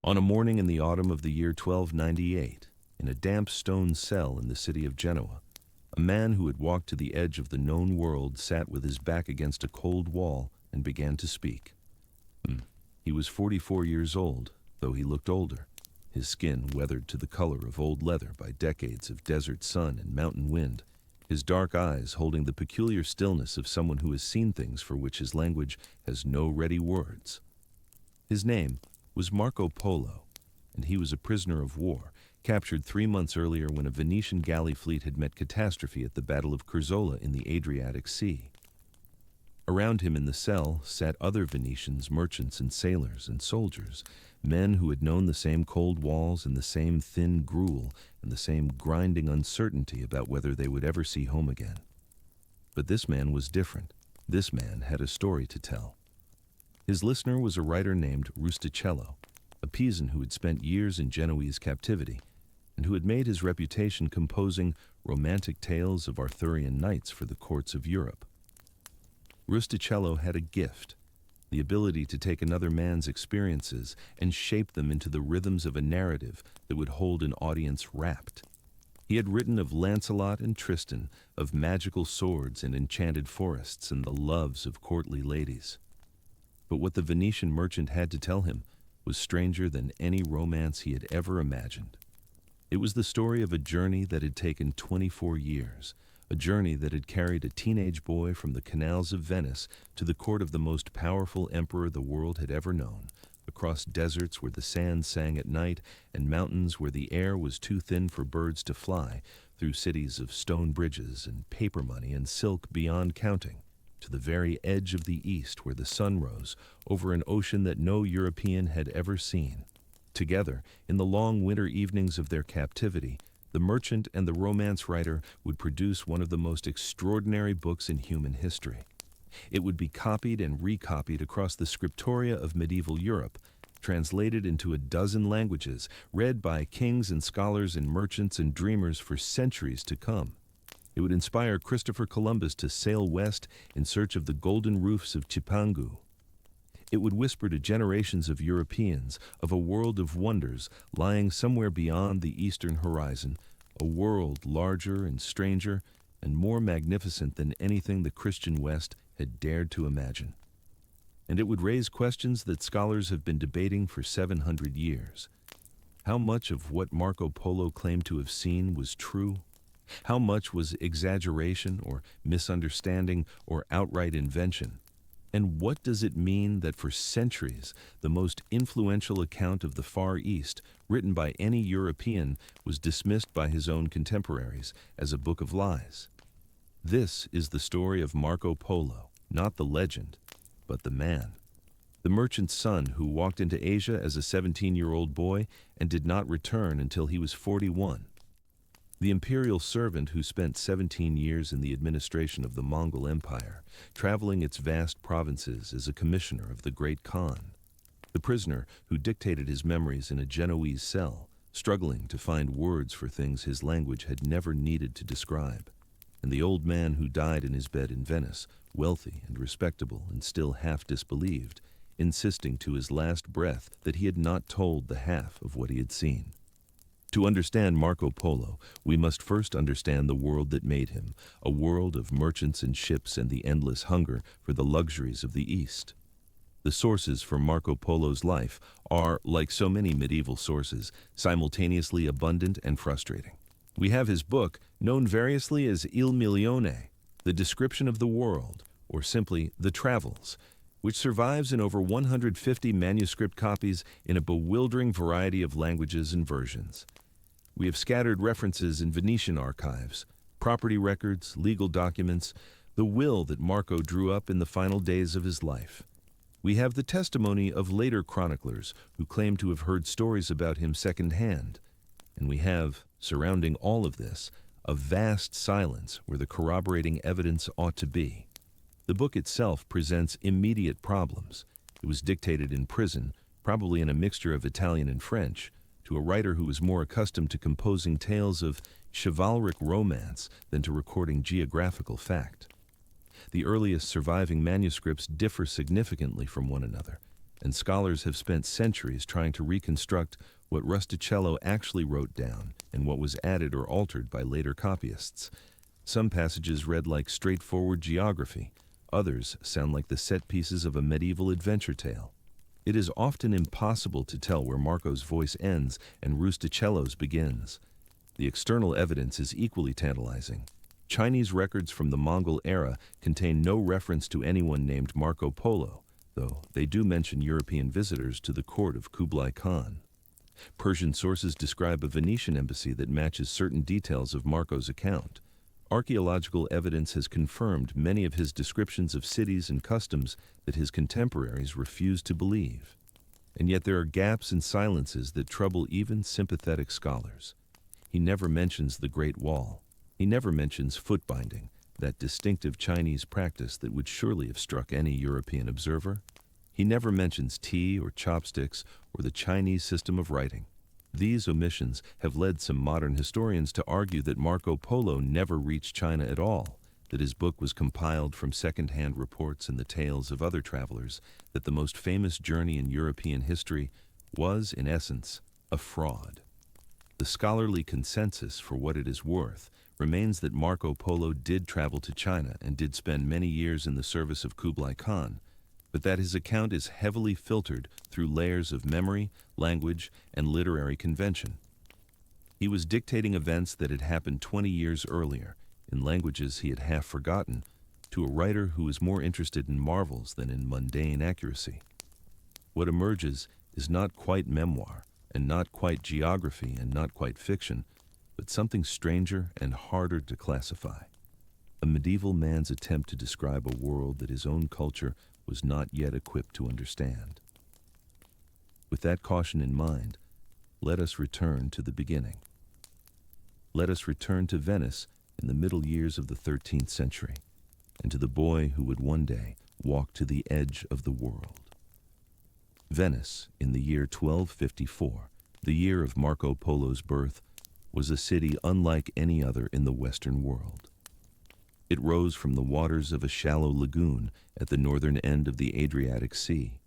On a morning in the autumn of the year 1298, in a damp stone cell in the city of Genoa, a man who had walked to the edge of the known world sat with his back against a cold wall and began to speak. He was 44 years old, though he looked older, his skin weathered to the color of old leather by decades of desert sun and mountain wind, his dark eyes holding the peculiar stillness of someone who has seen things for which his language has no ready words. His name was Marco Polo, and he was a prisoner of war, captured 3 months earlier when a Venetian galley fleet had met catastrophe at the Battle of Curzola in the Adriatic Sea. Around him in the cell sat other Venetians, merchants and sailors and soldiers, men who had known the same cold walls and the same thin gruel and the same grinding uncertainty about whether they would ever see home again. But this man was different. This man had a story to tell. His listener was a writer named Rustichello, a Pisan who had spent years in Genoese captivity and who had made his reputation composing romantic tales of Arthurian knights for the courts of Europe. Rustichello had a gift, the ability to take another man's experiences and shape them into the rhythms of a narrative that would hold an audience rapt. He had written of Lancelot and Tristan, of magical swords and enchanted forests and the loves of courtly ladies. But what the Venetian merchant had to tell him was stranger than any romance he had ever imagined. It was the story of a journey that had taken 24 years, a journey that had carried a teenage boy from the canals of Venice to the court of the most powerful emperor the world had ever known, across deserts where the sand sang at night and mountains where the air was too thin for birds to fly, through cities of stone bridges and paper money and silk beyond counting, to the very edge of the east where the sun rose over an ocean that no European had ever seen. Together, in the long winter evenings of their captivity, the merchant and the romance writer would produce one of the most extraordinary books in human history. It would be copied and recopied across the scriptoria of medieval Europe, translated into a dozen languages, read by kings and scholars and merchants and dreamers for centuries to come. It would inspire Christopher Columbus to sail west in search of the golden roofs of Cipangu. It would whisper to generations of Europeans of a world of wonders lying somewhere beyond the eastern horizon, a world larger and stranger and more magnificent than anything the Christian West had dared to imagine. And it would raise questions that scholars have been debating for 700 years. How much of what Marco Polo claimed to have seen was true? How much was exaggeration or misunderstanding or outright invention? And what does it mean that for centuries the most influential account of the Far East, written by any European, was dismissed by his own contemporaries as a book of lies? This is the story of Marco Polo, not the legend, but the man. The merchant's son who walked into Asia as a 17-year-old boy and did not return until he was 41. The imperial servant who spent 17 years in the administration of the Mongol Empire, traveling its vast provinces as a commissioner of the Great Khan. The prisoner who dictated his memories in a Genoese cell, struggling to find words for things his language had never needed to describe. And the old man who died in his bed in Venice, wealthy and respectable and still half disbelieved, insisting to his last breath that he had not told the half of what he had seen. To understand Marco Polo, we must first understand the world that made him, a world of merchants and ships and the endless hunger for the luxuries of the East. The sources for Marco Polo's life are, like so many medieval sources, simultaneously abundant and frustrating. We have his book, known variously as Il Milione, The Description of the World, or simply The Travels, which survives in over 150 manuscript copies in a bewildering variety of languages and versions. We have scattered references in Venetian archives, property records, legal documents, the will that Marco drew up in the final days of his life. We have the testimony of later chroniclers who claim to have heard stories about him secondhand. And we have, surrounding all of this, a vast silence where the corroborating evidence ought to be. The book itself presents immediate problems. It was dictated in prison, probably in a mixture of Italian and French, to a writer who was more accustomed to composing tales of chivalric romance than to recording geographical fact. The earliest surviving manuscripts differ significantly from one another, and scholars have spent centuries trying to reconstruct what Rustichello actually wrote down and what was added or altered by later copyists. Some passages read like straightforward geography, others sound like the set pieces of a medieval adventure tale. It is often impossible to tell where Marco's voice ends and Rustichello's begins. The external evidence is equally tantalizing. Chinese records from the Mongol era contain no reference to anyone named Marco Polo, though they do mention European visitors to the court of Kublai Khan. Persian sources describe a Venetian embassy that matches certain details of Marco's account. Archaeological evidence has confirmed many of his descriptions of cities and customs that his contemporaries refused to believe. And yet there are gaps and silences that trouble even sympathetic scholars. He never mentions the Great Wall. He never mentions foot binding, that distinctive Chinese practice that would surely have struck any European observer. He never mentions tea or chopsticks or the Chinese system of writing. These omissions have led some modern historians to argue that Marco Polo never reached China at all, that his book was compiled from second-hand reports and the tales of other travelers, that the most famous journey in European history was, in essence, a fraud. The scholarly consensus, for what it is worth, remains that Marco Polo did travel to China and did spend many years in the service of Kublai Khan, but that his account is heavily filtered through layers of memory, language, and literary convention. He was dictating events that had happened 20 years earlier, in languages he had half forgotten, to a writer who is more interested in marvels than in mundane accuracy. What emerges is not quite memoir, and not quite geography, and not quite fiction, but something stranger and harder to classify. A medieval man's attempt to describe a world that his own culture was not yet equipped to understand. With that caution in mind, let us return to the beginning. Let us return to Venice in the middle years of the 13th century, and to the boy who would one day walk to the edge of the world. Venice, in the year 1254, the year of Marco Polo's birth, was a city unlike any other in the Western world. It rose from the waters of a shallow lagoon at the northern end of the Adriatic Sea,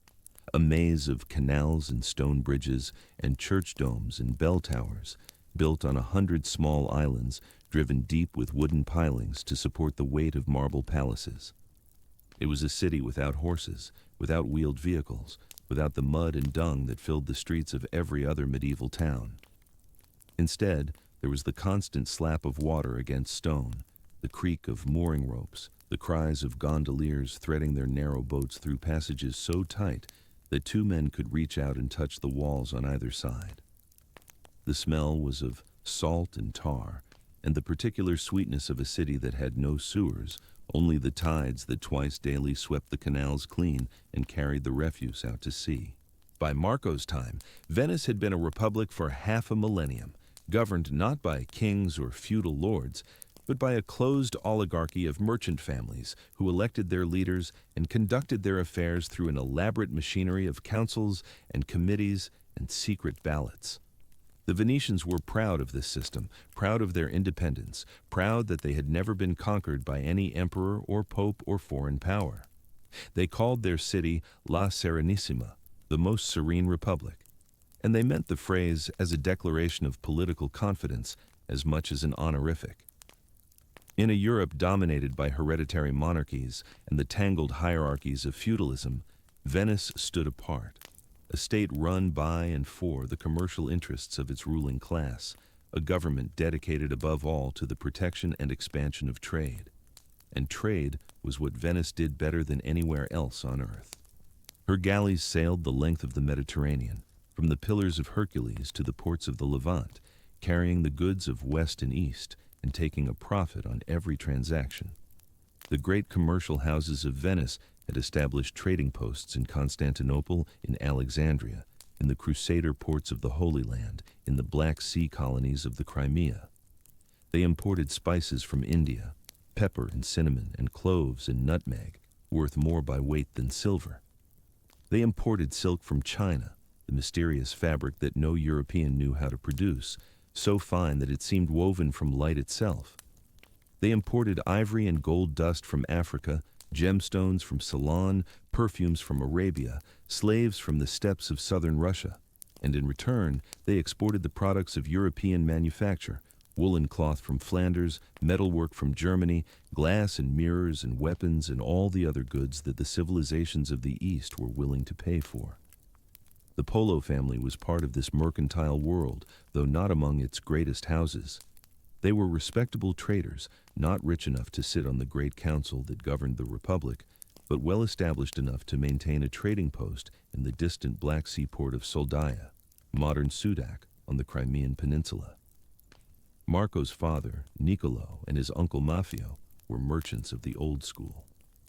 a maze of canals and stone bridges and church domes and bell towers built on 100 small islands driven deep with wooden pilings to support the weight of marble palaces. It was a city without horses, without wheeled vehicles, without the mud and dung that filled the streets of every other medieval town. Instead, there was the constant slap of water against stone, the creak of mooring ropes, the cries of gondoliers threading their narrow boats through passages so tight that two men could reach out and touch the walls on either side. The smell was of salt and tar, and the particular sweetness of a city that had no sewers, only the tides that twice daily swept the canals clean and carried the refuse out to sea. By Marco's time, Venice had been a republic for half a millennium, governed not by kings or feudal lords, but by a closed oligarchy of merchant families who elected their leaders and conducted their affairs through an elaborate machinery of councils and committees and secret ballots. The Venetians were proud of this system, proud of their independence, proud that they had never been conquered by any emperor or pope or foreign power. They called their city La Serenissima, the most serene republic, and they meant the phrase as a declaration of political confidence as much as an honorific. In a Europe dominated by hereditary monarchies and the tangled hierarchies of feudalism, Venice stood apart, a state run by and for the commercial interests of its ruling class, a government dedicated above all to the protection and expansion of trade. And trade was what Venice did better than anywhere else on earth. Her galleys sailed the length of the Mediterranean, from the Pillars of Hercules to the ports of the Levant, carrying the goods of West and East, and taking a profit on every transaction. The great commercial houses of Venice had established trading posts in Constantinople, in Alexandria, in the Crusader ports of the Holy Land, in the Black Sea colonies of the Crimea. They imported spices from India, pepper and cinnamon and cloves and nutmeg, worth more by weight than silver. They imported silk from China, the mysterious fabric that no European knew how to produce, so fine that it seemed woven from light itself. They imported ivory and gold dust from Africa, gemstones from Ceylon, perfumes from Arabia, slaves from the steppes of southern Russia, and in return they exported the products of European manufacture, woolen cloth from Flanders, metalwork from Germany, glass and mirrors and weapons and all the other goods that the civilizations of the East were willing to pay for. The Polo family was part of this mercantile world, though not among its greatest houses. They were respectable traders, not rich enough to sit on the great council that governed the Republic, but well established enough to maintain a trading post in the distant Black Sea port of Soldaya, modern Sudak, on the Crimean Peninsula. Marco's father, Niccolo, and his uncle Maffeo were merchants of the old school.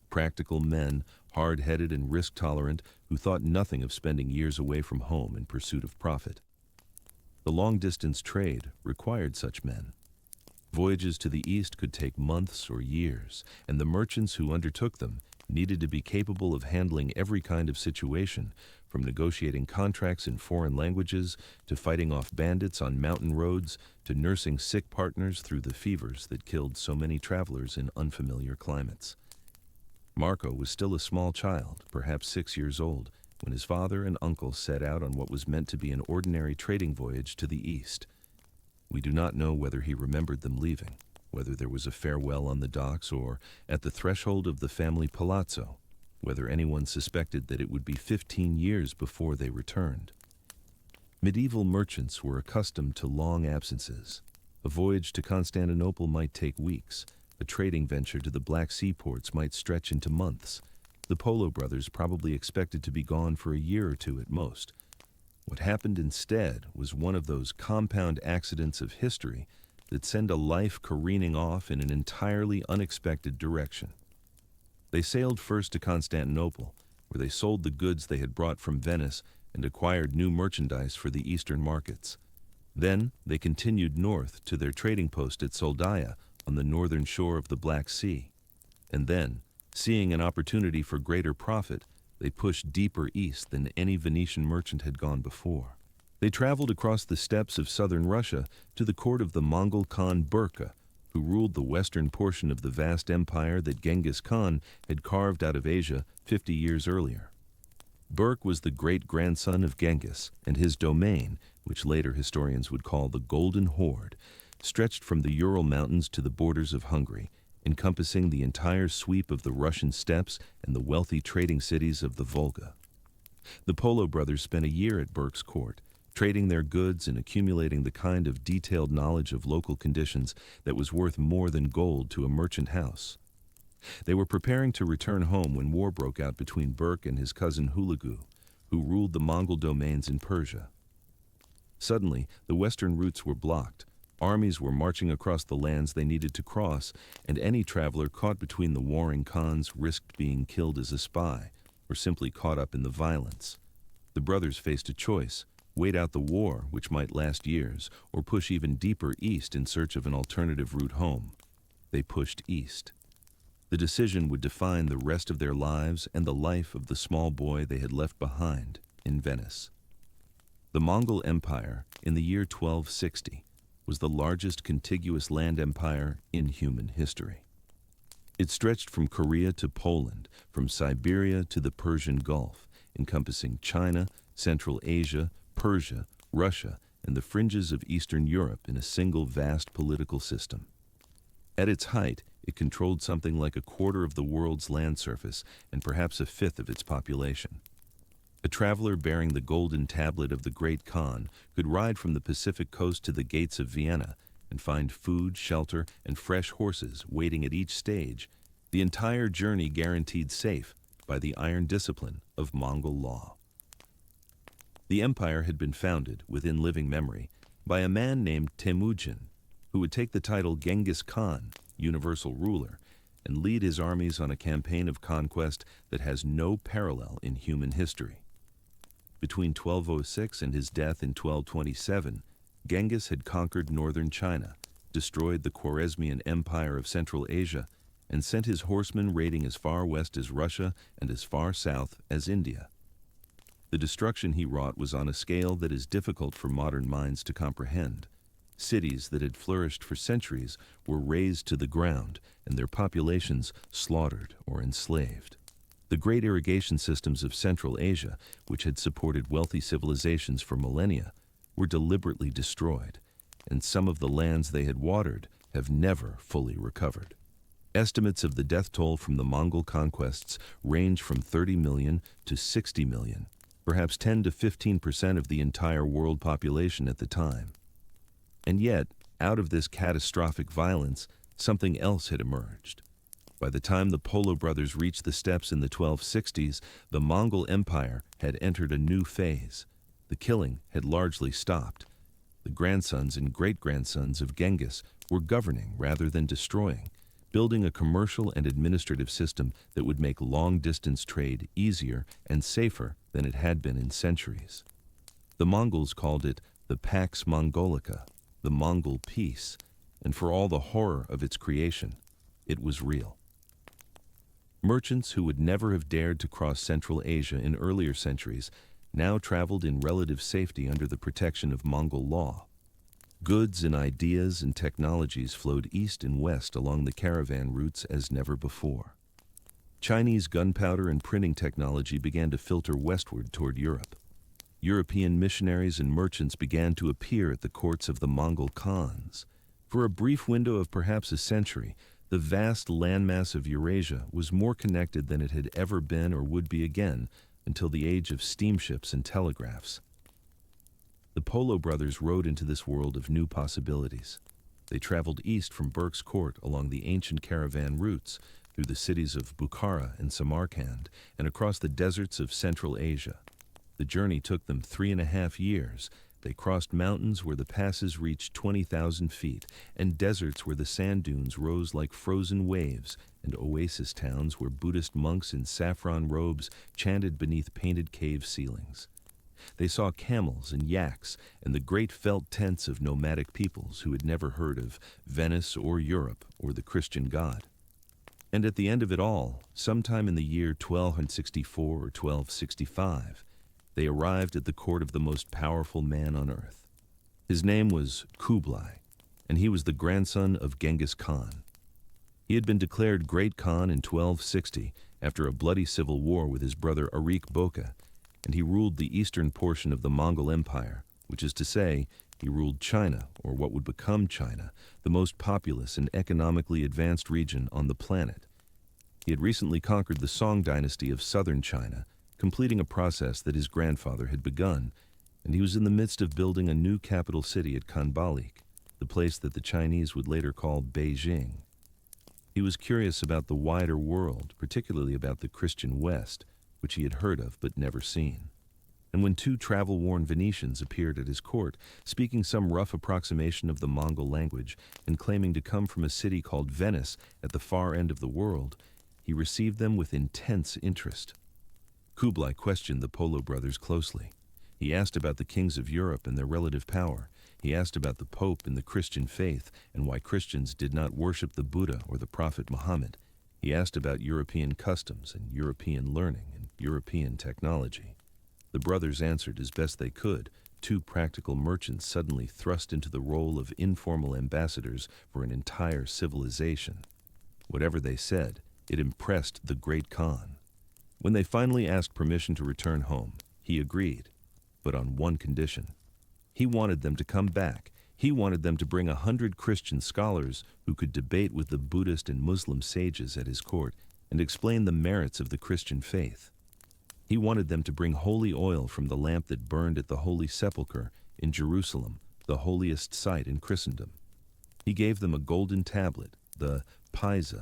Practical men, hard-headed and risk-tolerant, who thought nothing of spending years away from home in pursuit of profit. The long-distance trade required such men. Voyages to the east could take months or years, and the merchants who undertook them needed to be capable of handling every kind of situation, from negotiating contracts in foreign languages, to fighting off bandits on mountain roads, to nursing sick partners through the fevers that killed so many travelers in unfamiliar climates. Marco was still a small child, perhaps 6 years old, when his father and uncle set out on what was meant to be an ordinary trading voyage to the east. We do not know whether he remembered them leaving, whether there was a farewell on the docks or at the threshold of the family palazzo, whether anyone suspected that it would be 15 years before they returned. Medieval merchants were accustomed to long absences. A voyage to Constantinople might take weeks. A trading venture to the Black Sea ports might stretch into months. The Polo brothers probably expected to be gone for a year or two at most. What happened instead was one of those compound accidents of history that send a life careening off in an entirely unexpected direction. They sailed first to Constantinople, where they sold the goods they had brought from Venice and acquired new merchandise for the eastern markets. Then they continued north to their trading post at Soldaya on the northern shore of the Black Sea. And then, seeing an opportunity for greater profit, they pushed deeper east than any Venetian merchant had gone before. They traveled across the steppes of southern Russia to the court of the Mongol Khan Burka, who ruled the western portion of the vast empire that Genghis Khan had carved out of Asia 50 years earlier. Burke was the great-grandson of Genghis, and his domain, which later historians would call the Golden Horde, stretched from the Ural Mountains to the borders of Hungary, encompassing the entire sweep of the Russian steppes and the wealthy trading cities of the Volga. The Polo brothers spent a year at Burke's court, trading their goods and accumulating the kind of detailed knowledge of local conditions that was worth more than gold to a merchant house. They were preparing to return home when war broke out between Burke and his cousin Hulagu, who ruled the Mongol domains in Persia. Suddenly, the western routes were blocked. Armies were marching across the lands they needed to cross, and any traveler caught between the warring khans risked being killed as a spy, or simply caught up in the violence. The brothers faced a choice: wait out the war, which might last years, or push even deeper east in search of an alternative route home. They pushed east. The decision would define the rest of their lives and the life of the small boy they had left behind in Venice. The Mongol Empire, in the year 1260, was the largest contiguous land empire in human history. It stretched from Korea to Poland, from Siberia to the Persian Gulf, encompassing China, Central Asia, Persia, Russia, and the fringes of Eastern Europe in a single vast political system. At its height, it controlled something like a quarter of the world's land surface and perhaps a fifth of its population. A traveler bearing the golden tablet of the Great Khan could ride from the Pacific coast to the gates of Vienna and find food, shelter, and fresh horses waiting at each stage, the entire journey guaranteed safe by the iron discipline of Mongol law. The empire had been founded, within living memory, by a man named Temujin, who would take the title Genghis Khan, universal ruler, and lead his armies on a campaign of conquest that has no parallel in human history. Between 1206 and his death in 1227, Genghis had conquered northern China, destroyed the Khwarezmian Empire of Central Asia, and sent his horsemen raiding as far west as Russia and as far south as India. The destruction he wrought was on a scale that is difficult for modern minds to comprehend. Cities that had flourished for centuries were razed to the ground and their populations slaughtered or enslaved. The great irrigation systems of Central Asia, which had supported wealthy civilizations for millennia, were deliberately destroyed, and some of the lands they had watered have never fully recovered. Estimates of the death toll from the Mongol conquests range from 30 million to 60 million, perhaps 10 to 15% of the entire world population at the time. And yet, out of this catastrophic violence, something else had emerged. By the time the Polo brothers reached the steppes in the 1260s, the Mongol Empire had entered a new phase. The killing had largely stopped. The grandsons and great-grandsons of Genghis were governing rather than destroying, building a commercial and administrative system that would make long-distance trade easier and safer than it had been in centuries. The Mongols called it the Pax Mongolica, the Mongol peace, and for all the horror of its creation, it was real. Merchants who would never have dared to cross Central Asia in earlier centuries now traveled in relative safety under the protection of Mongol law. Goods and ideas and technologies flowed east and west along the caravan routes as never before. Chinese gunpowder and printing technology began to filter westward toward Europe. European missionaries and merchants began to appear at the courts of the Mongol Khans. For a brief window of perhaps a century, the vast landmass of Eurasia was more connected than it had ever been or would be again until the age of steamships and telegraphs. The Polo brothers rode into this world of new possibilities. They traveled east from Berk's court along the ancient caravan routes, through the cities of Bukhara and Samarkand, and across the deserts of Central Asia. The journey took them 3.5 years. They crossed mountains where the passes reached 20,000 feet, and deserts where the sand dunes rose like frozen waves, and oasis towns where Buddhist monks in saffron robes chanted beneath painted cave ceilings. They saw camels and yaks and the great felt tents of nomadic peoples who had never heard of Venice or Europe or the Christian God. And at the end of it all, sometime in the year 1264 or 1265, they arrived at the court of the most powerful man on earth. His name was Kublai, and he was the grandson of Genghis Khan. He had been declared Great Khan in 1260 after a bloody civil war with his brother Arik Boka, and he ruled the eastern portion of the Mongol Empire, which is to say, he ruled China, or what would become China, the most populous and economically advanced region on the planet. He had recently conquered the Song dynasty of southern China, completing a process that his grandfather had begun, and he was in the midst of building a new capital city at Khanbalik, the place that the Chinese would later call Beijing. He was curious about the wider world, particularly about the Christian West, which he had heard of but never seen. And when 2 travel-worn Venetians appeared at his court, speaking some rough approximation of the Mongol language and claiming to come from a city called Venice at the far end of the world, he received them with intense interest. Kublai questioned the Polo brothers closely. He asked about the kings of Europe and their relative power. He asked about the Pope and the Christian faith and why Christians did not worship the Buddha or the Prophet Muhammad. He asked about European customs and European learning and European technology. The brothers answered as best they could, 2 practical merchants suddenly thrust into the role of informal ambassadors for an entire civilization. Whatever they said, it impressed the Great Khan. When they finally asked permission to return home, he agreed, but on one condition. He wanted them to come back. He wanted them to bring 100 Christian scholars who could debate with the Buddhist and Muslim sages at his court and explain the merits of the Christian faith. He wanted them to bring holy oil from the lamp that burned at the Holy Sepulchre in Jerusalem, the holiest site in Christendom. He gave them a golden tablet, the Pisa,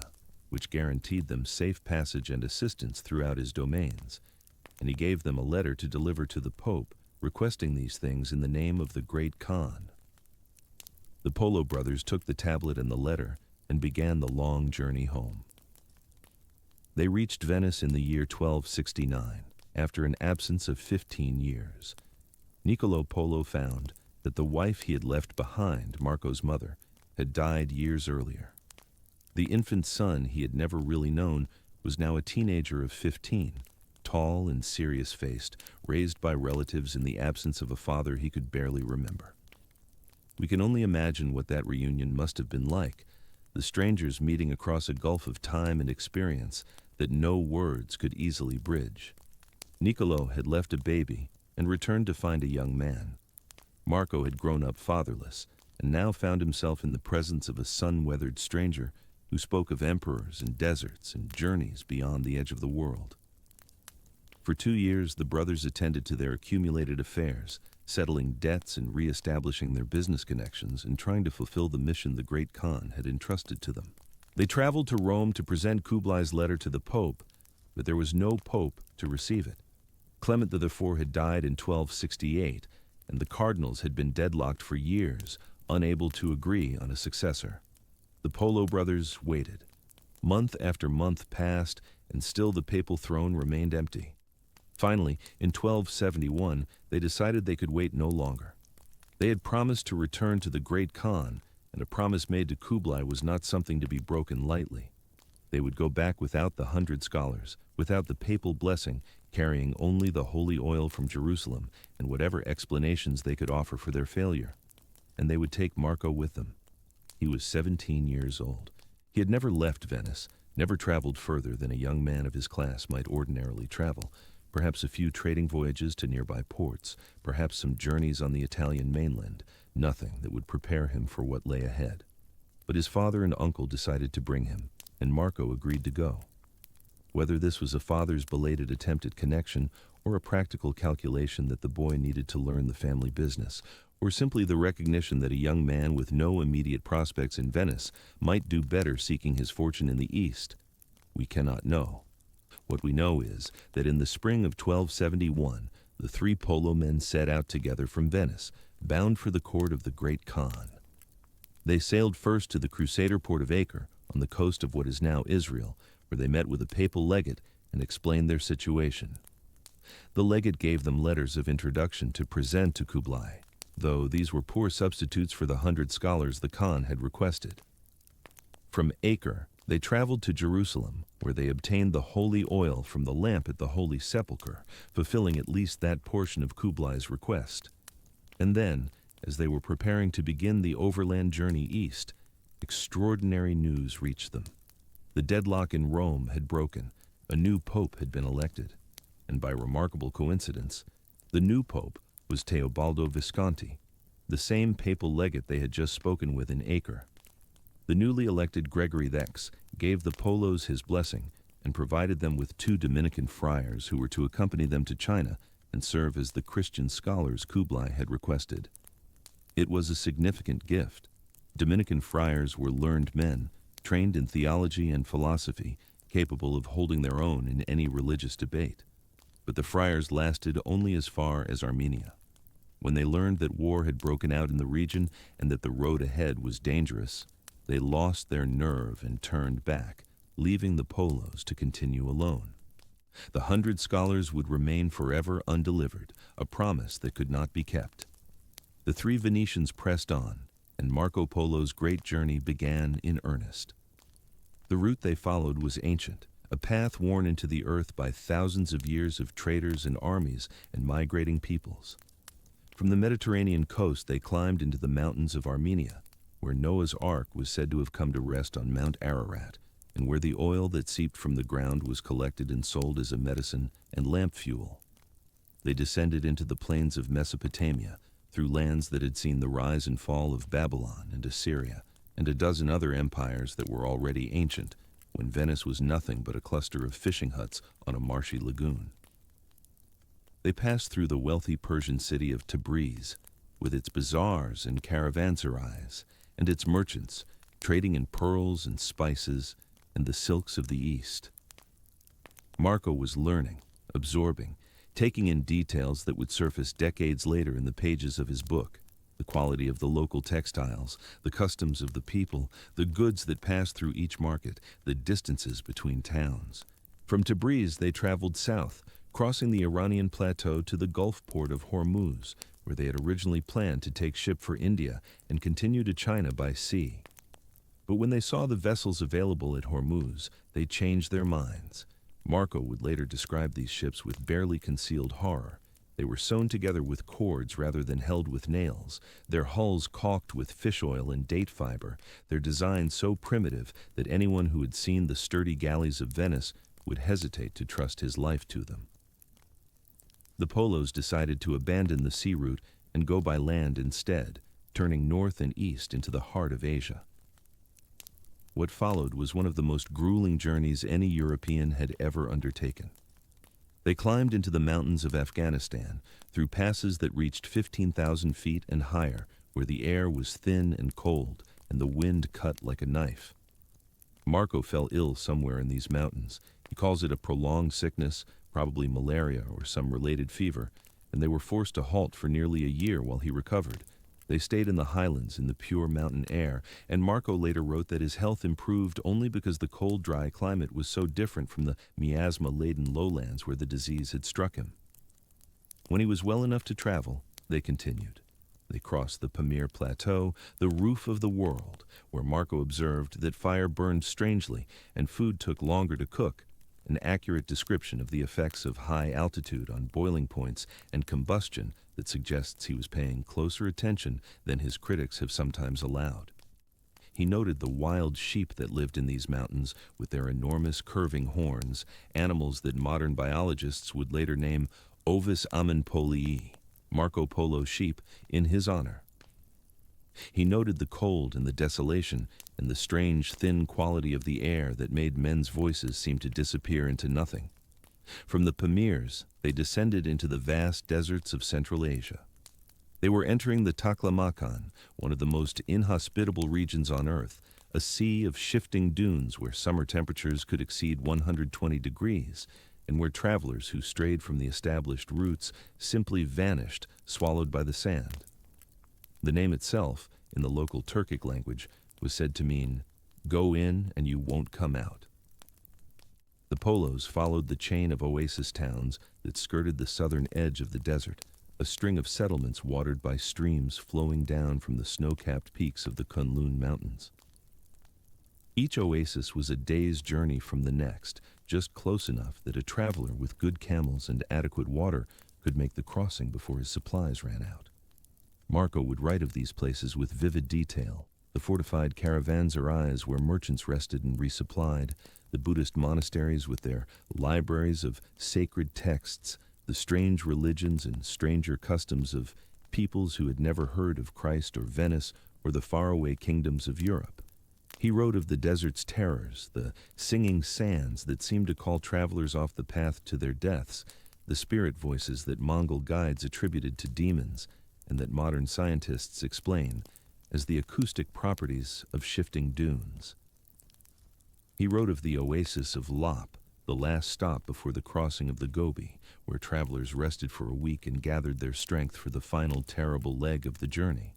which guaranteed them safe passage and assistance throughout his domains, and he gave them a letter to deliver to the Pope, requesting these things in the name of the Great Khan. The Polo brothers took the tablet and the letter and began the long journey home. They reached Venice in the year 1269, after an absence of 15 years. Niccolo Polo found that the wife he had left behind, Marco's mother, had died years earlier. The infant son he had never really known was now a teenager of 15, tall and serious-faced, raised by relatives in the absence of a father he could barely remember. We can only imagine what that reunion must have been like, the strangers meeting across a gulf of time and experience, that no words could easily bridge. Niccolo had left a baby and returned to find a young man. Marco had grown up fatherless and now found himself in the presence of a sun-weathered stranger who spoke of emperors and deserts and journeys beyond the edge of the world. For 2 years, the brothers attended to their accumulated affairs, settling debts and re-establishing their business connections and trying to fulfill the mission the great Khan had entrusted to them. They traveled to Rome to present Kublai's letter to the Pope, but there was no Pope to receive it. Clement IV had died in 1268, and the cardinals had been deadlocked for years, unable to agree on a successor. The Polo brothers waited. Month after month passed, and still the papal throne remained empty. Finally, in 1271, they decided they could wait no longer. They had promised to return to the great Khan, and a promise made to Kublai was not something to be broken lightly. They would go back without the 100 scholars, without the papal blessing, carrying only the holy oil from Jerusalem and whatever explanations they could offer for their failure. And they would take Marco with them. He was 17 years old. He had never left Venice, never traveled further than a young man of his class might ordinarily travel, perhaps a few trading voyages to nearby ports, perhaps some journeys on the Italian mainland, nothing that would prepare him for what lay ahead. But his father and uncle decided to bring him, and Marco agreed to go. Whether this was a father's belated attempt at connection or a practical calculation that the boy needed to learn the family business, or simply the recognition that a young man with no immediate prospects in Venice might do better seeking his fortune in the East, we cannot know. What we know is that in the spring of 1271, the 3 Polo men set out together from Venice, bound for the court of the great Khan. They sailed first to the Crusader port of Acre, on the coast of what is now Israel, where they met with a papal legate and explained their situation. The legate gave them letters of introduction to present to Kublai, though these were poor substitutes for the 100 scholars the Khan had requested. From Acre, they traveled to Jerusalem, where they obtained the holy oil from the lamp at the Holy Sepulchre, fulfilling at least that portion of Kublai's request. And then, as they were preparing to begin the overland journey east, extraordinary news reached them. The deadlock in Rome had broken, a new pope had been elected, and by remarkable coincidence, the new pope was Teobaldo Visconti, the same papal legate they had just spoken with in Acre. The newly elected Gregory X gave the Polos his blessing and provided them with 2 Dominican friars who were to accompany them to China and serve as the Christian scholars Kublai had requested. It was a significant gift. Dominican friars were learned men, trained in theology and philosophy, capable of holding their own in any religious debate. But the friars lasted only as far as Armenia. When they learned that war had broken out in the region and that the road ahead was dangerous, they lost their nerve and turned back, leaving the Polos to continue alone. The 100 scholars would remain forever undelivered, a promise that could not be kept. The 3 Venetians pressed on, and Marco Polo's great journey began in earnest. The route they followed was ancient, a path worn into the earth by thousands of years of traders and armies and migrating peoples. From the Mediterranean coast they climbed into the mountains of Armenia, where Noah's Ark was said to have come to rest on Mount Ararat, and where the oil that seeped from the ground was collected and sold as a medicine and lamp fuel. They descended into the plains of Mesopotamia, through lands that had seen the rise and fall of Babylon and Assyria, and a dozen other empires that were already ancient, when Venice was nothing but a cluster of fishing huts on a marshy lagoon. They passed through the wealthy Persian city of Tabriz, with its bazaars and caravanserais, and its merchants, trading in pearls and spices and the silks of the East. Marco was learning, absorbing, taking in details that would surface decades later in the pages of his book, the quality of the local textiles, the customs of the people, the goods that passed through each market, the distances between towns. From Tabriz they traveled south, crossing the Iranian plateau to the Gulf port of Hormuz, where they had originally planned to take ship for India and continue to China by sea. But when they saw the vessels available at Hormuz, they changed their minds. Marco would later describe these ships with barely concealed horror. They were sewn together with cords rather than held with nails, their hulls caulked with fish oil and date fiber, their design so primitive that anyone who had seen the sturdy galleys of Venice would hesitate to trust his life to them. The Polos decided to abandon the sea route and go by land instead, turning north and east into the heart of Asia. What followed was one of the most grueling journeys any European had ever undertaken. They climbed into the mountains of Afghanistan, through passes that reached 15,000 feet and higher, where the air was thin and cold, and the wind cut like a knife. Marco fell ill somewhere in these mountains. He calls it a prolonged sickness, probably malaria or some related fever, and they were forced to halt for nearly a year while he recovered. They stayed in the highlands in the pure mountain air, and Marco later wrote that his health improved only because the cold, dry climate was so different from the miasma-laden lowlands where the disease had struck him. When he was well enough to travel, they continued. They crossed the Pamir Plateau, the roof of the world, where Marco observed that fire burned strangely and food took longer to cook, an accurate description of the effects of high altitude on boiling points and combustion that suggests he was paying closer attention than his critics have sometimes allowed. He noted the wild sheep that lived in these mountains with their enormous curving horns, animals that modern biologists would later name Ovis amenpolii, Marco Polo sheep, in his honor. He noted the cold and the desolation and the strange, thin quality of the air that made men's voices seem to disappear into nothing. From the Pamirs, they descended into the vast deserts of Central Asia. They were entering the Taklamakan, one of the most inhospitable regions on Earth, a sea of shifting dunes where summer temperatures could exceed 120 degrees, and where travelers who strayed from the established routes simply vanished, swallowed by the sand. The name itself, in the local Turkic language, was said to mean, "Go in and you won't come out." The Polos followed the chain of oasis towns that skirted the southern edge of the desert, a string of settlements watered by streams flowing down from the snow-capped peaks of the Kunlun Mountains. Each oasis was a day's journey from the next, just close enough that a traveler with good camels and adequate water could make the crossing before his supplies ran out. Marco would write of these places with vivid detail: the fortified caravanserais where merchants rested and resupplied, the Buddhist monasteries with their libraries of sacred texts, the strange religions and stranger customs of peoples who had never heard of Christ or Venice or the faraway kingdoms of Europe. He wrote of the desert's terrors, the singing sands that seemed to call travelers off the path to their deaths, the spirit voices that Mongol guides attributed to demons, and that modern scientists explain as the acoustic properties of shifting dunes. He wrote of the oasis of Lop, the last stop before the crossing of the Gobi, where travelers rested for a week and gathered their strength for the final terrible leg of the journey.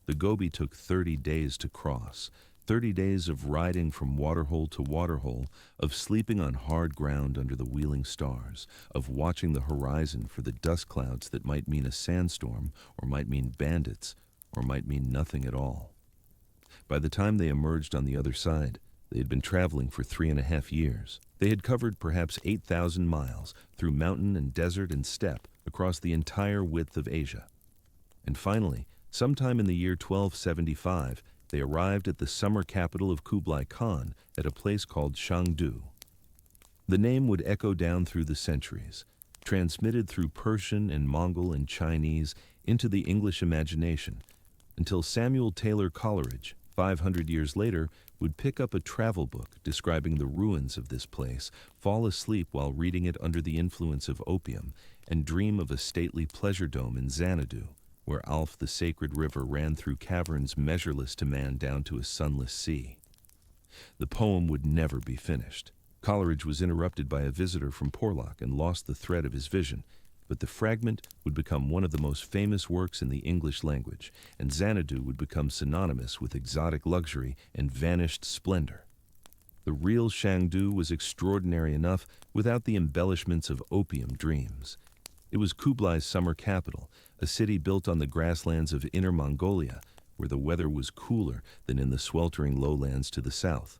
The Gobi took 30 days to cross, 30 days of riding from waterhole to waterhole, of sleeping on hard ground under the wheeling stars, of watching the horizon for the dust clouds that might mean a sandstorm, or might mean bandits, or might mean nothing at all. By the time they emerged on the other side, they had been traveling for 3.5 years. They had covered perhaps 8,000 miles through mountain and desert and steppe across the entire width of Asia. And finally, sometime in the year 1275, they arrived at the summer capital of Kublai Khan at a place called Chengdu. The name would echo down through the centuries, transmitted through Persian and Mongol and Chinese into the English imagination, until Samuel Taylor Coleridge, 500 years later, would pick up a travel book describing the ruins of this place, fall asleep while reading it under the influence of opium, and dream of a stately pleasure dome in Xanadu, where Alf the sacred river ran through caverns measureless to man down to a sunless sea. The poem would never be finished. Coleridge was interrupted by a visitor from Porlock and lost the thread of his vision, but the fragment would become one of the most famous works in the English language, and Xanadu would become synonymous with exotic luxury and vanished splendor. The real Chengdu was extraordinary enough without the embellishments of opium dreams. It was Kublai's summer capital, a city built on the grasslands of Inner Mongolia, where the weather was cooler than in the sweltering lowlands to the south.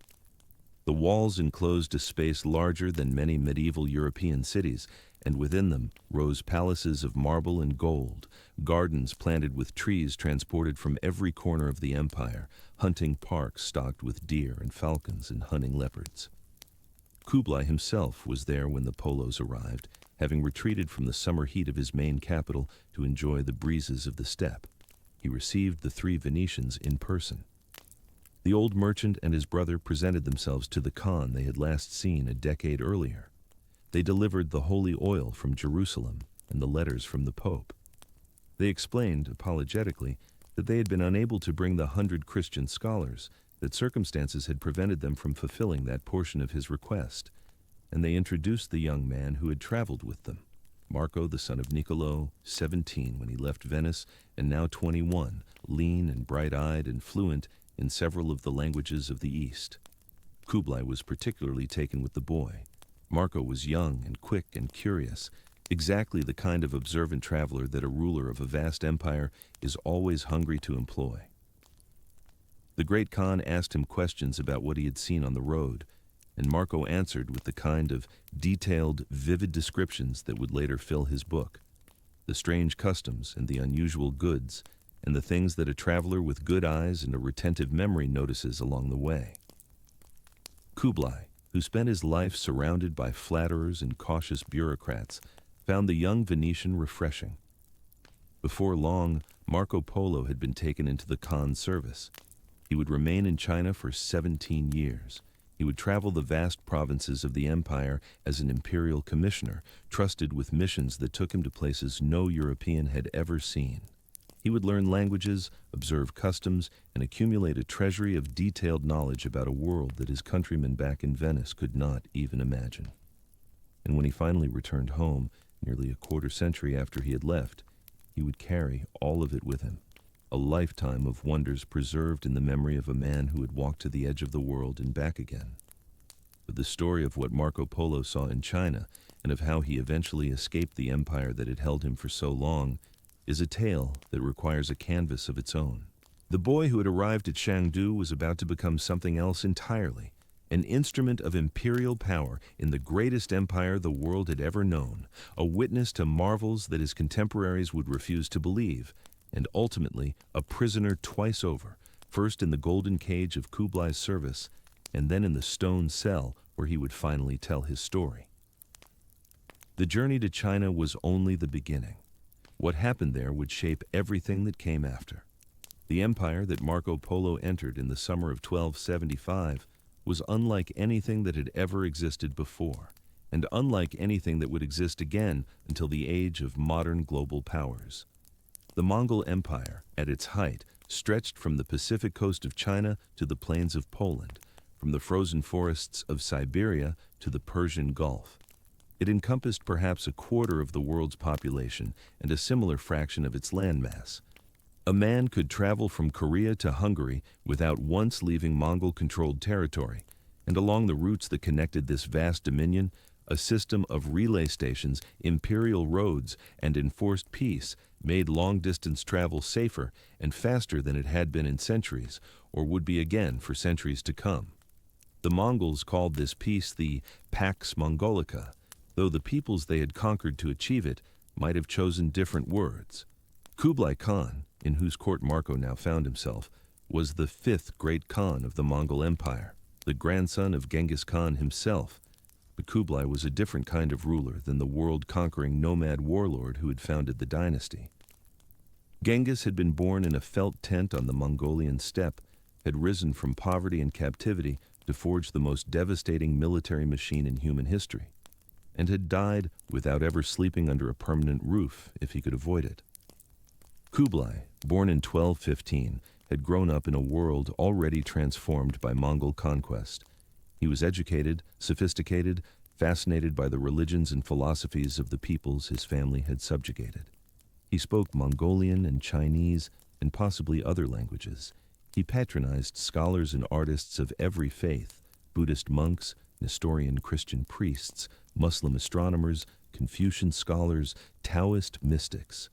The walls enclosed a space larger than many medieval European cities, and within them rose palaces of marble and gold, gardens planted with trees transported from every corner of the empire, hunting parks stocked with deer and falcons and hunting leopards. Kublai himself was there when the Polos arrived, having retreated from the summer heat of his main capital to enjoy the breezes of the steppe. He received the three Venetians in person. The old merchant and his brother presented themselves to the Khan they had last seen a decade earlier. They delivered the holy oil from Jerusalem and the letters from the Pope. They explained, apologetically, that they had been unable to bring the 100 Christian scholars, that circumstances had prevented them from fulfilling that portion of his request, and they introduced the young man who had traveled with them, Marco, the son of Niccolo, 17 when he left Venice, and now 21, lean and bright-eyed and fluent in several of the languages of the East. Kublai was particularly taken with the boy. Marco was young and quick and curious, exactly the kind of observant traveler that a ruler of a vast empire is always hungry to employ. The great Khan asked him questions about what he had seen on the road, and Marco answered with the kind of detailed, vivid descriptions that would later fill his book. The strange customs and the unusual goods, and the things that a traveler with good eyes and a retentive memory notices along the way. Kublai, who spent his life surrounded by flatterers and cautious bureaucrats, found the young Venetian refreshing. Before long, Marco Polo had been taken into the Khan's service. He would remain in China for 17 years. He would travel the vast provinces of the empire as an imperial commissioner, trusted with missions that took him to places no European had ever seen. He would learn languages, observe customs, and accumulate a treasury of detailed knowledge about a world that his countrymen back in Venice could not even imagine. And when he finally returned home, nearly a quarter century after he had left, he would carry all of it with him. A lifetime of wonders preserved in the memory of a man who had walked to the edge of the world and back again. But the story of what Marco Polo saw in China and of how he eventually escaped the empire that had held him for so long is a tale that requires a canvas of its own. The boy who had arrived at Chengdu was about to become something else entirely, an instrument of imperial power in the greatest empire the world had ever known, a witness to marvels that his contemporaries would refuse to believe, and ultimately a prisoner twice over, first in the golden cage of Kublai's service, and then in the stone cell where he would finally tell his story. The journey to China was only the beginning. What happened there would shape everything that came after. The empire that Marco Polo entered in the summer of 1275 was unlike anything that had ever existed before, and unlike anything that would exist again until the age of modern global powers. The Mongol Empire, at its height, stretched from the Pacific coast of China to the plains of Poland, from the frozen forests of Siberia to the Persian Gulf. It encompassed perhaps a quarter of the world's population and a similar fraction of its landmass. A man could travel from Korea to Hungary without once leaving Mongol-controlled territory, and along the routes that connected this vast dominion, a system of relay stations, imperial roads, and enforced peace made long-distance travel safer and faster than it had been in centuries, or would be again for centuries to come. The Mongols called this peace the Pax Mongolica, though the peoples they had conquered to achieve it might have chosen different words. Kublai Khan, in whose court Marco now found himself, was the fifth great Khan of the Mongol Empire, the grandson of Genghis Khan himself. But Kublai was a different kind of ruler than the world-conquering nomad warlord who had founded the dynasty. Genghis had been born in a felt tent on the Mongolian steppe, had risen from poverty and captivity to forge the most devastating military machine in human history, and had died without ever sleeping under a permanent roof if he could avoid it. Kublai, born in 1215, had grown up in a world already transformed by Mongol conquest. He was educated, sophisticated, fascinated by the religions and philosophies of the peoples his family had subjugated. He spoke Mongolian and Chinese and possibly other languages. He patronized scholars and artists of every faith, Buddhist monks, Nestorian Christian priests, Muslim astronomers, Confucian scholars, Taoist mystics.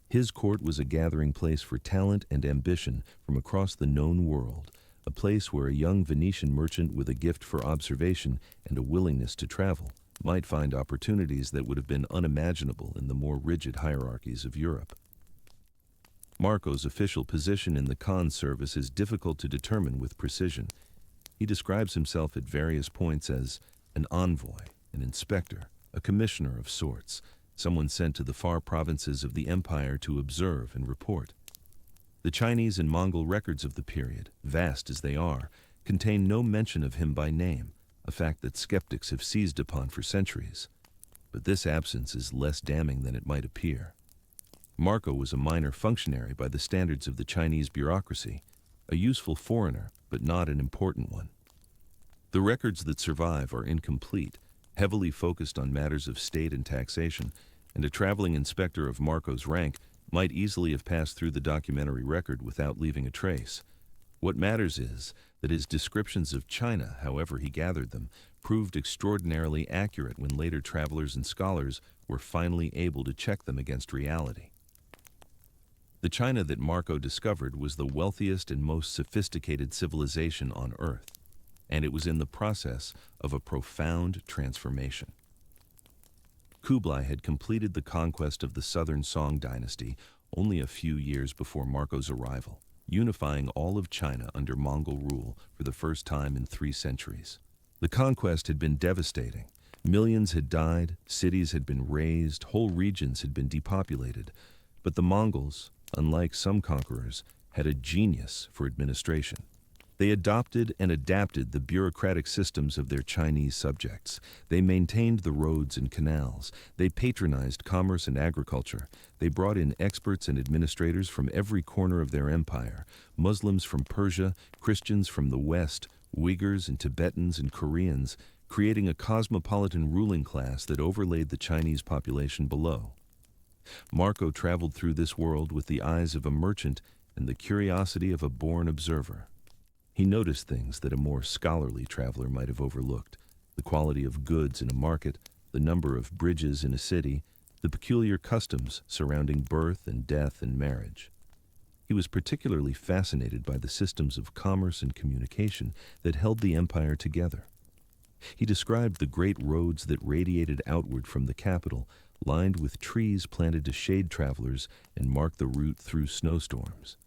His court was a gathering place for talent and ambition from across the known world, a place where a young Venetian merchant with a gift for observation and a willingness to travel might find opportunities that would have been unimaginable in the more rigid hierarchies of Europe. Marco's official position in the Khan's service is difficult to determine with precision. He describes himself at various points as an envoy, an inspector, a commissioner of sorts, someone sent to the far provinces of the empire to observe and report. The Chinese and Mongol records of the period, vast as they are, contain no mention of him by name, a fact that skeptics have seized upon for centuries. But this absence is less damning than it might appear. Marco was a minor functionary by the standards of the Chinese bureaucracy, a useful foreigner, but not an important one. The records that survive are incomplete, heavily focused on matters of state and taxation, and a traveling inspector of Marco's rank might easily have passed through the documentary record without leaving a trace. What matters is that his descriptions of China, however he gathered them, proved extraordinarily accurate when later travelers and scholars were finally able to check them against reality. The China that Marco discovered was the wealthiest and most sophisticated civilization on Earth, and it was in the process of a profound transformation. Kublai had completed the conquest of the southern Song dynasty only a few years before Marco's arrival, unifying all of China under Mongol rule for the first time in 3 centuries. The conquest had been devastating. Millions had died, cities had been razed, whole regions had been depopulated. But the Mongols, unlike some conquerors, had a genius for administration. They adopted and adapted the bureaucratic systems of their Chinese subjects. They maintained the roads and canals. They patronized commerce and agriculture. They brought in experts and administrators from every corner of their empire, Muslims from Persia, Christians from the West, Uyghurs and Tibetans and Koreans, creating a cosmopolitan ruling class that overlaid the Chinese population below. Marco traveled through this world with the eyes of a merchant and the curiosity of a born observer. He noticed things that a more scholarly traveler might have overlooked: the quality of goods in a market, the number of bridges in a city, the peculiar customs surrounding birth and death and marriage. He was particularly fascinated by the systems of commerce and communication that held the empire together. He described the great roads that radiated outward from the capital, lined with trees planted to shade travelers and mark the route through snowstorms.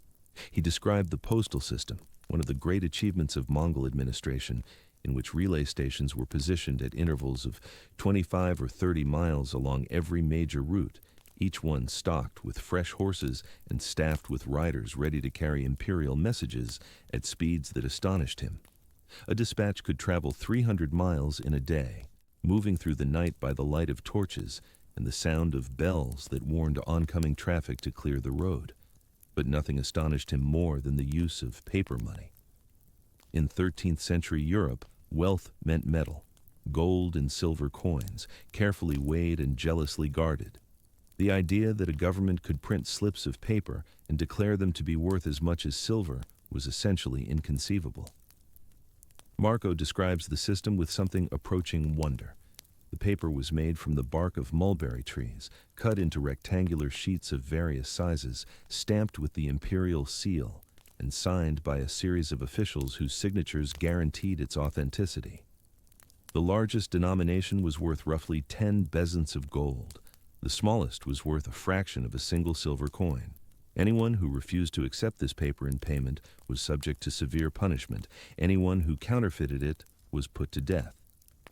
He described the postal system, one of the great achievements of Mongol administration, in which relay stations were positioned at intervals of 25 or 30 miles along every major route, each one stocked with fresh horses and staffed with riders ready to carry imperial messages at speeds that astonished him. A dispatch could travel 300 miles in a day, moving through the night by the light of torches and the sound of bells that warned oncoming traffic to clear the road. But nothing astonished him more than the use of paper money. In 13th century Europe, wealth meant metal, gold and silver coins, carefully weighed and jealously guarded. The idea that a government could print slips of paper and declare them to be worth as much as silver was essentially inconceivable. Marco describes the system with something approaching wonder. The paper was made from the bark of mulberry trees, cut into rectangular sheets of various sizes, stamped with the imperial seal, and signed by a series of officials whose signatures guaranteed its authenticity. The largest denomination was worth roughly 10 bezants of gold. The smallest was worth a fraction of a single silver coin. Anyone who refused to accept this paper in payment was subject to severe punishment. Anyone who counterfeited it was put to death.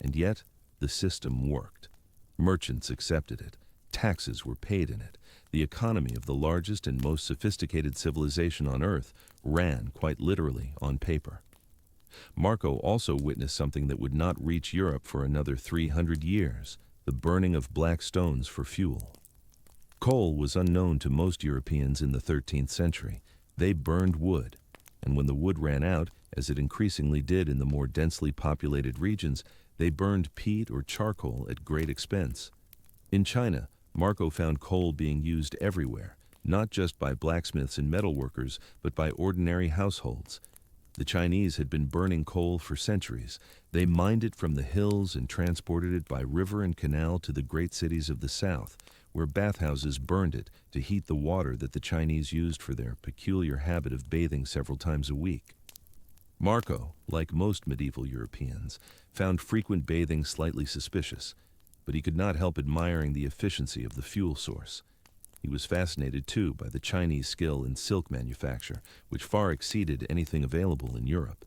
And yet, the system worked. Merchants accepted it. Taxes were paid in it. The economy of the largest and most sophisticated civilization on Earth ran, quite literally, on paper. Marco also witnessed something that would not reach Europe for another 300 years: the burning of black stones for fuel. Coal was unknown to most Europeans in the 13th century. They burned wood, and when the wood ran out, as it increasingly did in the more densely populated regions, they burned peat or charcoal at great expense. In China, Marco found coal being used everywhere, not just by blacksmiths and metalworkers, but by ordinary households. The Chinese had been burning coal for centuries. They mined it from the hills and transported it by river and canal to the great cities of the south, where bathhouses burned it to heat the water that the Chinese used for their peculiar habit of bathing several times a week. Marco, like most medieval Europeans, found frequent bathing slightly suspicious, but he could not help admiring the efficiency of the fuel source. He was fascinated, too, by the Chinese skill in silk manufacture, which far exceeded anything available in Europe.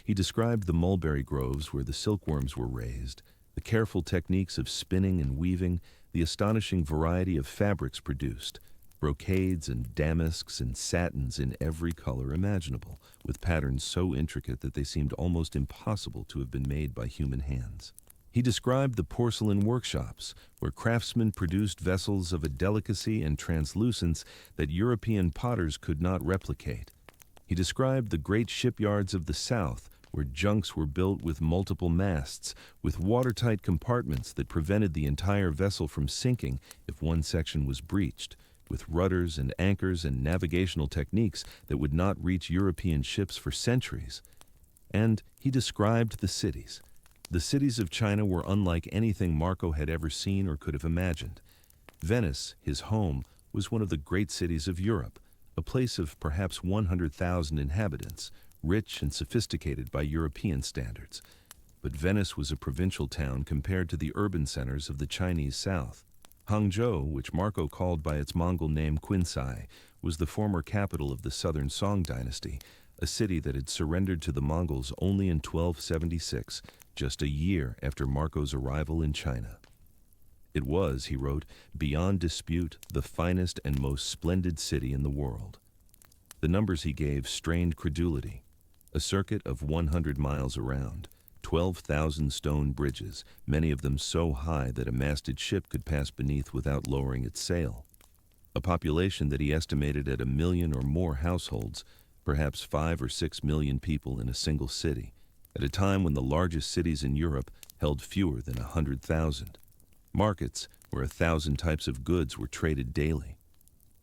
He described the mulberry groves where the silkworms were raised, the careful techniques of spinning and weaving, the astonishing variety of fabrics produced, brocades and damasks and satins in every color imaginable, with patterns so intricate that they seemed almost impossible to have been made by human hands. He described the porcelain workshops, where craftsmen produced vessels of a delicacy and translucence that European potters could not replicate. He described the great shipyards of the South, where junks were built with multiple masts, with watertight compartments that prevented the entire vessel from sinking if one section was breached, with rudders and anchors and navigational techniques that would not reach European ships for centuries. And he described the cities. The cities of China were unlike anything Marco had ever seen or could have imagined. Venice, his home, was one of the great cities of Europe, a place of perhaps 100,000 inhabitants, rich and sophisticated by European standards. But Venice was a provincial town compared to the urban centers of the Chinese South. Hangzhou, which Marco called by its Mongol name Qinsai, was the former capital of the southern Song dynasty, a city that had surrendered to the Mongols only in 1276, just a year after Marco's arrival in China. It was, he wrote, beyond dispute, the finest and most splendid city in the world. The numbers he gave strained credulity. A circuit of 100 miles around, 12,000 stone bridges, many of them so high that a masted ship could pass beneath without lowering its sail. A population that he estimated at 1 million or more households, perhaps 5 or 6 million people in a single city, at a time when the largest cities in Europe held fewer than 100,000. Markets where 1,000 types of goods were traded daily.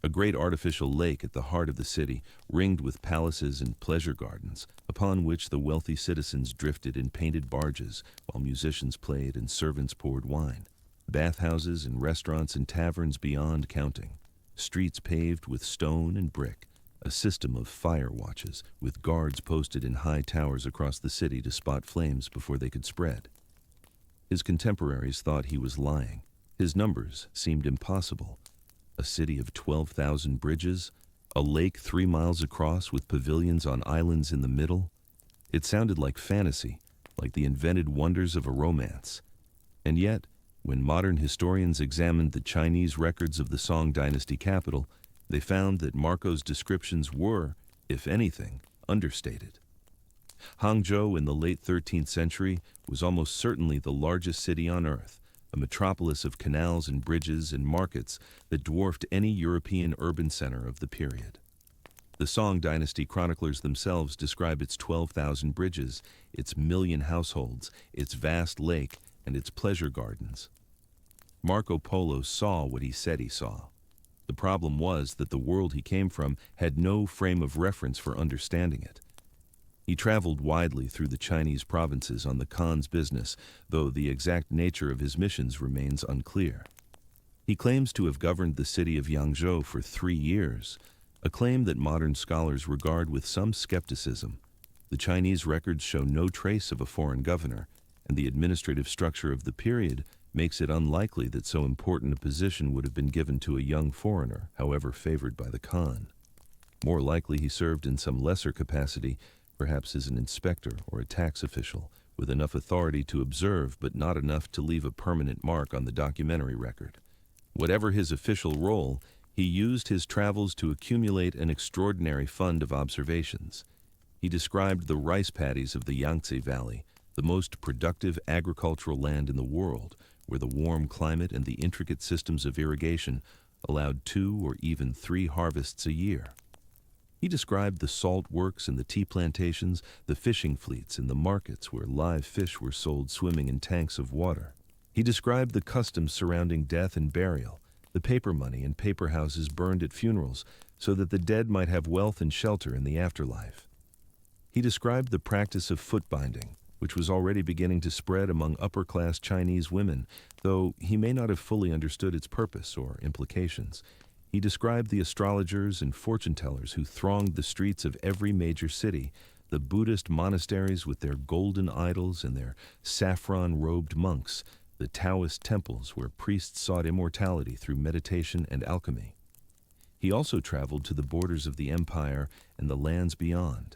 A great artificial lake at the heart of the city, ringed with palaces and pleasure gardens, upon which the wealthy citizens drifted in painted barges while musicians played and servants poured wine. Bathhouses and restaurants and taverns beyond counting. Streets paved with stone and brick. A system of fire watches, with guards posted in high towers across the city to spot flames before they could spread. His contemporaries thought he was lying. His numbers seemed impossible. A city of 12,000 bridges, a lake 3 miles across with pavilions on islands in the middle. It sounded like fantasy, like the invented wonders of a romance. And yet, when modern historians examined the Chinese records of the Song dynasty capital, they found that Marco's descriptions were, if anything, understated. Hangzhou in the late 13th century was almost certainly the largest city on earth, a metropolis of canals and bridges and markets that dwarfed any European urban center of the period. The Song dynasty chroniclers themselves describe its 12,000 bridges, its 1 million households, its vast lake, and its pleasure gardens. Marco Polo saw what he said he saw. The problem was that the world he came from had no frame of reference for understanding it. He traveled widely through the Chinese provinces on the Khan's business, though the exact nature of his missions remains unclear. He claims to have governed the city of Yangzhou for 3 years, a claim that modern scholars regard with some skepticism. The Chinese records show no trace of a foreign governor, and the administrative structure of the period makes it unlikely that so important a position would have been given to a young foreigner, however favored by the Khan. More likely he served in some lesser capacity, perhaps as an inspector or a tax official, with enough authority to observe but not enough to leave a permanent mark on the documentary record. Whatever his official role, he used his travels to accumulate an extraordinary fund of observations. He described the rice paddies of the Yangtze Valley, the most productive agricultural land in the world, where the warm climate and the intricate systems of irrigation allowed 2 or even 3 harvests a year. He described the salt works and the tea plantations, the fishing fleets and the markets where live fish were sold swimming in tanks of water. He described the customs surrounding death and burial, the paper money and paper houses burned at funerals so that the dead might have wealth and shelter in the afterlife. He described the practice of foot binding, which was already beginning to spread among upper-class Chinese women, though he may not have fully understood its purpose or implications. He described the astrologers and fortune-tellers who thronged the streets of every major city, the Buddhist monasteries with their golden idols and their saffron-robed monks, the Taoist temples where priests sought immortality through meditation and alchemy. He also traveled to the borders of the empire and the lands beyond.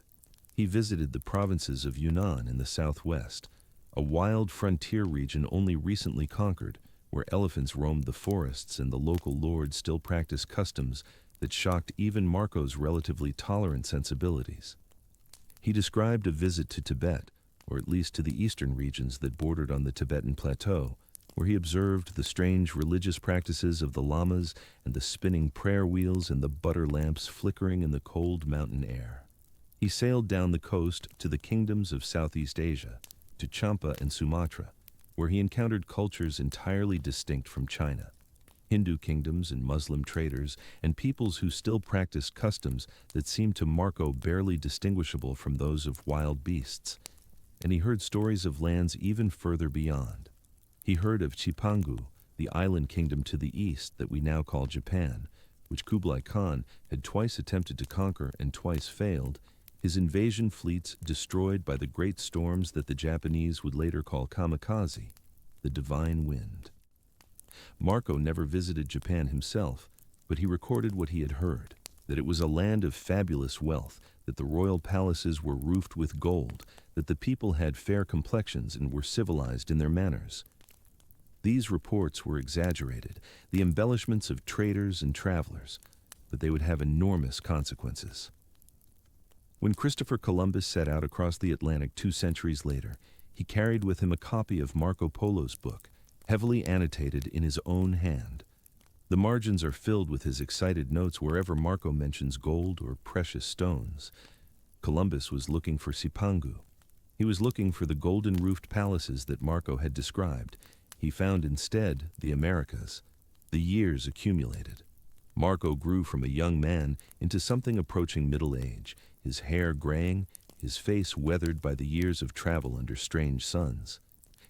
He visited the provinces of Yunnan in the southwest, a wild frontier region only recently conquered, where elephants roamed the forests and the local lords still practiced customs that shocked even Marco's relatively tolerant sensibilities. He described a visit to Tibet, or at least to the eastern regions that bordered on the Tibetan plateau, where he observed the strange religious practices of the lamas and the spinning prayer wheels and the butter lamps flickering in the cold mountain air. He sailed down the coast to the kingdoms of Southeast Asia, to Champa and Sumatra, where he encountered cultures entirely distinct from China. Hindu kingdoms and Muslim traders, and peoples who still practiced customs that seemed to Marco barely distinguishable from those of wild beasts. And he heard stories of lands even further beyond. He heard of Chipangu, the island kingdom to the east that we now call Japan, which Kublai Khan had twice attempted to conquer and twice failed, his invasion fleets destroyed by the great storms that the Japanese would later call kamikaze, the divine wind. Marco never visited Japan himself, but he recorded what he had heard, that it was a land of fabulous wealth, that the royal palaces were roofed with gold, that the people had fair complexions and were civilized in their manners. These reports were exaggerated, the embellishments of traders and travelers, but they would have enormous consequences. When Christopher Columbus set out across the Atlantic 2 centuries later, he carried with him a copy of Marco Polo's book, heavily annotated in his own hand. The margins are filled with his excited notes wherever Marco mentions gold or precious stones. Columbus was looking for Cipangu. He was looking for the golden-roofed palaces that Marco had described. He found instead the Americas. The years accumulated. Marco grew from a young man into something approaching middle age, his hair graying, his face weathered by the years of travel under strange suns.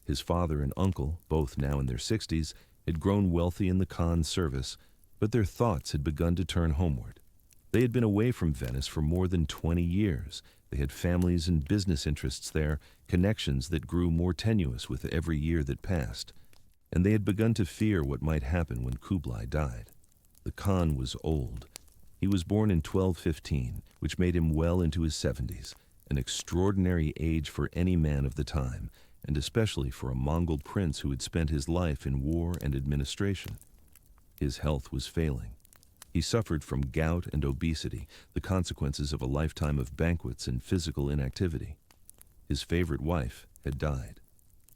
His father and uncle, both now in their 60s, had grown wealthy in the Khan's service, but their thoughts had begun to turn homeward. They had been away from Venice for more than 20 years. They had families and business interests there, connections that grew more tenuous with every year that passed. And they had begun to fear what might happen when Kublai died. The Khan was old. He was born in 1215, which made him well into his 70s, an extraordinary age for any man of the time, and especially for a Mongol prince who had spent his life in war and administration. His health was failing. He suffered from gout and obesity, the consequences of a lifetime of banquets and physical inactivity. His favorite wife had died.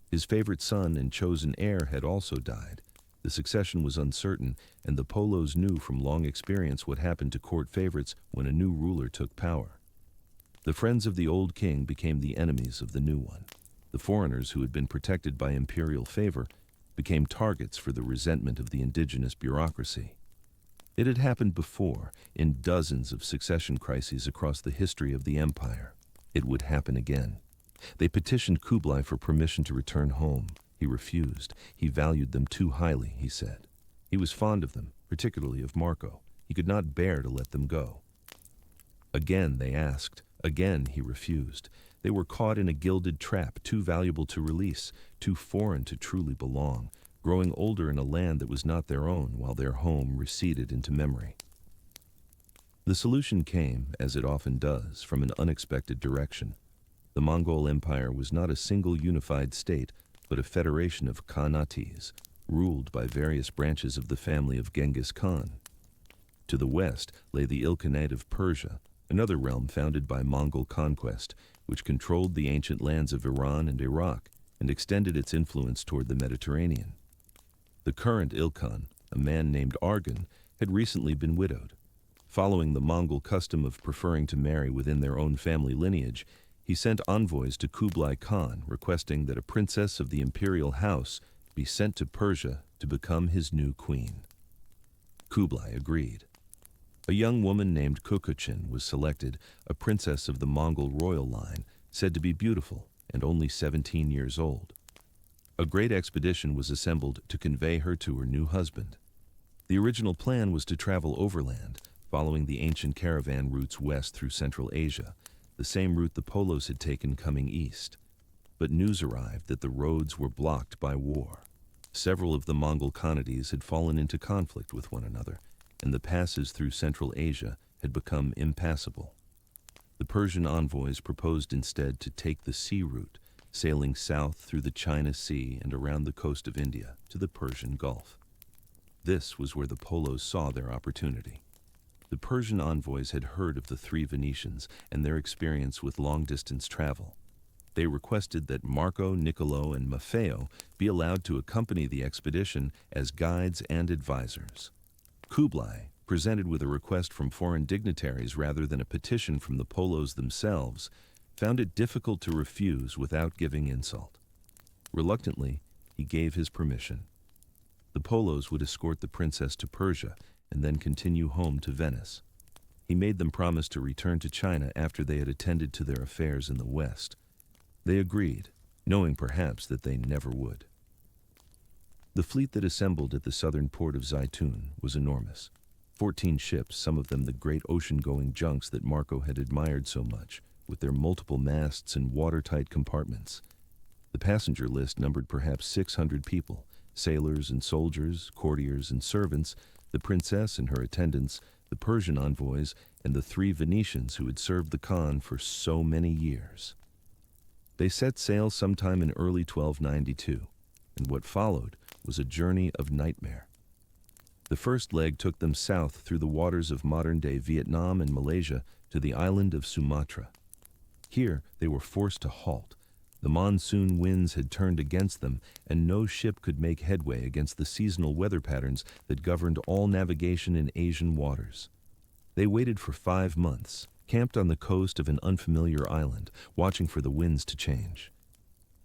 His favorite son and chosen heir had also died. The succession was uncertain, and the Polos knew from long experience what happened to court favorites when a new ruler took power. The friends of the old king became the enemies of the new one. The foreigners who had been protected by imperial favor became targets for the resentment of the indigenous bureaucracy. It had happened before, in dozens of succession crises across the history of the empire. It would happen again. They petitioned Kublai for permission to return home. He refused. He valued them too highly, he said. He was fond of them, particularly of Marco. He could not bear to let them go. Again they asked. Again he refused. They were caught in a gilded trap, too valuable to release, too foreign to truly belong, growing older in a land that was not their own while their home receded into memory. The solution came, as it often does, from an unexpected direction. The Mongol Empire was not a single unified state, but a federation of Khanates, ruled by various branches of the family of Genghis Khan. To the west lay the Ilkhanate of Persia, another realm founded by Mongol conquest, which controlled the ancient lands of Iran and Iraq and extended its influence toward the Mediterranean. The current Ilkhan, a man named Arghun, had recently been widowed. Following the Mongol custom of preferring to marry within their own family lineage, he sent envoys to Kublai Khan requesting that a princess of the imperial house be sent to Persia to become his new queen. Kublai agreed. A young woman named Kukuchin was selected, a princess of the Mongol royal line, said to be beautiful and only 17 years old. A great expedition was assembled to convey her to her new husband. The original plan was to travel overland, following the ancient caravan routes west through Central Asia, the same route the Polos had taken coming east. But news arrived that the roads were blocked by war. Several of the Mongol Khanates had fallen into conflict with one another, and the passes through Central Asia had become impassable. The Persian envoys proposed instead to take the sea route, sailing south through the China Sea and around the coast of India to the Persian Gulf. This was where the Polos saw their opportunity. The Persian envoys had heard of the three Venetians and their experience with long-distance travel. They requested that Marco, Niccolo, and Maffeo be allowed to accompany the expedition as guides and advisors. Kublai, presented with a request from foreign dignitaries rather than a petition from the Polos themselves, found it difficult to refuse without giving insult. Reluctantly, he gave his permission. The Polos would escort the princess to Persia and then continue home to Venice. He made them promise to return to China after they had attended to their affairs in the West. They agreed, knowing perhaps that they never would. The fleet that assembled at the southern port of Zaitun was enormous. 14 ships, some of them the great ocean-going junks that Marco had admired so much, with their multiple masts and watertight compartments. The passenger list numbered perhaps 600 people, sailors and soldiers, courtiers and servants, the princess and her attendants, the Persian envoys, and the three Venetians who had served the Khan for so many years. They set sail sometime in early 1292, and what followed was a journey of nightmare. The first leg took them south through the waters of modern-day Vietnam and Malaysia to the island of Sumatra. Here they were forced to halt. The monsoon winds had turned against them, and no ship could make headway against the seasonal weather patterns that governed all navigation in Asian waters. They waited for 5 months, camped on the coast of an unfamiliar island, watching for the winds to change.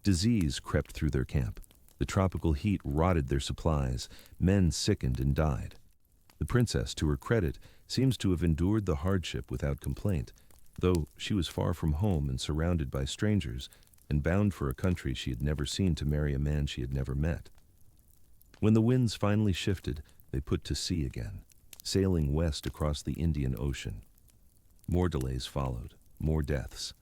Disease crept through their camp. The tropical heat rotted their supplies. Men sickened and died. The princess, to her credit, seems to have endured the hardship without complaint, though she was far from home and surrounded by strangers, and bound for a country she had never seen to marry a man she had never met. When the winds finally shifted, they put to sea again, sailing west across the Indian Ocean. More delays followed, more deaths.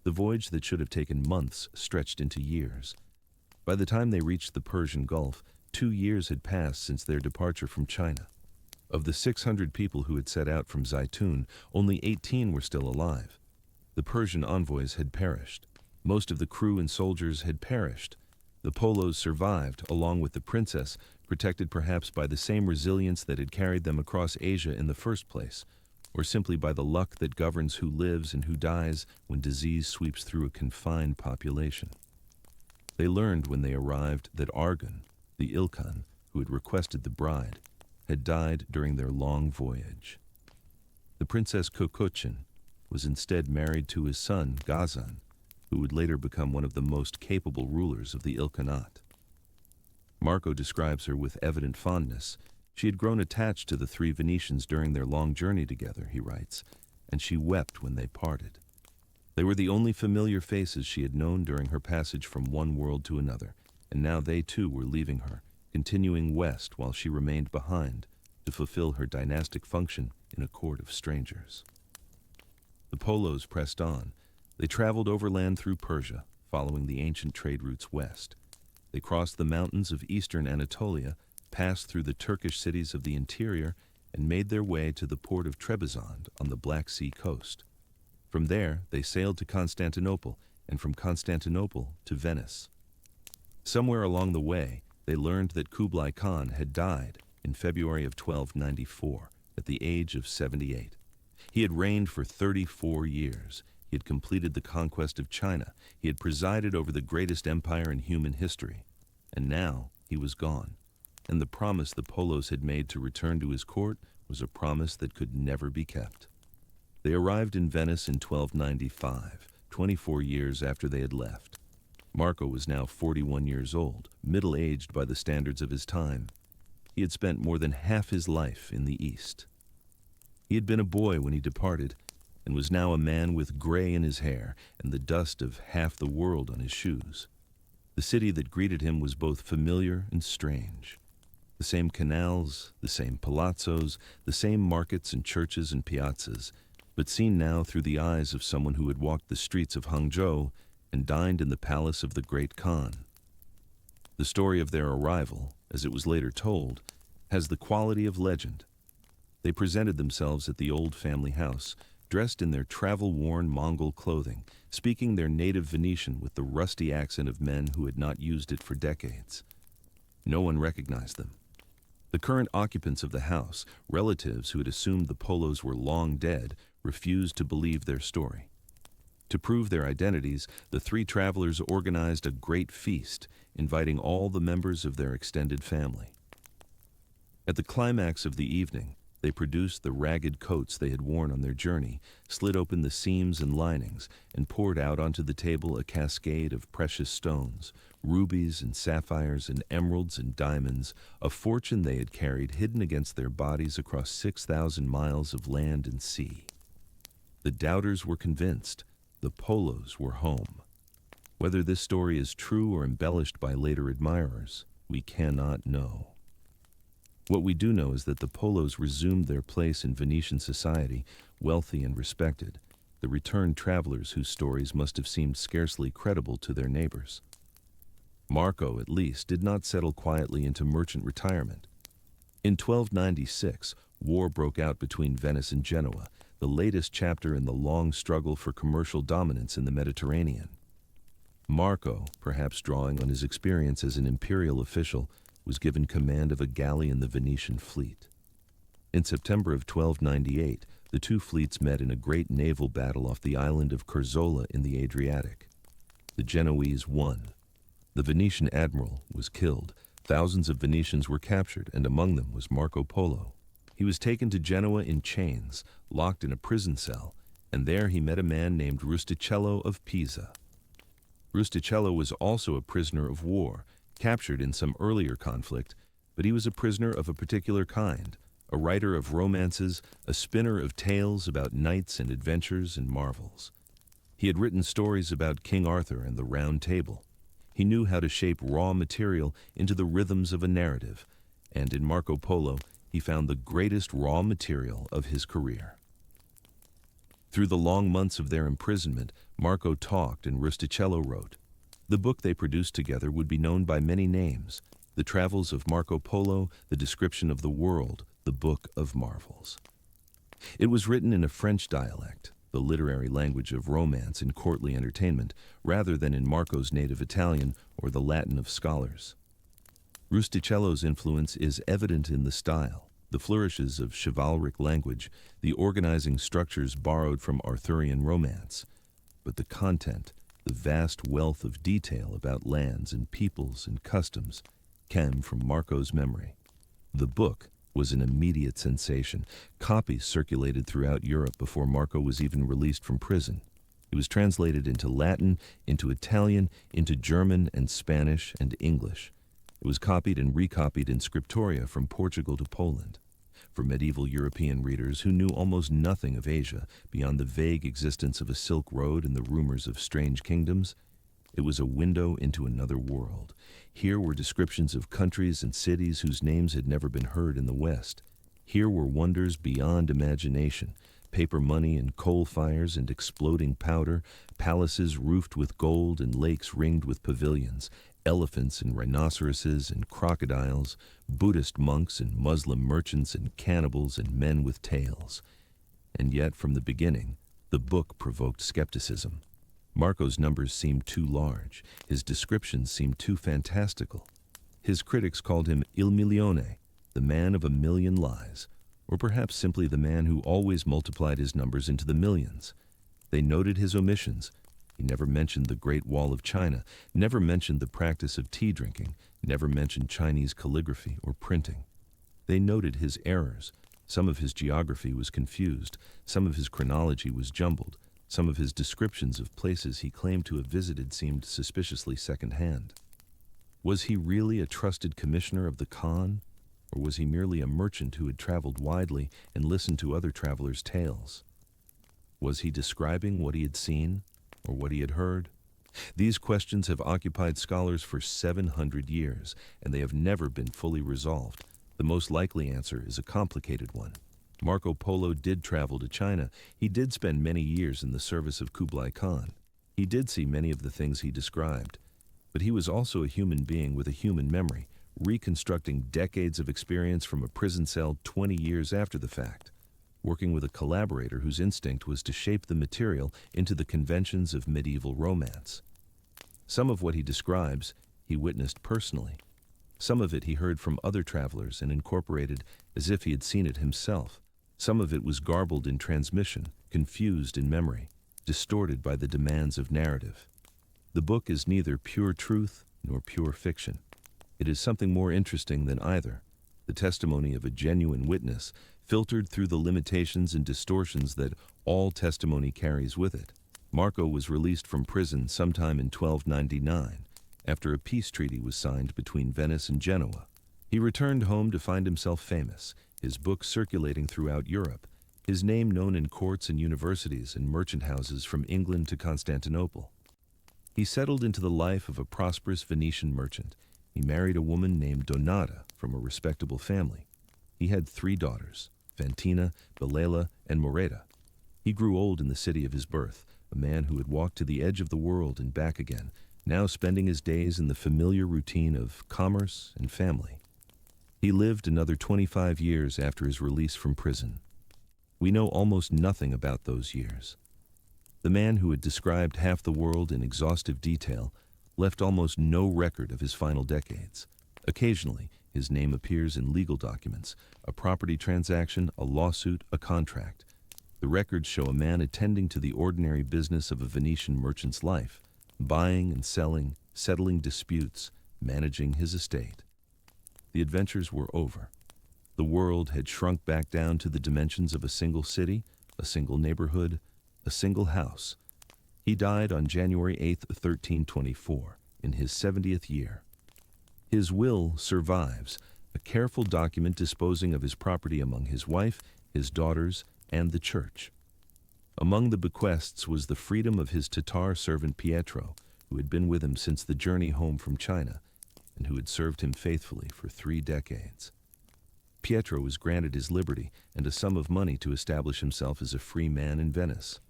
The voyage that should have taken months stretched into years. By the time they reached the Persian Gulf, 2 years had passed since their departure from China. Of the 600 people who had set out from Zaitun, only 18 were still alive. The Persian envoys had perished. Most of the crew and soldiers had perished. The Polos survived, along with the princess, protected perhaps by the same resilience that had carried them across Asia in the first place, or simply by the luck that governs who lives and who dies when disease sweeps through a confined population. They learned when they arrived that Arghun, the Ilkhan, who had requested the bride, had died during their long voyage. The Princess Kokochin was instead married to his son, Ghazan, who would later become one of the most capable rulers of the Ilkhanate. Marco describes her with evident fondness. She had grown attached to the three Venetians during their long journey together, he writes, and she wept when they parted. They were the only familiar faces she had known during her passage from one world to another, and now they too were leaving her, continuing west while she remained behind to fulfill her dynastic function in a court of strangers. The Polos pressed on. They traveled overland through Persia, following the ancient trade routes west. They crossed the mountains of eastern Anatolia, passed through the Turkish cities of the interior, and made their way to the port of Trebizond on the Black Sea coast. From there, they sailed to Constantinople, and from Constantinople to Venice. Somewhere along the way, they learned that Kublai Khan had died in February of 1294, at the age of 78. He had reigned for 34 years. He had completed the conquest of China. He had presided over the greatest empire in human history. And now he was gone. And the promise the Polos had made to return to his court was a promise that could never be kept. They arrived in Venice in 1295, 24 years after they had left. Marco was now 41 years old, middle-aged by the standards of his time. He had spent more than half his life in the East. He had been a boy when he departed, and was now a man with gray in his hair and the dust of half the world on his shoes. The city that greeted him was both familiar and strange. The same canals, the same palazzos, the same markets and churches and piazzas, but seen now through the eyes of someone who had walked the streets of Hangzhou and dined in the palace of the great Khan. The story of their arrival, as it was later told, has the quality of legend. They presented themselves at the old family house, dressed in their travel-worn Mongol clothing, speaking their native Venetian with the rusty accent of men who had not used it for decades. No one recognized them. The current occupants of the house, relatives who had assumed the Polos were long dead, refused to believe their story. To prove their identities, the three travelers organized a great feast, inviting all the members of their extended family. At the climax of the evening, they produced the ragged coats they had worn on their journey, slid open the seams and linings, and poured out onto the table a cascade of precious stones, rubies and sapphires and emeralds and diamonds, a fortune they had carried hidden against their bodies across 6,000 miles of land and sea. The doubters were convinced. The Polos were home. Whether this story is true or embellished by later admirers, we cannot know. What we do know is that the Polos resumed their place in Venetian society, wealthy and respected, the returned travelers whose stories must have seemed scarcely credible to their neighbors. Marco, at least, did not settle quietly into merchant retirement. In 1296, war broke out between Venice and Genoa, the latest chapter in the long struggle for commercial dominance in the Mediterranean. Marco, perhaps drawing on his experience as an imperial official, was given command of a galley in the Venetian fleet. In September of 1298, the two fleets met in a great naval battle off the island of Curzola in the Adriatic. The Genoese won. The Venetian admiral was killed. Thousands of Venetians were captured, and among them was Marco Polo. He was taken to Genoa in chains, locked in a prison cell, and there he met a man named Rustichello of Pisa. Rustichello was also a prisoner of war, captured in some earlier conflict, but he was a prisoner of a particular kind, a writer of romances, a spinner of tales about knights and adventures and marvels. He had written stories about King Arthur and the Round Table. He knew how to shape raw material into the rhythms of a narrative, and in Marco Polo, he found the greatest raw material of his career. Through the long months of their imprisonment, Marco talked and Rustichello wrote. The book they produced together would be known by many names: The Travels of Marco Polo, The Description of the World, The Book of Marvels. It was written in a French dialect, the literary language of romance and courtly entertainment, rather than in Marco's native Italian or the Latin of scholars. Rustichello's influence is evident in the style, the flourishes of chivalric language, the organizing structures borrowed from Arthurian romance, but the content, the vast wealth of detail about lands and peoples and customs, came from Marco's memory. The book was an immediate sensation. Copies circulated throughout Europe before Marco was even released from prison. It was translated into Latin, into Italian, into German and Spanish and English. It was copied and recopied in scriptoria from Portugal to Poland. For medieval European readers who knew almost nothing of Asia beyond the vague existence of a Silk Road and the rumors of strange kingdoms, it was a window into another world. Here were descriptions of countries and cities whose names had never been heard in the West. Here were wonders beyond imagination: paper money and coal fires and exploding powder, palaces roofed with gold and lakes ringed with pavilions, elephants and rhinoceroses and crocodiles, Buddhist monks and Muslim merchants and cannibals and men with tails. And yet, from the beginning, the book provoked skepticism. Marco's numbers seemed too large. His descriptions seemed too fantastical. His critics called him Il Milione, the man of a million lies, or perhaps simply the man who always multiplied his numbers into the millions. They noted his omissions. He never mentioned the Great Wall of China, never mentioned the practice of tea drinking, never mentioned Chinese calligraphy or printing. They noted his errors. Some of his geography was confused, some of his chronology was jumbled, some of his descriptions of places he claimed to have visited seemed suspiciously second-hand. Was he really a trusted commissioner of the Khan, or was he merely a merchant who had traveled widely and listened to other travelers' tales? Was he describing what he had seen, or what he had heard? These questions have occupied scholars for 700 years, and they have never been fully resolved. The most likely answer is a complicated one. Marco Polo did travel to China. He did spend many years in the service of Kublai Khan. He did see many of the things he described. But he was also a human being with a human memory, reconstructing decades of experience from a prison cell 20 years after the fact. working with a collaborator whose instinct was to shape the material into the conventions of medieval romance. Some of what he describes he witnessed personally. Some of it he heard from other travelers and incorporated as if he had seen it himself. Some of it was garbled in transmission, confused in memory, distorted by the demands of narrative. The book is neither pure truth nor pure fiction. It is something more interesting than either, the testimony of a genuine witness, filtered through the limitations and distortions that all testimony carries with it. Marco was released from prison sometime in 1299, after a peace treaty was signed between Venice and Genoa. He returned home to find himself famous, his book circulating throughout Europe, his name known in courts and universities and merchant houses from England to Constantinople. He settled into the life of a prosperous Venetian merchant. He married a woman named Donata from a respectable family. He had 3 daughters, Fantina, Belela, and Moreta. He grew old in the city of his birth, a man who had walked to the edge of the world and back again, now spending his days in the familiar routine of commerce and family. He lived another 25 years after his release from prison. We know almost nothing about those years. The man who had described half the world in exhaustive detail left almost no record of his final decades. Occasionally, his name appears in legal documents, a property transaction, a lawsuit, a contract. The records show a man attending to the ordinary business of a Venetian merchant's life, buying and selling, settling disputes, managing his estate. The adventures were over. The world had shrunk back down to the dimensions of a single city, a single neighborhood, a single house. He died on January 8, 1324, in his 70th year. His will survives, a careful document disposing of his property among his wife, his daughters, and the church. Among the bequests was the freedom of his Tatar servant Pietro, who had been with him since the journey home from China, and who had served him faithfully for 3 decades. Pietro was granted his liberty and a sum of money to establish himself as a free man in Venice.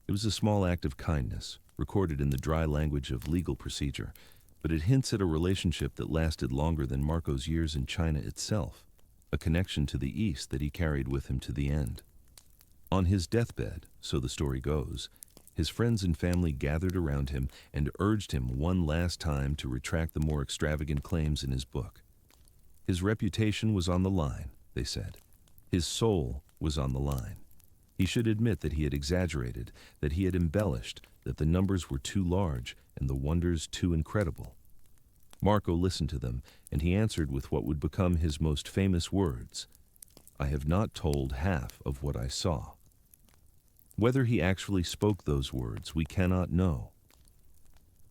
It was a small act of kindness, recorded in the dry language of legal procedure, but it hints at a relationship that lasted longer than Marco's years in China itself, a connection to the East that he carried with him to the end. On his deathbed, so the story goes, his friends and family gathered around him and urged him one last time to retract the more extravagant claims in his book. His reputation was on the line, they said. His soul was on the line. He should admit that he had exaggerated, that he had embellished, that the numbers were too large and the wonders too incredible. Marco listened to them, and he answered with what would become his most famous words, "I have not told half of what I saw." Whether he actually spoke those words, we cannot know.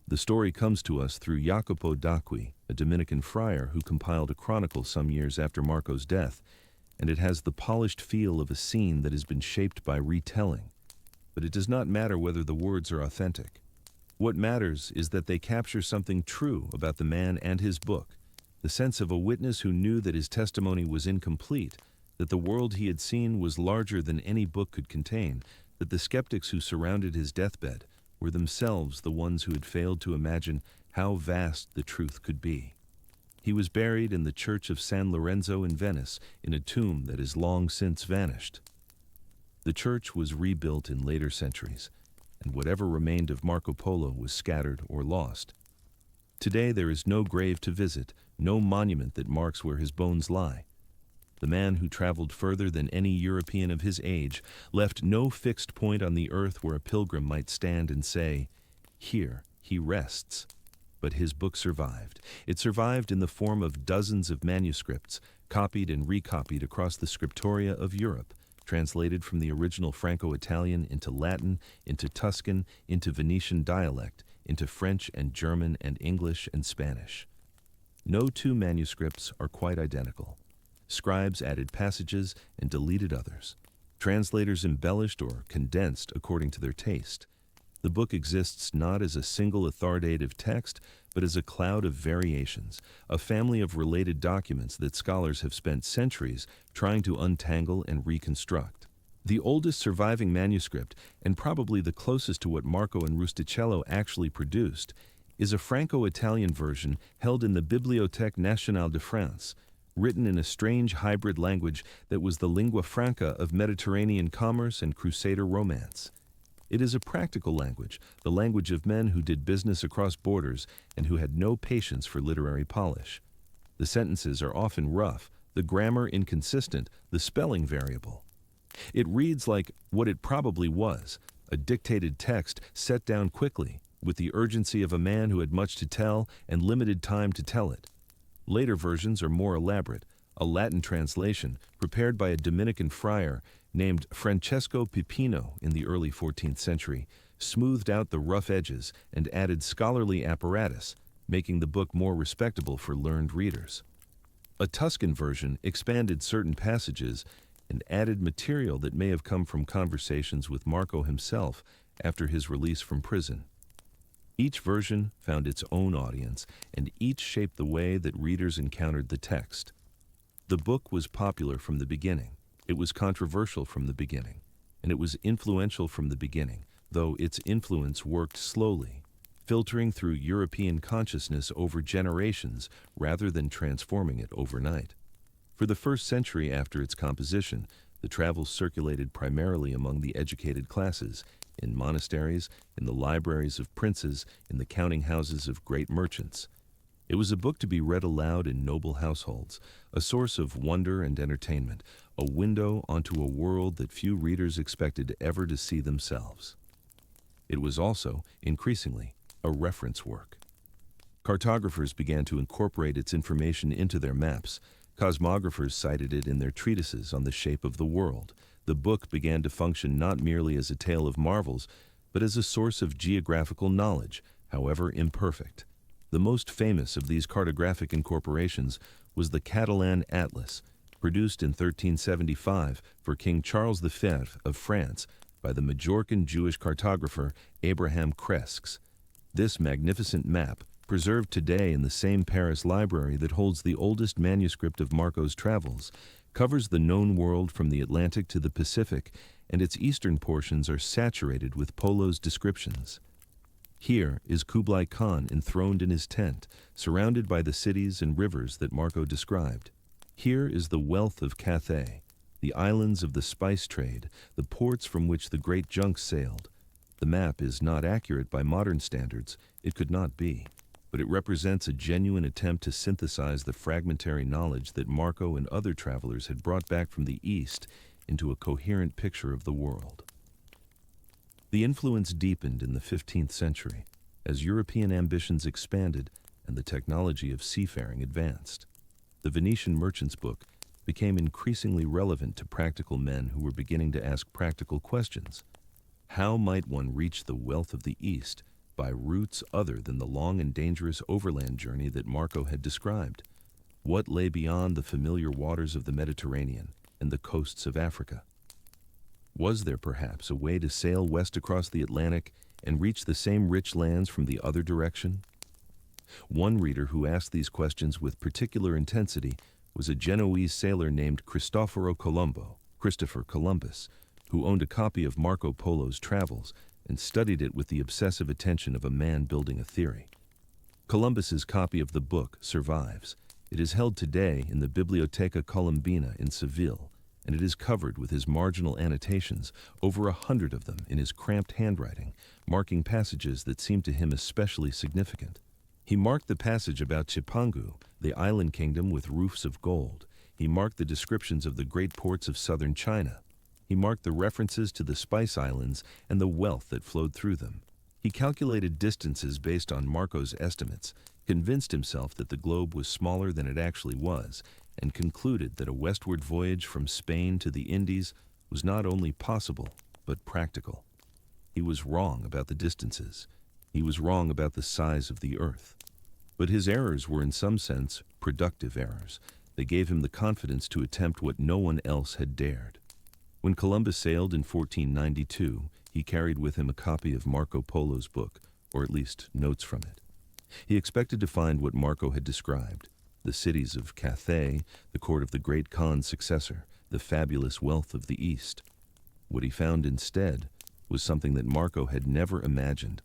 The story comes to us through Jacopo d'Acqui, a Dominican friar who compiled a chronicle some years after Marco's death, and it has the polished feel of a scene that has been shaped by retelling. But it does not matter whether the words are authentic. What matters is that they capture something true about the man and his book, the sense of a witness who knew that his testimony was incomplete, that the world he had seen was larger than any book could contain, that the skeptics who surrounded his deathbed were themselves the ones who had failed to imagine how vast the truth could be. He was buried in the church of San Lorenzo in Venice, in a tomb that has long since vanished. The church was rebuilt in later centuries, and whatever remained of Marco Polo was scattered or lost. Today there is no grave to visit, no monument that marks where his bones lie. The man who traveled further than any European of his age left no fixed point on the earth where a pilgrim might stand and say, "Here he rests." But his book survived. It survived in the form of dozens of manuscripts, copied and recopied across the scriptoria of Europe, translated from the original Franco-Italian into Latin, into Tuscan, into Venetian dialect, into French and German and English and Spanish. No 2 manuscripts are quite identical. Scribes added passages and deleted others. Translators embellished or condensed according to their taste. The book exists not as a single authoritative text, but as a cloud of variations, a family of related documents that scholars have spent centuries trying to untangle and reconstruct. The oldest surviving manuscript, and probably the closest to what Marco and Rustichello actually produced, is a Franco-Italian version held in the Bibliothèque Nationale de France, written in a strange hybrid language that was the lingua franca of Mediterranean commerce and Crusader romance. It is a practical language, the language of men who did business across borders and who had no patience for literary polish. The sentences are often rough, the grammar inconsistent, the spelling variable. It reads like what it probably was, a dictated text set down quickly, with the urgency of a man who had much to tell and limited time to tell it. Later versions are more elaborate. A Latin translation, prepared by a Dominican friar named Francesco Pipino in the early 14th century, smoothed out the rough edges and added scholarly apparatus, making the book more respectable for learned readers. A Tuscan version expanded certain passages and added material that may have come from conversations with Marco himself after his release from prison. Each version found its own audience, and each shaped the way that readers encountered the text. The book was popular from the beginning. It was controversial from the beginning, and it was influential from the beginning, though its influence worked slowly, filtering through European consciousness over generations rather than transforming it overnight. For the first century after its composition, the travels circulated primarily among the educated classes, in monasteries, in the libraries of princes, in the counting houses of great merchants. It was a book to be read aloud in noble households, a source of wonder and entertainment, a window onto a world that few readers expected ever to see themselves. It was also, increasingly, a reference work. Cartographers began to incorporate its information into their maps. Cosmographers cited it in their treatises on the shape of the world. The book began to function not merely as a tale of marvels, but as a source of geographical knowledge, however imperfect. The most famous of these cartographic incorporations was the Catalan Atlas, produced in 1375 for King Charles V of France by the Majorcan Jewish cartographer Abraham Cresques. This magnificent map, preserved today in the same Paris library that holds the oldest manuscript of Marco's travels, covers the known world from the Atlantic to the Pacific, and its eastern portions are saturated with Polo's descriptions. Here is Kublai Khan enthroned in his tent, surrounded by the cities and rivers that Marco described. Here is the wealth of Cathay, the islands of the spice trade, the ports from which the great junks sailed. The map is not accurate by modern standards, it could not be, but it represents a genuine attempt to synthesize the fragmentary knowledge that Marco and other travelers had brought back from the East into a coherent picture of the world. The influence deepened in the 15th century as European ambitions expanded and the technology of seafaring advanced. The Venetian merchant's book became increasingly relevant to practical men who were beginning to ask practical questions. How might one reach the wealth of the East by routes other than the long and dangerous overland journey that Marco had described? What lay beyond the familiar waters of the Mediterranean and the coasts of Africa? Was there perhaps a way to sail west across the Atlantic and reach the same rich lands from the other direction? One reader who asked these questions with particular intensity was a Genoese sailor named Christopher Columbus, who owned a copy of Marco Polo's travels and studied it with the obsessive attention of a man building a theory. Columbus's copy of the book survives. It is held today in the Biblioteca Colombina in Seville, and it is covered with his marginal annotations, over 100 of them in his cramped handwriting, marking passages that seemed to him especially significant. He marked the passage about Chipangu, the island kingdom with roofs of gold. He marked the descriptions of the great ports of southern China. He marked the references to the Spice Islands and the wealth that flowed through them. He calculated distances based on Marco's estimates, convinced himself that the globe was smaller than it actually was, and concluded that a westward voyage from Spain to the Indies was not only possible, but practical. He was wrong about the distances. He was wrong about the size of the earth. But his errors were in some sense productive errors. They gave him the confidence to attempt what no one else had dared. When Columbus sailed in 1492, he carried with him a copy of Marco Polo's book, or at least notes from it. He expected to find what Marco had described, the cities of Cathay, the court of the great Khan's successor, the fabulous wealth of the East. What he found instead was something that Marco had never imagined,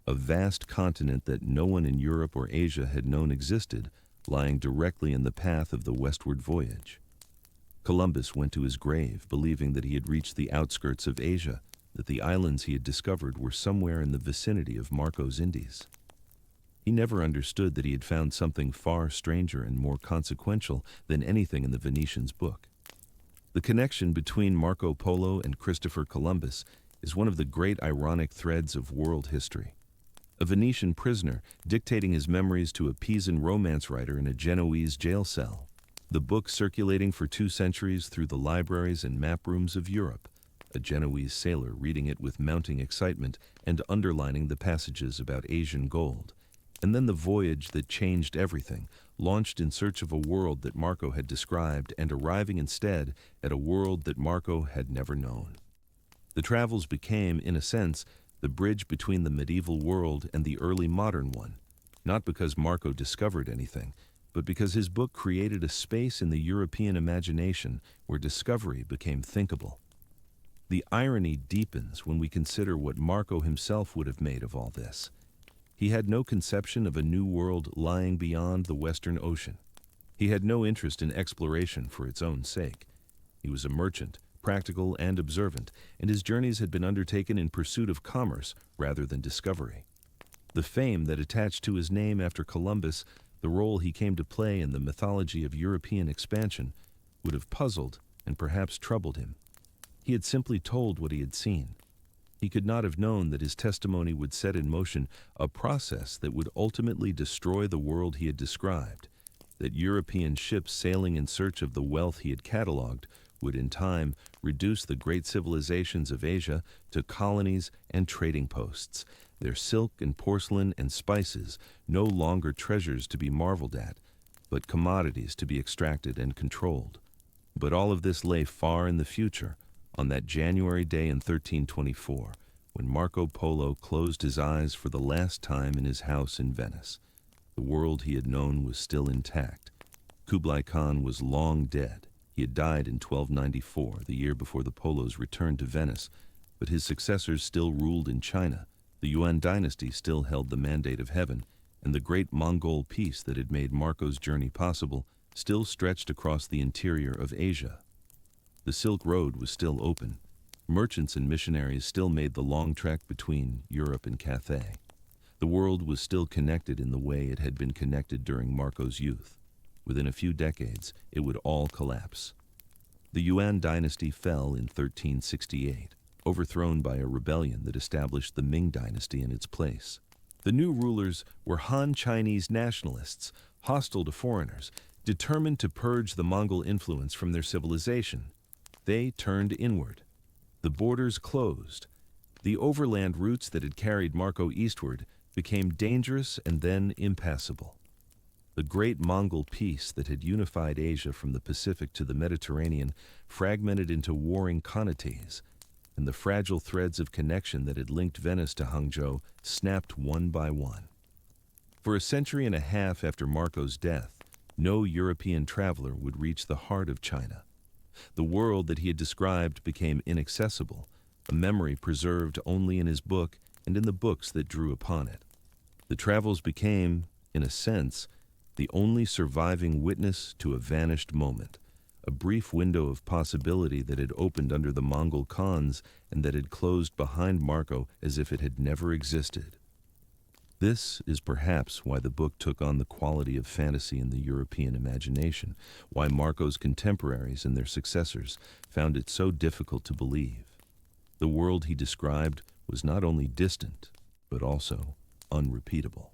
a vast continent that no one in Europe or Asia had known existed, lying directly in the path of the westward voyage. Columbus went to his grave believing that he had reached the outskirts of Asia, that the islands he had discovered were somewhere in the vicinity of Marco's Indies. He never understood that he had found something far stranger and more consequential than anything in the Venetian's book. The connection between Marco Polo and Christopher Columbus is one of the great ironic threads of world history. A Venetian prisoner dictating his memories to a Pisan romance writer in a Genoese jail cell. The book circulating for 2 centuries through the libraries and map rooms of Europe, a Genoese sailor reading it with mounting excitement and underlining the passages about Asian gold. And then the voyage that changed everything, launched in search of a world that Marco had described and arriving instead at a world that Marco had never known. The travels became, in a sense, the bridge between the medieval world and the early modern one, not because Marco discovered anything, but because his book created a space in the European imagination where discovery became thinkable. The irony deepens when we consider what Marco himself would have made of all this. He had no conception of a new world lying beyond the Western Ocean. He had no interest in exploration for its own sake. He was a merchant, practical and observant, and his journeys had been undertaken in pursuit of commerce rather than discovery. The fame that attached to his name after Columbus, the role he came to play in the mythology of European expansion, would have puzzled and perhaps troubled him. He had simply told what he had seen. He could not have known that his testimony would set in motion a process that would ultimately destroy the world he had described, that European ships sailing in search of the wealth he had catalogued would in time reduce the great civilizations of Asia to colonies and trading posts, their silk and porcelain and spices no longer treasures to be marveled at, but commodities to be extracted and controlled. But all of this lay far in the future, on that January day in 1324, when Marco Polo closed his eyes for the last time in his house in Venice. The world he had known was still intact. Kublai Khan was long dead. He had died in 1294, the year before the Polos returned to Venice, but his successors still ruled in China. The Yuan dynasty still held the mandate of heaven, and the great Mongol peace that had made Marco's journey possible still stretched across the interior of Asia. The Silk Road was still open. Merchants and missionaries still made the long trek between Europe and Cathay. The world was still connected in the way it had been connected during Marco's youth. Within a few decades, it would all collapse. The Yuan dynasty fell in 1368, overthrown by a rebellion that established the Ming dynasty in its place. The new rulers were Han Chinese nationalists, hostile to foreigners, determined to purge the Mongol influence from their civilization. They turned inward. The borders closed. The overland routes that had carried Marco eastward became dangerous and then impassable. The great Mongol peace that had unified Asia from the Pacific to the Mediterranean fragmented into warring khanates, and the fragile threads of connection that had linked Venice to Hangzhou snapped one by one. For a century and a half after Marco's death, no European traveler would reach the heart of China. The world that he had described became inaccessible, a memory preserved only in his book and in the books that drew upon it. The travels became, in a sense, the only surviving witness to a vanished moment, a brief window of possibility that had opened under the Mongol Khans and that had closed behind Marco as if it had never existed. This is perhaps why the book took on the quality of fantasy in the European imagination, why Marco's contemporaries and their successors found it so difficult to believe. The world he described was not only distant, but also unrepeatable.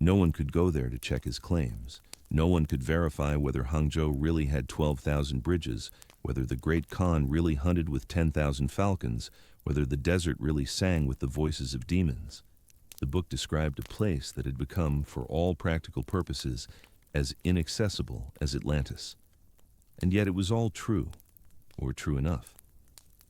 No one could go there to check his claims. No one could verify whether Hangzhou really had 12,000 bridges, whether the great Khan really hunted with 10,000 falcons, whether the desert really sang with the voices of demons. The book described a place that had become, for all practical purposes, as inaccessible as Atlantis. And yet it was all true, or true enough.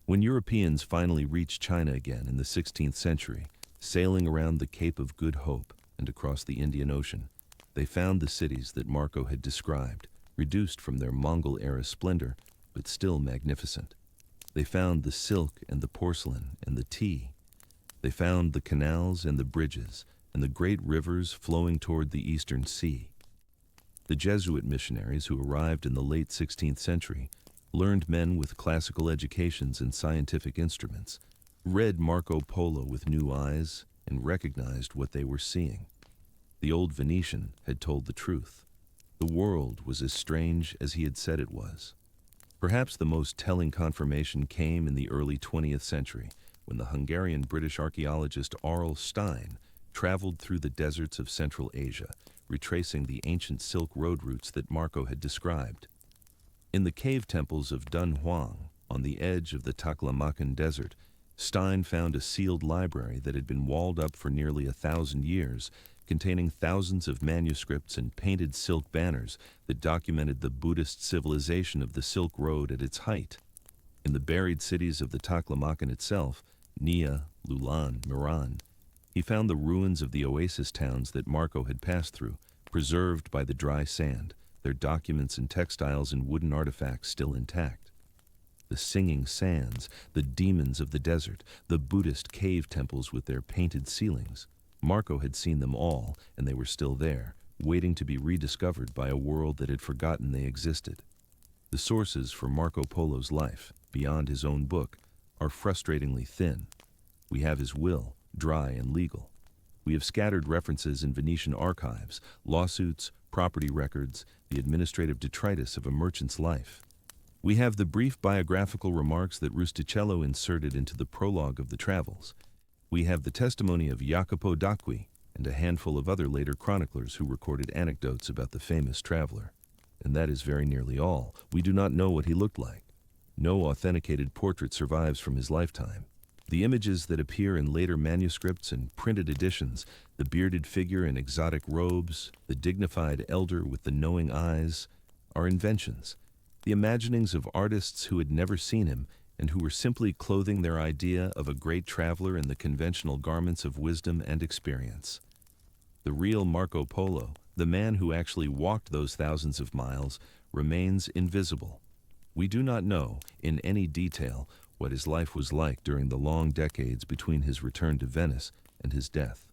When Europeans finally reached China again in the 16th century, sailing around the Cape of Good Hope and across the Indian Ocean, they found the cities that Marco had described, reduced from their Mongol-era splendor, but still magnificent. They found the silk and the porcelain and the tea. They found the canals and the bridges and the great rivers flowing toward the eastern sea. The Jesuit missionaries who arrived in the late 16th century, learned men with classical educations and scientific instruments, read Marco Polo with new eyes and recognized what they were seeing. The old Venetian had told the truth. The world was as strange as he had said it was. Perhaps the most telling confirmation came in the early 20th century, when the Hungarian-British archaeologist Aurel Stein traveled through the deserts of Central Asia, retracing the ancient Silk Road routes that Marco had described. In the cave temples of Dunhuang, on the edge of the Taklamakan Desert, Stein found a sealed library that had been walled up for nearly 1,000 years, containing thousands of manuscripts and painted silk banners that documented the Buddhist civilization of the Silk Road at its height. In the buried cities of the Taklamakan itself, Nia, Lulan, Meran, he found the ruins of the oasis towns that Marco had passed through, preserved by the dry sand, their documents and textiles and wooden artifacts still intact. The singing sands, the demons of the desert, the Buddhist cave temples with their painted ceilings. Marco had seen them all, and they were still there, waiting to be rediscovered by a world that had forgotten they existed. The sources for Marco Polo's life, beyond his own book, are frustratingly thin. We have his will, dry and legal. We have scattered references in Venetian archives, lawsuits, property records, the administrative detritus of a merchant's life. We have the brief biographical remarks that Rustichello inserted into the prologue of the travels. We have the testimony of Jacopo d'Acqui and a handful of other later chroniclers who recorded anecdotes about the famous traveler. And that is very nearly all. We do not know what he looked like. No authenticated portrait survives from his lifetime. The images that appear in later manuscripts and printed editions, the bearded figure in exotic robes, the dignified elder with the knowing eyes, are inventions, the imaginings of artists who had never seen him and who were simply clothing their idea of a great traveler in the conventional garments of wisdom and experience. The real Marco Polo, the man who actually walked those thousands of miles, remains invisible. We do not know, in any detail, what his life was like during the long decades between his return to Venice and his death.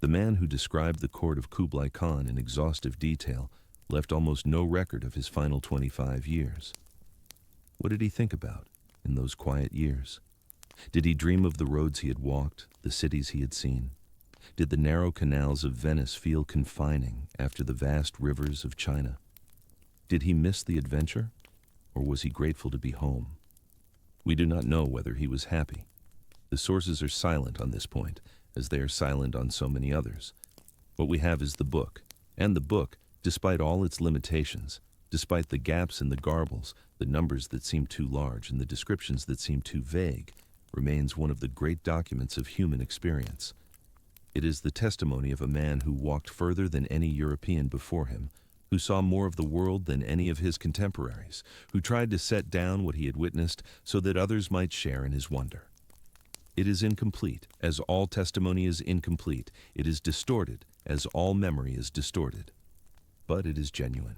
The man who described the court of Kublai Khan in exhaustive detail left almost no record of his final 25 years. What did he think about in those quiet years? Did he dream of the roads he had walked, the cities he had seen? Did the narrow canals of Venice feel confining after the vast rivers of China? Did he miss the adventure, or was he grateful to be home? We do not know whether he was happy. The sources are silent on this point, as they are silent on so many others. What we have is the book, and the book, despite all its limitations, despite the gaps in the garbles, the numbers that seem too large, and the descriptions that seem too vague, remains one of the great documents of human experience. It is the testimony of a man who walked further than any European before him, who saw more of the world than any of his contemporaries, who tried to set down what he had witnessed so that others might share in his wonder. It is incomplete, as all testimony is incomplete. It is distorted, as all memory is distorted. But it is genuine.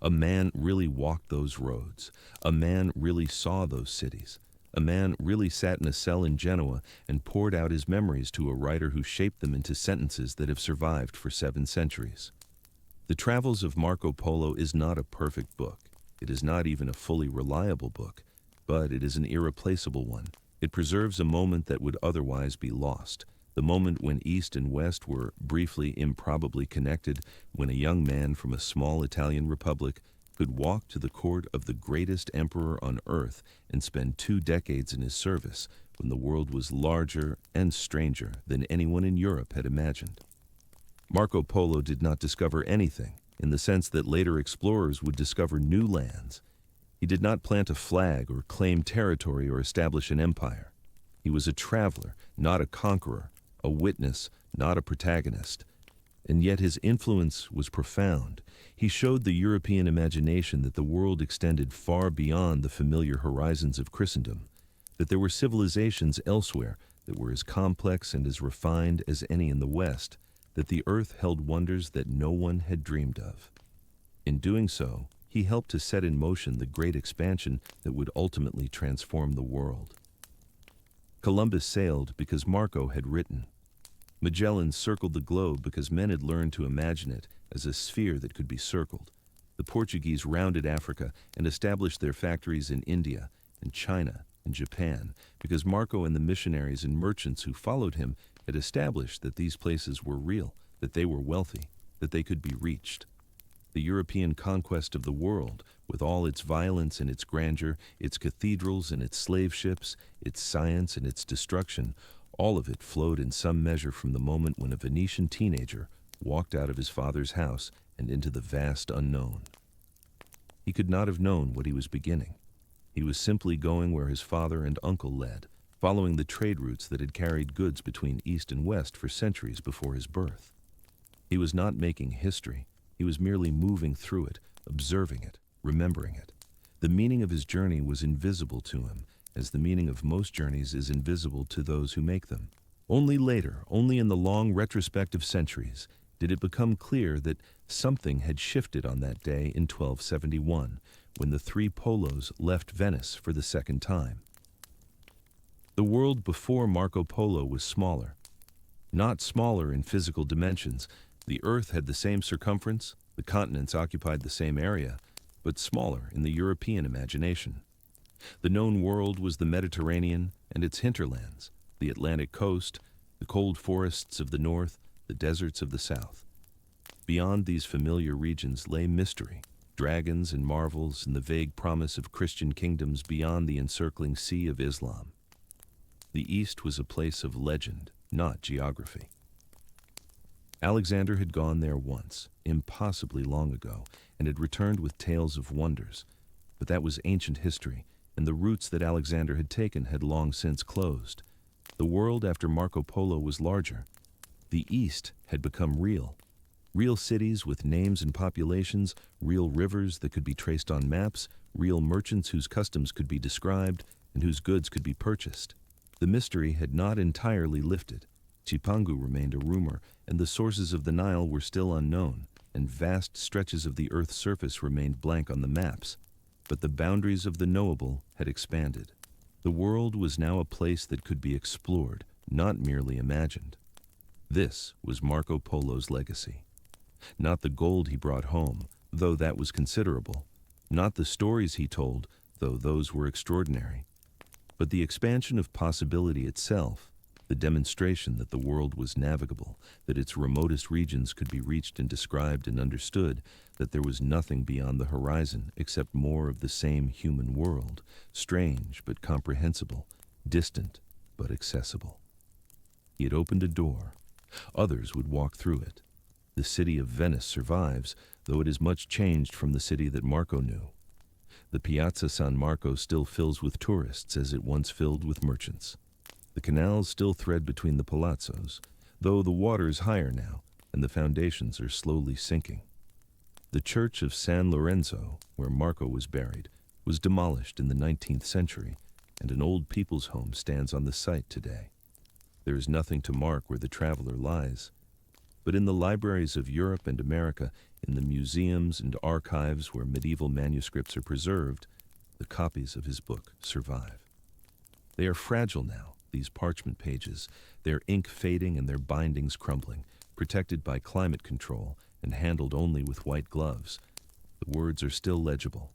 A man really walked those roads. A man really saw those cities. A man really sat in a cell in Genoa and poured out his memories to a writer who shaped them into sentences that have survived for 7 centuries. The Travels of Marco Polo is not a perfect book. It is not even a fully reliable book, but it is an irreplaceable one. It preserves a moment that would otherwise be lost, the moment when East and West were briefly, improbably connected, when a young man from a small Italian republic could walk to the court of the greatest emperor on earth and spend 2 decades in his service, when the world was larger and stranger than anyone in Europe had imagined. Marco Polo did not discover anything, in the sense that later explorers would discover new lands. He did not plant a flag or claim territory or establish an empire. He was a traveler, not a conqueror, a witness, not a protagonist. And yet his influence was profound. He showed the European imagination that the world extended far beyond the familiar horizons of Christendom, that there were civilizations elsewhere that were as complex and as refined as any in the West, that the earth held wonders that no one had dreamed of. In doing so, he helped to set in motion the great expansion that would ultimately transform the world. Columbus sailed because Marco had written. Magellan circled the globe because men had learned to imagine it as a sphere that could be circled. The Portuguese rounded Africa and established their factories in India and China and Japan because Marco and the missionaries and merchants who followed him had established that these places were real, that they were wealthy, that they could be reached. The European conquest of the world, with all its violence and its grandeur, its cathedrals and its slave ships, its science and its destruction, all of it flowed in some measure from the moment when a Venetian teenager walked out of his father's house and into the vast unknown. He could not have known what he was beginning. He was simply going where his father and uncle led, following the trade routes that had carried goods between East and West for centuries before his birth. He was not making history. He was merely moving through it, observing it, remembering it. The meaning of his journey was invisible to him, as the meaning of most journeys is invisible to those who make them. Only later, only in the long retrospective centuries, did it become clear that something had shifted on that day in 1271, when the three Polos left Venice for the second time. The world before Marco Polo was smaller. Not smaller in physical dimensions. The Earth had the same circumference, the continents occupied the same area, but smaller in the European imagination. The known world was the Mediterranean and its hinterlands, the Atlantic coast, the cold forests of the north, the deserts of the south. Beyond these familiar regions lay mystery, dragons and marvels, and the vague promise of Christian kingdoms beyond the encircling sea of Islam. The East was a place of legend, not geography. Alexander had gone there once, impossibly long ago, and had returned with tales of wonders. But that was ancient history, and the routes that Alexander had taken had long since closed. The world after Marco Polo was larger. The East had become real. Real cities with names and populations, real rivers that could be traced on maps, real merchants whose customs could be described and whose goods could be purchased. The mystery had not entirely lifted. Chipangu remained a rumor, and the sources of the Nile were still unknown, and vast stretches of the Earth's surface remained blank on the maps. But the boundaries of the knowable had expanded. The world was now a place that could be explored, not merely imagined. This was Marco Polo's legacy. Not the gold he brought home, though that was considerable. Not the stories he told, though those were extraordinary. But the expansion of possibility itself, the demonstration that the world was navigable, that its remotest regions could be reached and described and understood, that there was nothing beyond the horizon except more of the same human world, strange but comprehensible, distant but accessible. He had opened a door. Others would walk through it. The city of Venice survives, though it is much changed from the city that Marco knew. The Piazza San Marco still fills with tourists as it once filled with merchants. The canals still thread between the palazzos, though the water is higher now, and the foundations are slowly sinking. The church of San Lorenzo, where Marco was buried, was demolished in the 19th century, and an old people's home stands on the site today. There is nothing to mark where the traveler lies. But in the libraries of Europe and America, in the museums and archives where medieval manuscripts are preserved, the copies of his book survive. They are fragile now, these parchment pages, their ink fading and their bindings crumbling, protected by climate control and handled only with white gloves. The words are still legible.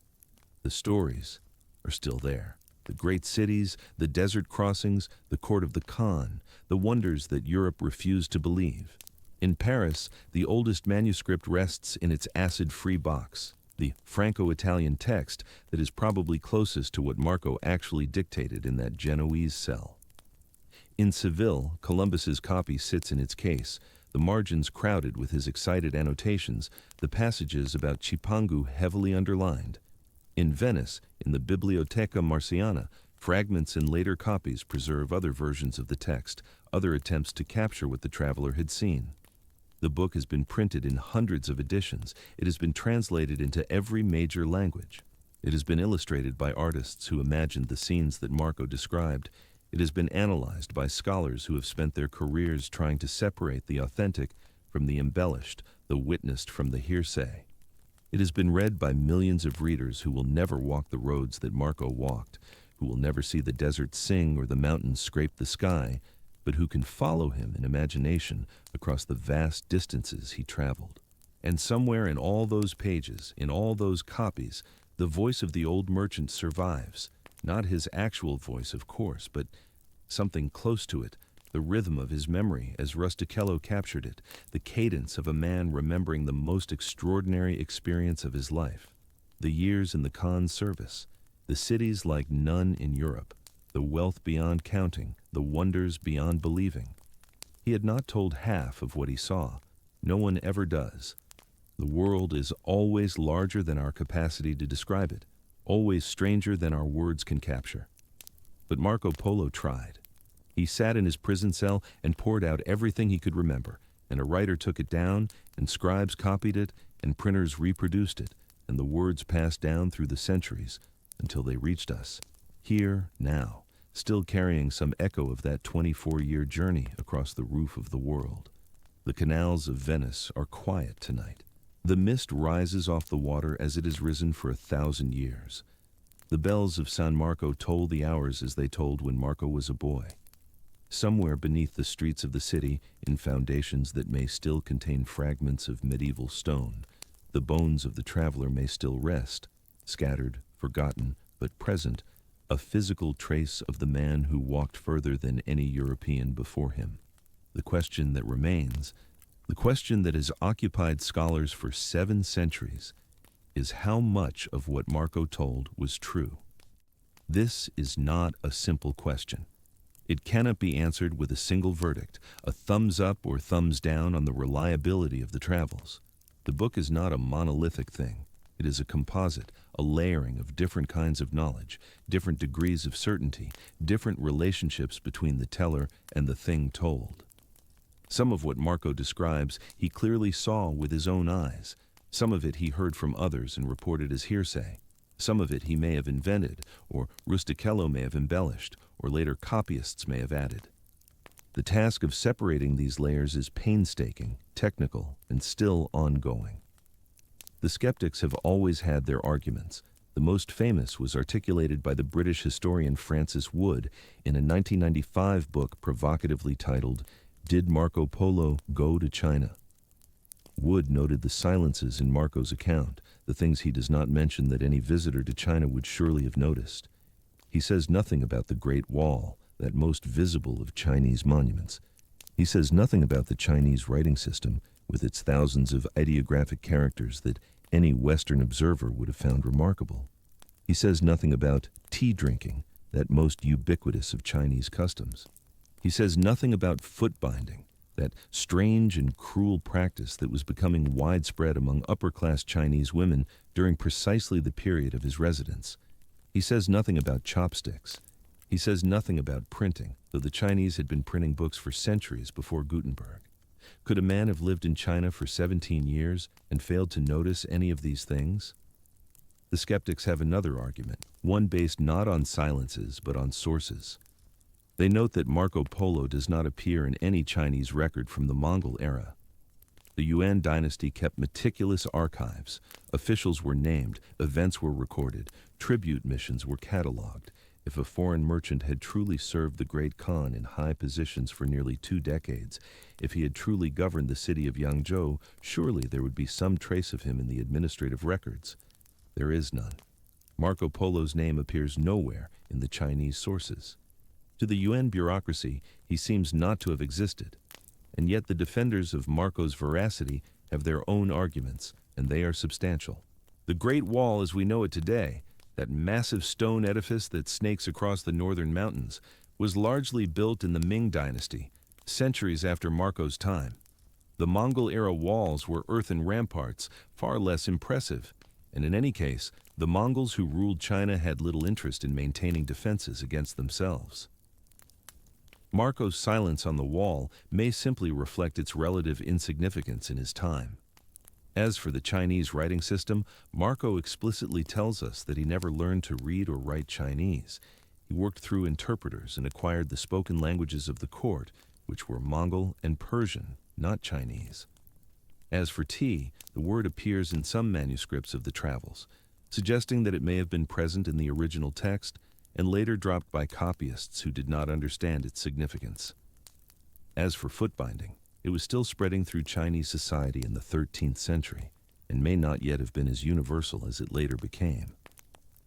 The stories are still there. The great cities, the desert crossings, the court of the Khan, the wonders that Europe refused to believe. In Paris, the oldest manuscript rests in its acid-free box, the Franco-Italian text that is probably closest to what Marco actually dictated in that Genoese cell. In Seville, Columbus's copy sits in its case, the margins crowded with his excited annotations, the passages about Chipangu heavily underlined. In Venice, in the Biblioteca Marciana, fragments and later copies preserve other versions of the text, other attempts to capture what the traveler had seen. The book has been printed in hundreds of editions. It has been translated into every major language. It has been illustrated by artists who imagined the scenes that Marco described. It has been analyzed by scholars who have spent their careers trying to separate the authentic from the embellished, the witnessed from the hearsay. It has been read by millions of readers who will never walk the roads that Marco walked, who will never see the desert sing or the mountains scrape the sky, but who can follow him in imagination across the vast distances he traveled. And somewhere in all those pages, in all those copies, the voice of the old merchant survives. Not his actual voice, of course, but something close to it, the rhythm of his memory as Rustichello captured it, the cadence of a man remembering the most extraordinary experience of his life. The years in the Khan's service, the cities like none in Europe, the wealth beyond counting, the wonders beyond believing. He had not told half of what he saw. No one ever does. The world is always larger than our capacity to describe it, always stranger than our words can capture. But Marco Polo tried. He sat in his prison cell and poured out everything he could remember, and a writer took it down, and scribes copied it, and printers reproduced it, and the words passed down through the centuries until they reached us, here, now, still carrying some echo of that 24-year journey across the roof of the world. The canals of Venice are quiet tonight. The mist rises off the water as it has risen for 1,000 years. The bells of San Marco toll the hours as they tolled when Marco was a boy. Somewhere beneath the streets of the city, in foundations that may still contain fragments of medieval stone, the bones of the traveler may still rest, scattered, forgotten, but present, a physical trace of the man who walked further than any European before him. The question that remains, the question that has occupied scholars for 7 centuries, is how much of what Marco told was true. This is not a simple question. It cannot be answered with a single verdict, a thumbs up or thumbs down on the reliability of the travels. The book is not a monolithic thing. It is a composite, a layering of different kinds of knowledge, different degrees of certainty, different relationships between the teller and the thing told. Some of what Marco describes he clearly saw with his own eyes. Some of it he heard from others and reported as hearsay. Some of it he may have invented, or Rustichello may have embellished, or later copyists may have added. The task of separating these layers is painstaking, technical, and still ongoing. The skeptics have always had their arguments. The most famous was articulated by the British historian Francis Wood in a 1995 book provocatively titled, "Did Marco Polo Go to China?" Wood noted the silences in Marco's account, the things he does not mention that any visitor to China would surely have noticed. He says nothing about the Great Wall, that most visible of Chinese monuments. He says nothing about the Chinese writing system, with its thousands of ideographic characters that any Western observer would have found remarkable. He says nothing about tea drinking, that most ubiquitous of Chinese customs. He says nothing about foot binding, that strange and cruel practice that was becoming widespread among upper-class Chinese women during precisely the period of his residence. He says nothing about chopsticks. He says nothing about printing, though the Chinese had been printing books for centuries before Gutenberg. Could a man have lived in China for 17 years and failed to notice any of these things? The skeptics have another argument, one based not on silences but on sources. They note that Marco Polo does not appear in any Chinese record from the Mongol era. The Yuan dynasty kept meticulous archives. Officials were named, events were recorded, tribute missions were catalogued. If a foreign merchant had truly served the great Khan in high positions for nearly 2 decades, if he had truly governed the city of Yangzhou, surely there would be some trace of him in the administrative records. There is none. Marco Polo's name appears nowhere in the Chinese sources. To the Yuan bureaucracy, he seems not to have existed. And yet the defenders of Marco's veracity have their own arguments, and they are substantial. The Great Wall as we know it today, that massive stone edifice that snakes across the northern mountains, was largely built in the Ming dynasty, centuries after Marco's time. The Mongol-era walls were earthen ramparts, far less impressive, and in any case, the Mongols who ruled China had little interest in maintaining defenses against themselves. Marco's silence on the wall may simply reflect its relative insignificance in his time. As for the Chinese writing system, Marco explicitly tells us that he never learned to read or write Chinese. He worked through interpreters and acquired the spoken languages of the court, which were Mongol and Persian, not Chinese. As for tea, the word appears in some manuscripts of the travels, suggesting that it may have been present in the original text and later dropped by copyists who did not understand its significance. As for foot-binding, it was still spreading through Chinese society in the 13th century, and may not yet have been as universal as it later became.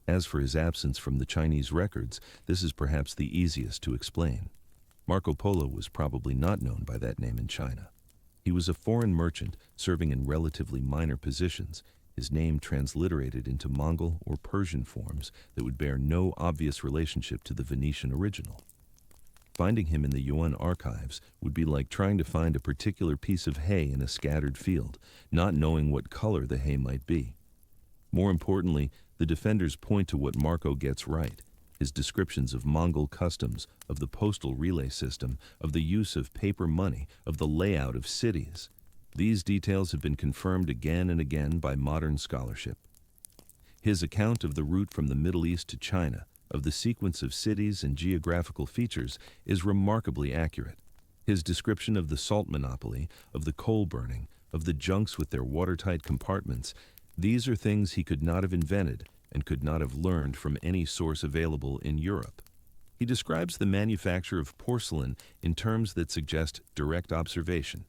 As for his absence from the Chinese records, this is perhaps the easiest to explain. Marco Polo was probably not known by that name in China. He was a foreign merchant serving in relatively minor positions, his name transliterated into Mongol or Persian forms that would bear no obvious relationship to the Venetian original. Finding him in the Yuan archives would be like trying to find a particular piece of hay in a scattered field, not knowing what color the hay might be. More importantly, the defenders point to what Marco gets right: his descriptions of Mongol customs, of the postal relay system, of the use of paper money, of the layout of cities. These details have been confirmed again and again by modern scholarship. His account of the route from the Middle East to China, of the sequence of cities and geographical features, is remarkably accurate. His description of the salt monopoly, of the coal burning, of the junks with their watertight compartments, these are things he could not have invented and could not have learned from any source available in Europe. He describes the manufacture of porcelain in terms that suggest direct observation.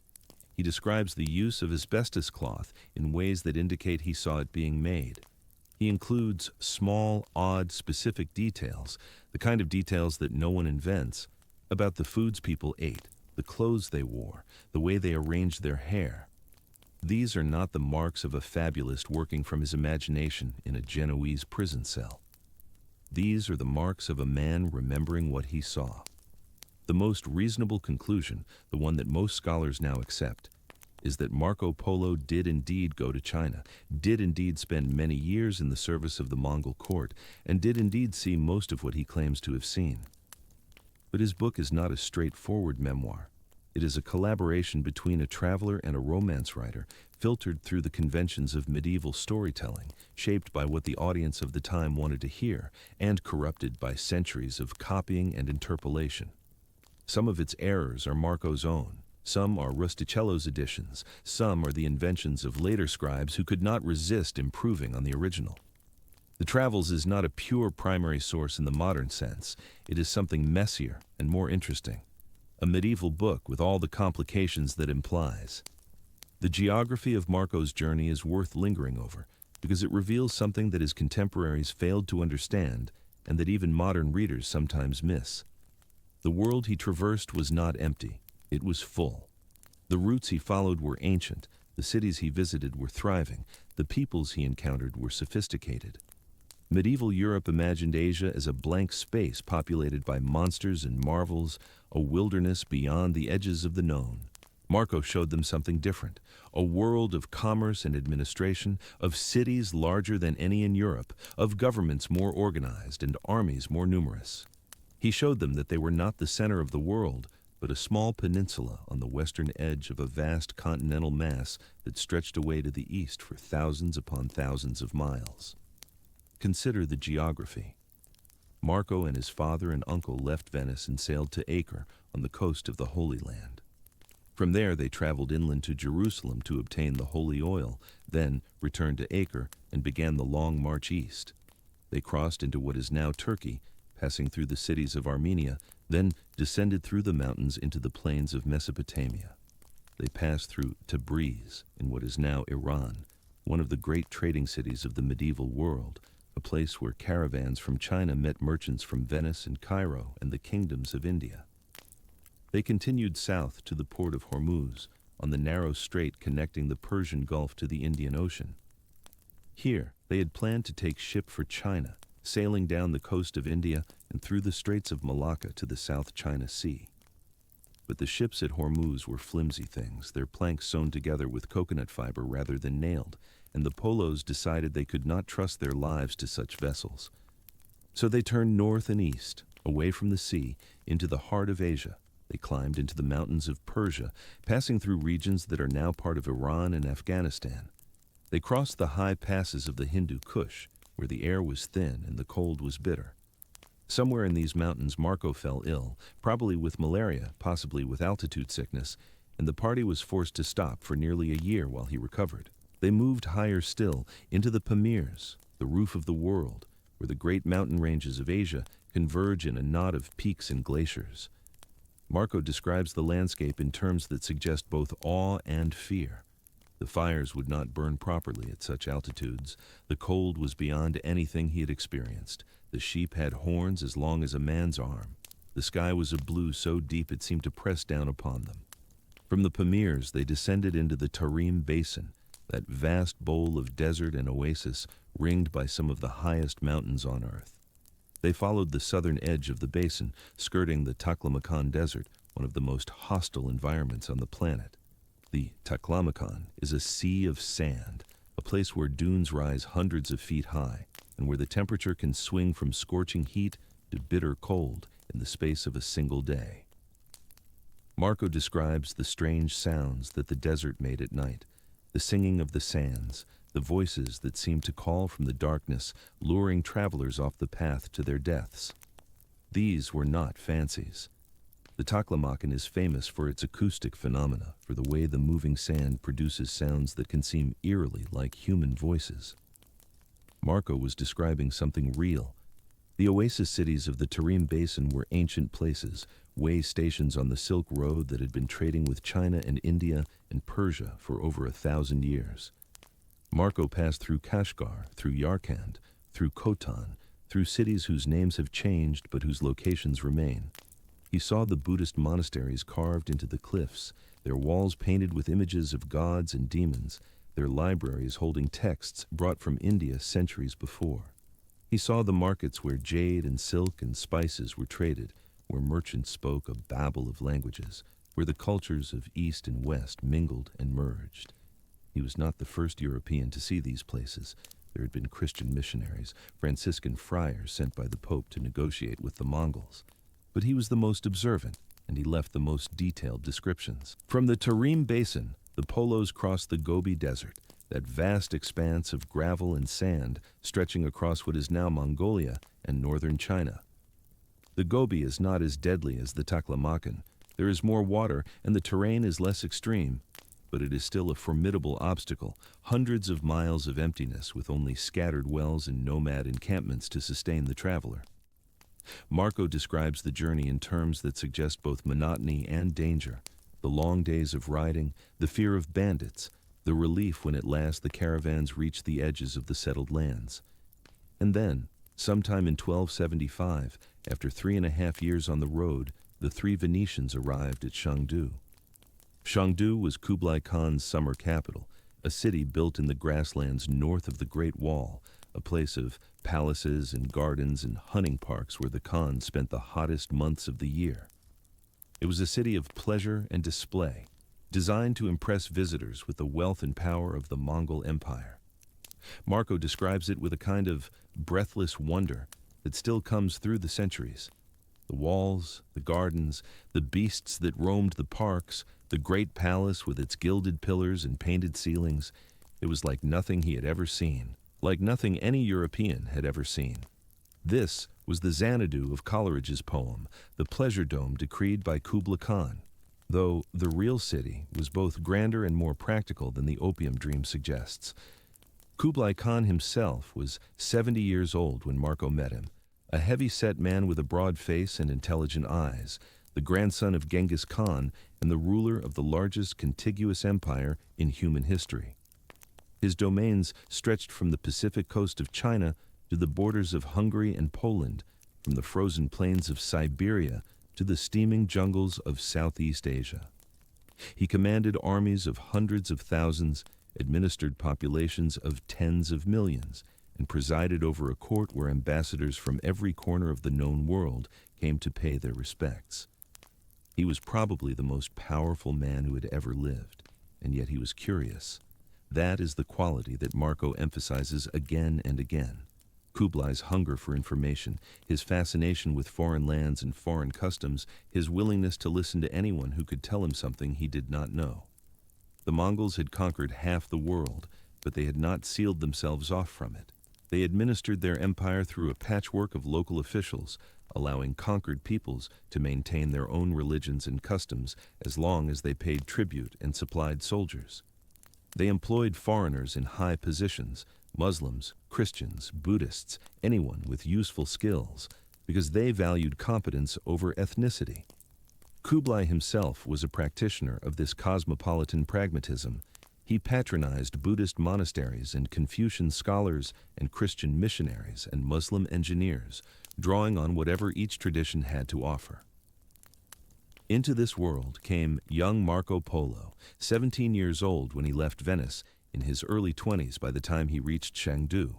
He describes the use of asbestos cloth in ways that indicate he saw it being made. He includes small, odd, specific details, the kind of details that no one invents, about the foods people ate, the clothes they wore, the way they arranged their hair. These are not the marks of a fabulist working from his imagination in a Genoese prison cell. These are the marks of a man remembering what he saw. The most reasonable conclusion, the one that most scholars now accept, is that Marco Polo did indeed go to China, did indeed spend many years in the service of the Mongol court, and did indeed see most of what he claims to have seen. But his book is not a straightforward memoir. It is a collaboration between a traveler and a romance writer, filtered through the conventions of medieval storytelling, shaped by what the audience of the time wanted to hear, and corrupted by centuries of copying and interpolation. Some of its errors are Marco's own. Some are Rusticello's additions. Some are the inventions of later scribes who could not resist improving on the original. The Travels is not a pure primary source in the modern sense. It is something messier and more interesting. A medieval book with all the complications that implies. The geography of Marco's journey is worth lingering over, because it reveals something that his contemporaries failed to understand and that even modern readers sometimes miss. The world he traversed was not empty. It was full. The routes he followed were ancient, the cities he visited were thriving, the peoples he encountered were sophisticated. Medieval Europe imagined Asia as a blank space populated by monsters and marvels, a wilderness beyond the edges of the known. Marco showed them something different, a world of commerce and administration, of cities larger than any in Europe, of governments more organized and armies more numerous. He showed them that they were not the center of the world, but a small peninsula on the western edge of a vast continental mass that stretched away to the east for thousands upon thousands of miles. Consider the geography. Marco and his father and uncle left Venice and sailed to Acre on the coast of the Holy Land. From there they traveled inland to Jerusalem to obtain the holy oil, then returned to Acre and began the long march east. They crossed into what is now Turkey, passing through the cities of Armenia, then descended through the mountains into the plains of Mesopotamia. They passed through Tabriz in what is now Iran, one of the great trading cities of the medieval world, a place where caravans from China met merchants from Venice and Cairo and the kingdoms of India. They continued south to the port of Hormuz, on the narrow strait connecting the Persian Gulf to the Indian Ocean. Here, they had planned to take ship for China, sailing down the coast of India and through the Straits of Malacca to the South China Sea. But the ships at Hormuz were flimsy things, their planks sewn together with coconut fiber rather than nailed, and the Polos decided they could not trust their lives to such vessels. So they turned north and east, away from the sea, into the heart of Asia. They climbed into the mountains of Persia, passing through regions that are now part of Iran and Afghanistan. They crossed the high passes of the Hindu Kush, where the air was thin and the cold was bitter. Somewhere in these mountains Marco fell ill, probably with malaria, possibly with altitude sickness, and the party was forced to stop for nearly a year while he recovered. They moved higher still, into the Pamirs, the roof of the world, where the great mountain ranges of Asia converge in a knot of peaks and glaciers. Marco describes the landscape in terms that suggest both awe and fear. The fires would not burn properly at such altitudes. The cold was beyond anything he had experienced. The sheep had horns as long as a man's arm. The sky was a blue so deep it seemed to press down upon them. From the Pamirs they descended into the Tarim Basin, that vast bowl of desert and oasis ringed by some of the highest mountains on earth. They followed the southern edge of the basin, skirting the Taklamakan Desert, one of the most hostile environments on the planet. The Taklamakan is a sea of sand, a place where dunes rise hundreds of feet high, and where the temperature can swing from scorching heat to bitter cold in the space of a single day. Marco describes the strange sounds that the desert made at night, the singing of the sands, the voices that seemed to call from the darkness, luring travelers off the path to their deaths. These were not fancies. The Taklamakan is famous for its acoustic phenomena, for the way the moving sand produces sounds that can seem eerily like human voices. Marco was describing something real. The oasis cities of the Tarim Basin were ancient places, way stations on the Silk Road that had been trading with China and India and Persia for over 1,000 years. Marco passed through Kashgar, through Yarkand, through Khotan, through cities whose names have changed but whose locations remain. He saw the Buddhist monasteries carved into the cliffs, their walls painted with images of gods and demons, their libraries holding texts brought from India centuries before. He saw the markets where jade and silk and spices were traded, where merchants spoke a babel of languages, where the cultures of East and West mingled and merged. He was not the first European to see these places. There had been Christian missionaries, Franciscan friars sent by the Pope to negotiate with the Mongols. But he was the most observant, and he left the most detailed descriptions. From the Tarim Basin, the Polos crossed the Gobi Desert, that vast expanse of gravel and sand stretching across what is now Mongolia and northern China. The Gobi is not as deadly as the Taklamakan. There is more water, and the terrain is less extreme, but it is still a formidable obstacle, hundreds of miles of emptiness with only scattered wells and nomad encampments to sustain the traveler. Marco describes the journey in terms that suggest both monotony and danger, the long days of riding, the fear of bandits, the relief when at last the caravans reach the edges of the settled lands. And then, sometime in 1275, after 3.5 years on the road, the three Venetians arrived at Chengdu. Chengdu was Kublai Khan's summer capital, a city built in the grasslands north of the Great Wall, a place of palaces and gardens and hunting parks where the Khan spent the hottest months of the year. It was a city of pleasure and display, designed to impress visitors with the wealth and power of the Mongol Empire. Marco describes it with a kind of breathless wonder that still comes through the centuries. The walls, the gardens, the beasts that roamed the parks, the great palace with its gilded pillars and painted ceilings, it was like nothing he had ever seen, like nothing any European had ever seen. This was the Xanadu of Coleridge's poem, the pleasure dome decreed by Kublai Khan, though the real city was both grander and more practical than the opium dream suggests. Kublai Khan himself was 70 years old when Marco met him, a heavy-set man with a broad face and intelligent eyes, the grandson of Genghis Khan and the ruler of the largest contiguous empire in human history. His domains stretched from the Pacific coast of China to the borders of Hungary and Poland, from the frozen plains of Siberia to the steaming jungles of Southeast Asia. He commanded armies of hundreds of thousands, administered populations of tens of millions, and presided over a court where ambassadors from every corner of the known world came to pay their respects. He was probably the most powerful man who had ever lived, and yet he was curious. That is the quality that Marco emphasizes again and again. Kublai's hunger for information, his fascination with foreign lands and foreign customs, his willingness to listen to anyone who could tell him something he did not know. The Mongols had conquered half the world, but they had not sealed themselves off from it. They administered their empire through a patchwork of local officials, allowing conquered peoples to maintain their own religions and customs as long as they paid tribute and supplied soldiers. They employed foreigners in high positions, Muslims, Christians, Buddhists, anyone with useful skills, because they valued competence over ethnicity. Kublai himself was a practitioner of this cosmopolitan pragmatism. He patronized Buddhist monasteries and Confucian scholars and Christian missionaries and Muslim engineers, drawing on whatever each tradition had to offer. Into this world came young Marco Polo, 17 years old when he left Venice, in his early 20s by the time he reached Chengdu.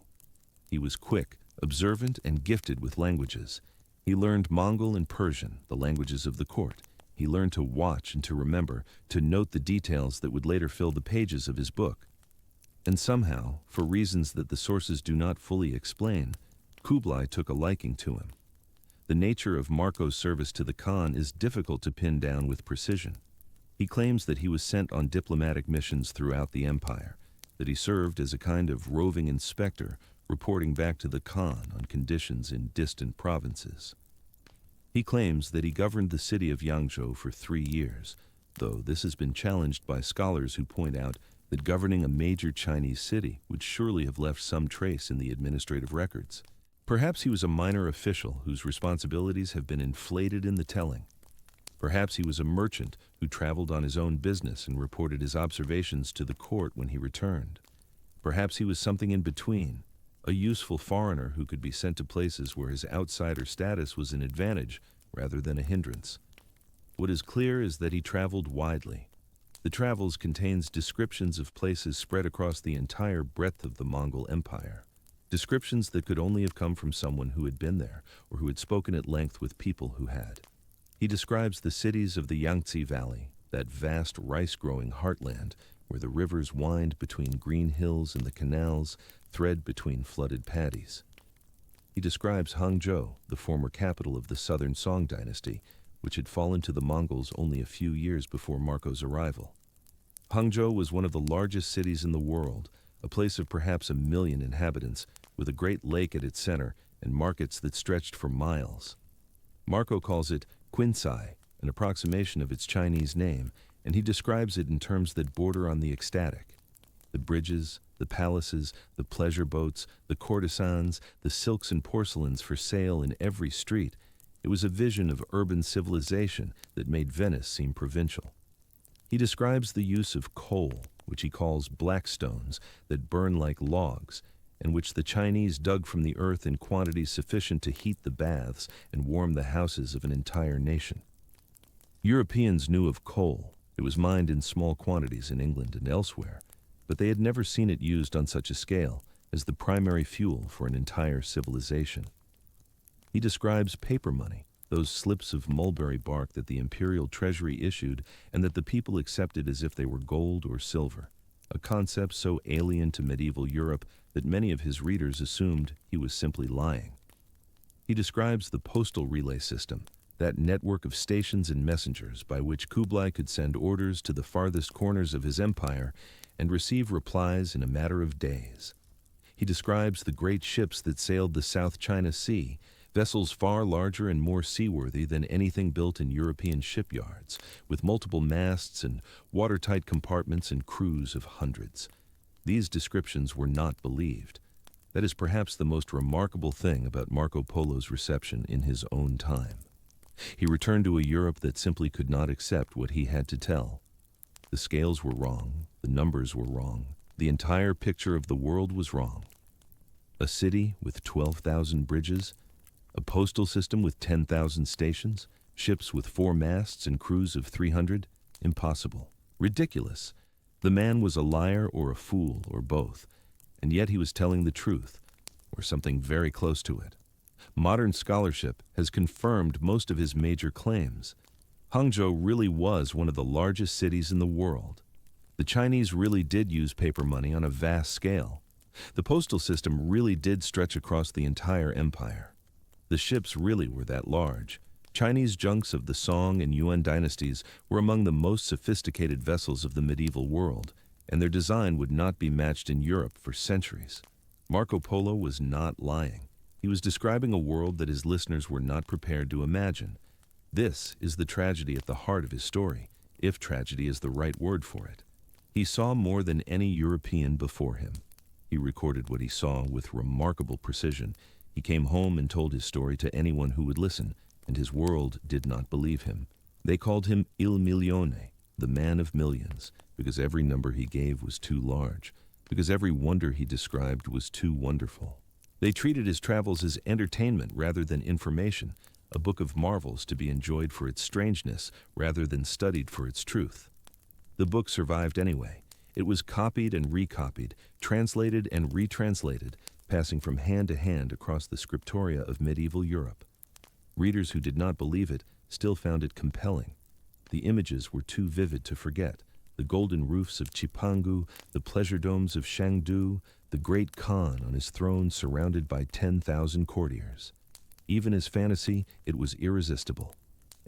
He was quick, observant, and gifted with languages. He learned Mongol and Persian, the languages of the court. He learned to watch and to remember, to note the details that would later fill the pages of his book. And somehow, for reasons that the sources do not fully explain, Kublai took a liking to him. The nature of Marco's service to the Khan is difficult to pin down with precision. He claims that he was sent on diplomatic missions throughout the empire, that he served as a kind of roving inspector, reporting back to the Khan on conditions in distant provinces. He claims that he governed the city of Yangzhou for 3 years, though this has been challenged by scholars who point out that governing a major Chinese city would surely have left some trace in the administrative records. Perhaps he was a minor official whose responsibilities have been inflated in the telling. Perhaps he was a merchant who traveled on his own business and reported his observations to the court when he returned. Perhaps he was something in between, a useful foreigner who could be sent to places where his outsider status was an advantage rather than a hindrance. What is clear is that he traveled widely. The travels contains descriptions of places spread across the entire breadth of the Mongol Empire. Descriptions that could only have come from someone who had been there or who had spoken at length with people who had. He describes the cities of the Yangtze Valley, that vast rice-growing heartland where the rivers wind between green hills and the canals thread between flooded paddies. He describes Hangzhou, the former capital of the southern Song dynasty, which had fallen to the Mongols only a few years before Marco's arrival. Hangzhou was one of the largest cities in the world, a place of perhaps 1 million inhabitants, with a great lake at its center and markets that stretched for miles. Marco calls it Qinsai, an approximation of its Chinese name, and he describes it in terms that border on the ecstatic. The bridges, the palaces, the pleasure boats, the courtesans, the silks and porcelains for sale in every street. It was a vision of urban civilization that made Venice seem provincial. He describes the use of coal, which he calls black stones, that burn like logs, and which the Chinese dug from the earth in quantities sufficient to heat the baths and warm the houses of an entire nation. Europeans knew of coal. It was mined in small quantities in England and elsewhere, but they had never seen it used on such a scale as the primary fuel for an entire civilization. He describes paper money, those slips of mulberry bark that the imperial treasury issued and that the people accepted as if they were gold or silver, a concept so alien to medieval Europe that many of his readers assumed he was simply lying. He describes the postal relay system, that network of stations and messengers by which Kublai could send orders to the farthest corners of his empire and receive replies in a matter of days. He describes the great ships that sailed the South China Sea, vessels far larger and more seaworthy than anything built in European shipyards, with multiple masts and watertight compartments and crews of hundreds. These descriptions were not believed. That is perhaps the most remarkable thing about Marco Polo's reception in his own time. He returned to a Europe that simply could not accept what he had to tell. The scales were wrong, the numbers were wrong, the entire picture of the world was wrong. A city with 12,000 bridges, a postal system with 10,000 stations, ships with 4 masts and crews of 300? Impossible. Ridiculous. The man was a liar or a fool or both, and yet he was telling the truth, or something very close to it. Modern scholarship has confirmed most of his major claims. Hangzhou really was one of the largest cities in the world. The Chinese really did use paper money on a vast scale. The postal system really did stretch across the entire empire. The ships really were that large. Chinese junks of the Song and Yuan dynasties were among the most sophisticated vessels of the medieval world, and their design would not be matched in Europe for centuries. Marco Polo was not lying. He was describing a world that his listeners were not prepared to imagine. This is the tragedy at the heart of his story, if tragedy is the right word for it. He saw more than any European before him. He recorded what he saw with remarkable precision. He came home and told his story to anyone who would listen, and his world did not believe him. They called him Il Milione, the man of millions, because every number he gave was too large, because every wonder he described was too wonderful. They treated his travels as entertainment rather than information, a book of marvels to be enjoyed for its strangeness rather than studied for its truth. The book survived anyway. It was copied and recopied, translated and retranslated, passing from hand to hand across the scriptoria of medieval Europe. Readers who did not believe it still found it compelling. The images were too vivid to forget. The golden roofs of Chipangu, the pleasure domes of Chengdu, the great Khan on his throne surrounded by 10,000 courtiers. Even as fantasy, it was irresistible.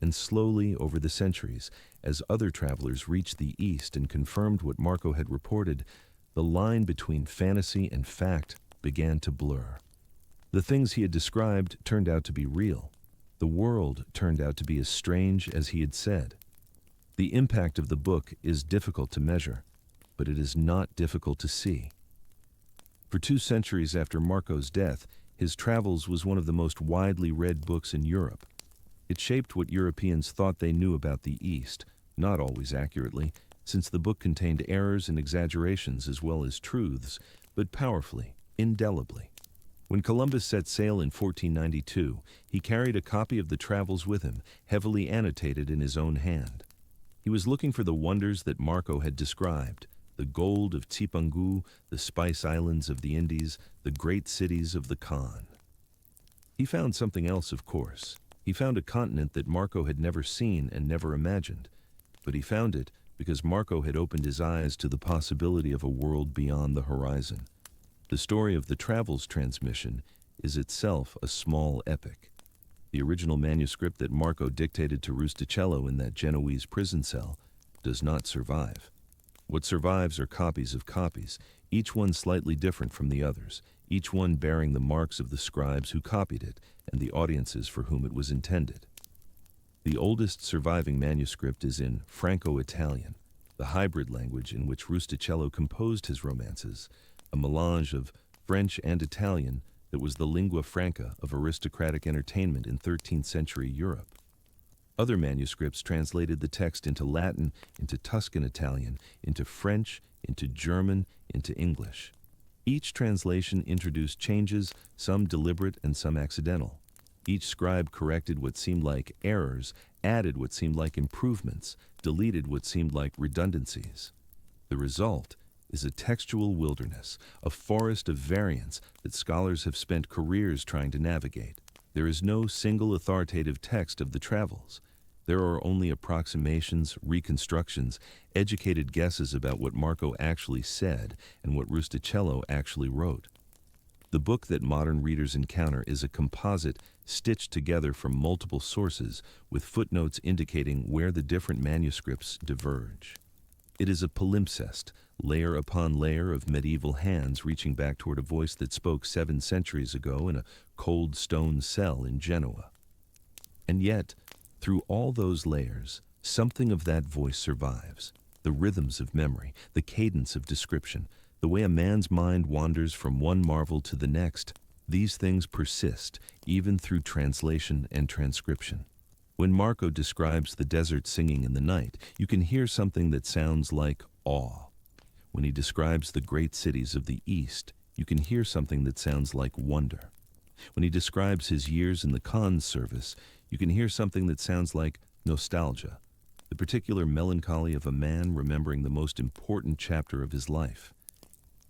And slowly, over the centuries, as other travelers reached the East and confirmed what Marco had reported, the line between fantasy and fact began to blur. The things he had described turned out to be real. The world turned out to be as strange as he had said. The impact of the book is difficult to measure, but it is not difficult to see. For 2 centuries after Marco's death, his Travels was one of the most widely read books in Europe. It shaped what Europeans thought they knew about the East, not always accurately, since the book contained errors and exaggerations as well as truths, but powerfully, indelibly. When Columbus set sail in 1492, he carried a copy of the Travels with him, heavily annotated in his own hand. He was looking for the wonders that Marco had described, the gold of Cipangu, the spice islands of the Indies, the great cities of the Khan. He found something else, of course. He found a continent that Marco had never seen and never imagined. But he found it because Marco had opened his eyes to the possibility of a world beyond the horizon. The story of the Travels transmission is itself a small epic. The original manuscript that Marco dictated to Rustichello in that Genoese prison cell does not survive. What survives are copies of copies, each one slightly different from the others, each one bearing the marks of the scribes who copied it and the audiences for whom it was intended. The oldest surviving manuscript is in Franco-Italian, the hybrid language in which Rustichello composed his romances, a melange of French and Italian that was the lingua franca of aristocratic entertainment in 13th century Europe. Other manuscripts translated the text into Latin, into Tuscan Italian, into French, into German, into English. Each translation introduced changes, some deliberate and some accidental. Each scribe corrected what seemed like errors, added what seemed like improvements, deleted what seemed like redundancies. The result is a textual wilderness, a forest of variants that scholars have spent careers trying to navigate. There is no single authoritative text of the Travels. There are only approximations, reconstructions, educated guesses about what Marco actually said and what Rustichello actually wrote. The book that modern readers encounter is a composite stitched together from multiple sources with footnotes indicating where the different manuscripts diverge. It is a palimpsest, layer upon layer of medieval hands reaching back toward a voice that spoke 7 centuries ago in a cold stone cell in Genoa. And yet, through all those layers, something of that voice survives. The rhythms of memory, the cadence of description, the way a man's mind wanders from one marvel to the next, these things persist even through translation and transcription. When Marco describes the desert singing in the night, you can hear something that sounds like awe. When he describes the great cities of the East, you can hear something that sounds like wonder. When he describes his years in the Khan's service, you can hear something that sounds like nostalgia, the particular melancholy of a man remembering the most important chapter of his life.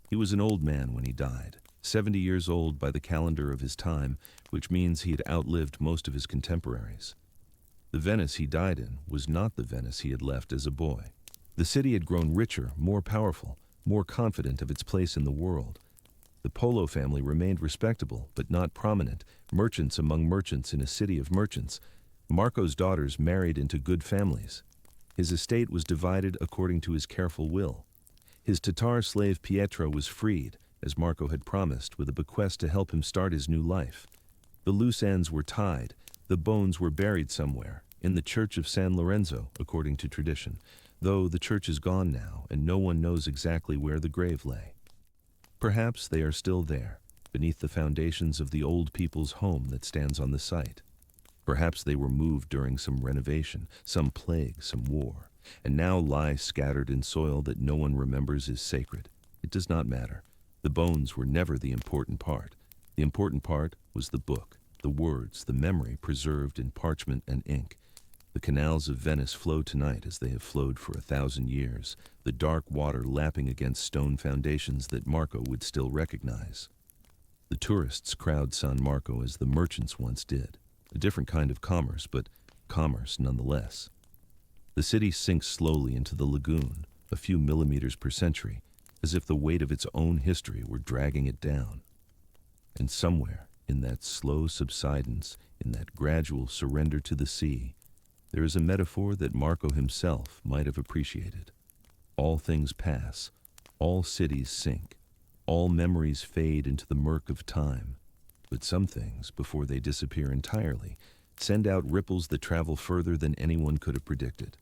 He was an old man when he died, 70 years old by the calendar of his time, which means he had outlived most of his contemporaries. The Venice he died in was not the Venice he had left as a boy. The city had grown richer, more powerful, more confident of its place in the world. The Polo family remained respectable, but not prominent, merchants among merchants in a city of merchants. Marco's daughters married into good families. His estate was divided according to his careful will. His Tatar slave Pietro was freed, as Marco had promised, with a bequest to help him start his new life. The loose ends were tied, the bones were buried somewhere, in the church of San Lorenzo, according to tradition, though the church is gone now and no one knows exactly where the grave lay. Perhaps they are still there, beneath the foundations of the old people's home that stands on the site. Perhaps they were moved during some renovation, some plague, some war, and now lie scattered in soil that no one remembers is sacred. It does not matter. The bones were never the important part. The important part was the book, the words, the memory preserved in parchment and ink. The canals of Venice flow tonight as they have flowed for 1,000 years, the dark water lapping against stone foundations that Marco would still recognize. The tourists crowd San Marco as the merchants once did. A different kind of commerce, but commerce nonetheless. The city sinks slowly into the lagoon, a few millimeters per century, as if the weight of its own history were dragging it down. And somewhere, in that slow subsidence, in that gradual surrender to the sea, there is a metaphor that Marco himself might have appreciated. All things pass, all cities sink, all memories fade into the murk of time, but some things, before they disappear entirely, send out ripples that travel further than anyone could have predicted.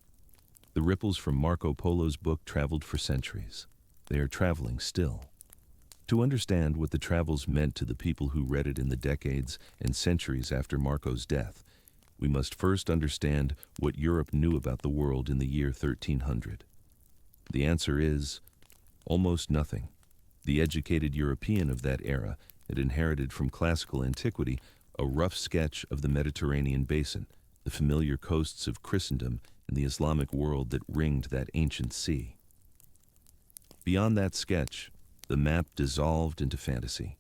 The ripples from Marco Polo's book traveled for centuries. They are traveling still. To understand what the travels meant to the people who read it in the decades and centuries after Marco's death, we must first understand what Europe knew about the world in the year 1300. The answer is almost nothing. The educated European of that era had inherited from classical antiquity a rough sketch of the Mediterranean basin, the familiar coasts of Christendom and the Islamic world that ringed that ancient sea. Beyond that sketch, the map dissolved into fantasy.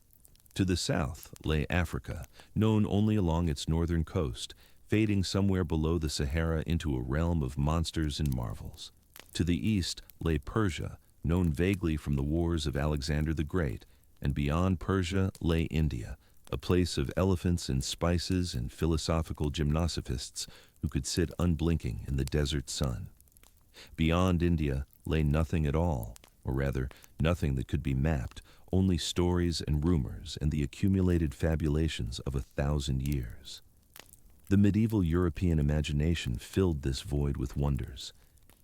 To the south lay Africa, known only along its northern coast, fading somewhere below the Sahara into a realm of monsters and marvels. To the east lay Persia, known vaguely from the wars of Alexander the Great, and beyond Persia lay India, a place of elephants and spices and philosophical gymnosophists who could sit unblinking in the desert sun. Beyond India lay nothing at all, or rather, nothing that could be mapped, only stories and rumors and the accumulated fabulations of 1,000 years. The medieval European imagination filled this void with wonders.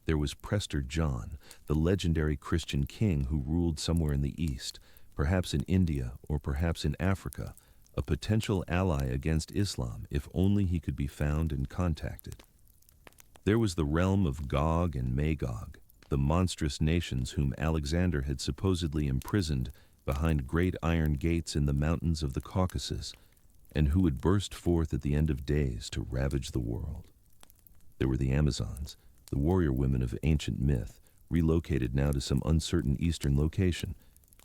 There was Prester John, the legendary Christian king who ruled somewhere in the east, perhaps in India or perhaps in Africa, a potential ally against Islam if only he could be found and contacted. There was the realm of Gog and Magog, the monstrous nations whom Alexander had supposedly imprisoned behind great iron gates in the mountains of the Caucasus, and who would burst forth at the end of days to ravage the world. There were the Amazons, the warrior women of ancient myth, relocated now to some uncertain eastern location.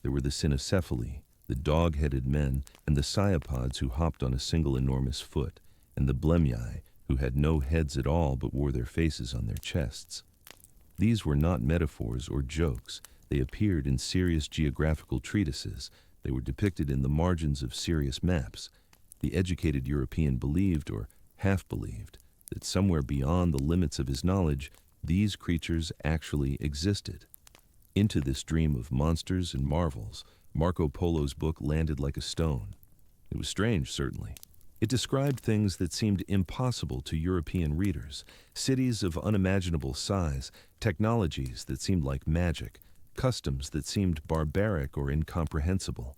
There were the cynocephali, the dog-headed men, and the cyapods who hopped on a single enormous foot, and the blemii, who had no heads at all but wore their faces on their chests. These were not metaphors or jokes. They appeared in serious geographical treatises. They were depicted in the margins of serious maps. The educated European believed, or half-believed, that somewhere beyond the limits of his knowledge, these creatures actually existed. Into this dream of monsters and marvels, Marco Polo's book landed like a stone. It was strange, certainly. It described things that seemed impossible to European readers, cities of unimaginable size, technologies that seemed like magic, customs that seemed barbaric or incomprehensible.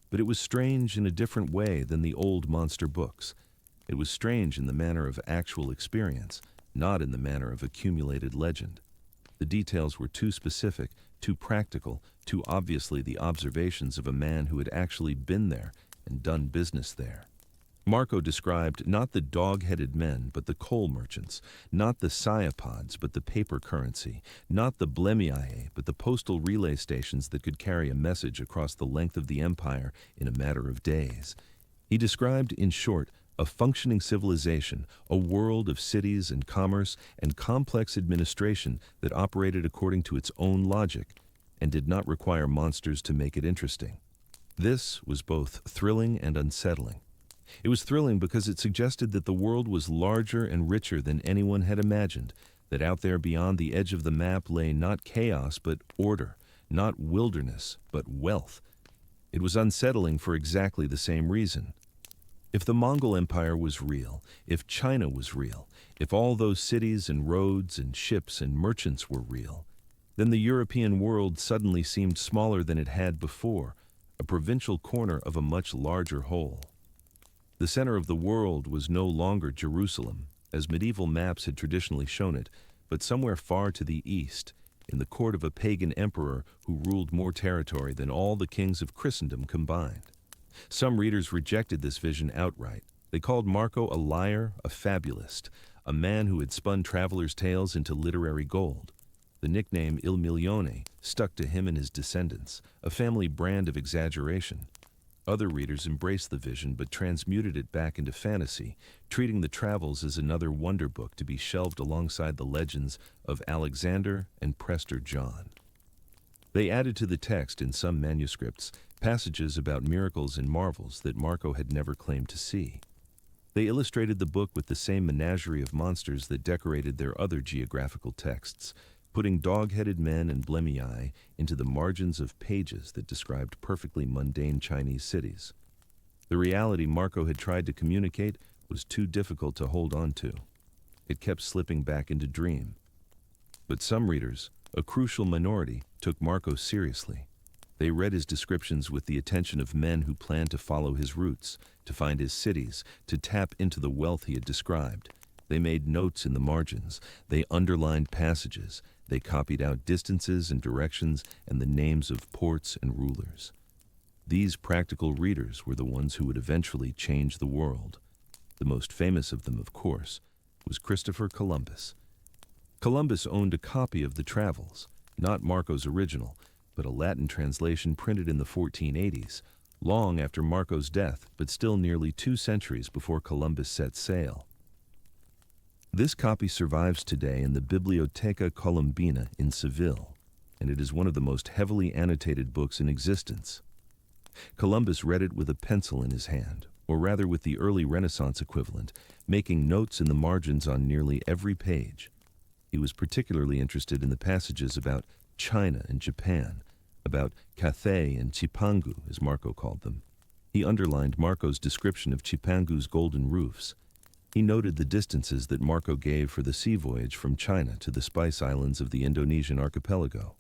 But it was strange in a different way than the old monster books. It was strange in the manner of actual experience, not in the manner of accumulated legend. The details were too specific, too practical, too obviously the observations of a man who had actually been there and done business there. Marco described not the dog-headed men, but the coal merchants, not the cyapods, but the paper currency, not the blemii, but the postal relay stations that could carry a message across the length of the empire in a matter of days. He described, in short, a functioning civilization, a world of cities and commerce and complex administration that operated according to its own logic and did not require monsters to make it interesting. This was both thrilling and unsettling. It was thrilling because it suggested that the world was larger and richer than anyone had imagined, that out there beyond the edge of the map lay not chaos but order, not wilderness but wealth. It was unsettling for exactly the same reason. If the Mongol Empire was real, if China was real, if all those cities and roads and ships and merchants were real, then the European world suddenly seemed smaller than it had before, a provincial corner of a much larger whole. The center of the world was no longer Jerusalem, as medieval maps had traditionally shown it, but somewhere far to the east, in the court of a pagan emperor who ruled more territory than all the kings of Christendom combined. Some readers rejected this vision outright. They called Marco a liar, a fabulist, a man who had spun travelers' tales into literary gold. The nickname Il Milione stuck to him and his descendants, a family brand of exaggeration. Other readers embraced the vision but transmuted it back into fantasy, treating the travels as another wonder book to be shelved alongside the legends of Alexander and Prester John. They added to the text in some manuscripts passages about miracles and marvels that Marco had never claimed to see. They illustrated the book with the same menagerie of monsters that decorated their other geographical texts, putting dog-headed men and blemii into the margins of pages that described perfectly mundane Chinese cities. The reality Marco had tried to communicate was too difficult to hold on to. It kept slipping back into dream. But some readers, a crucial minority, took Marco seriously. They read his descriptions with the attention of men who planned to follow his routes, to find his cities, to tap into the wealth he had described. They made notes in the margins. They underlined passages. They copied out distances and directions and the names of ports and rulers. These practical readers were the ones who would eventually change the world. The most famous of them, of course, was Christopher Columbus. Columbus owned a copy of the Travels, not Marco's original, but a Latin translation printed in the 1480s, long after Marco's death, but still nearly 2 centuries before Columbus set sail. This copy survives today in the Biblioteca Colombina in Seville, and it is one of the most heavily annotated books in existence. Columbus read it with a pencil in his hand, or rather with the early Renaissance equivalent, making notes in the margins on nearly every page. He was particularly interested in the passages about China and Japan, about Cathay and Chipangu, as Marco called them. He underlined Marco's description of Chipangu's golden roofs. He noted the distances that Marco gave for the sea voyage from China to the Spice Islands of the Indonesian archipelago.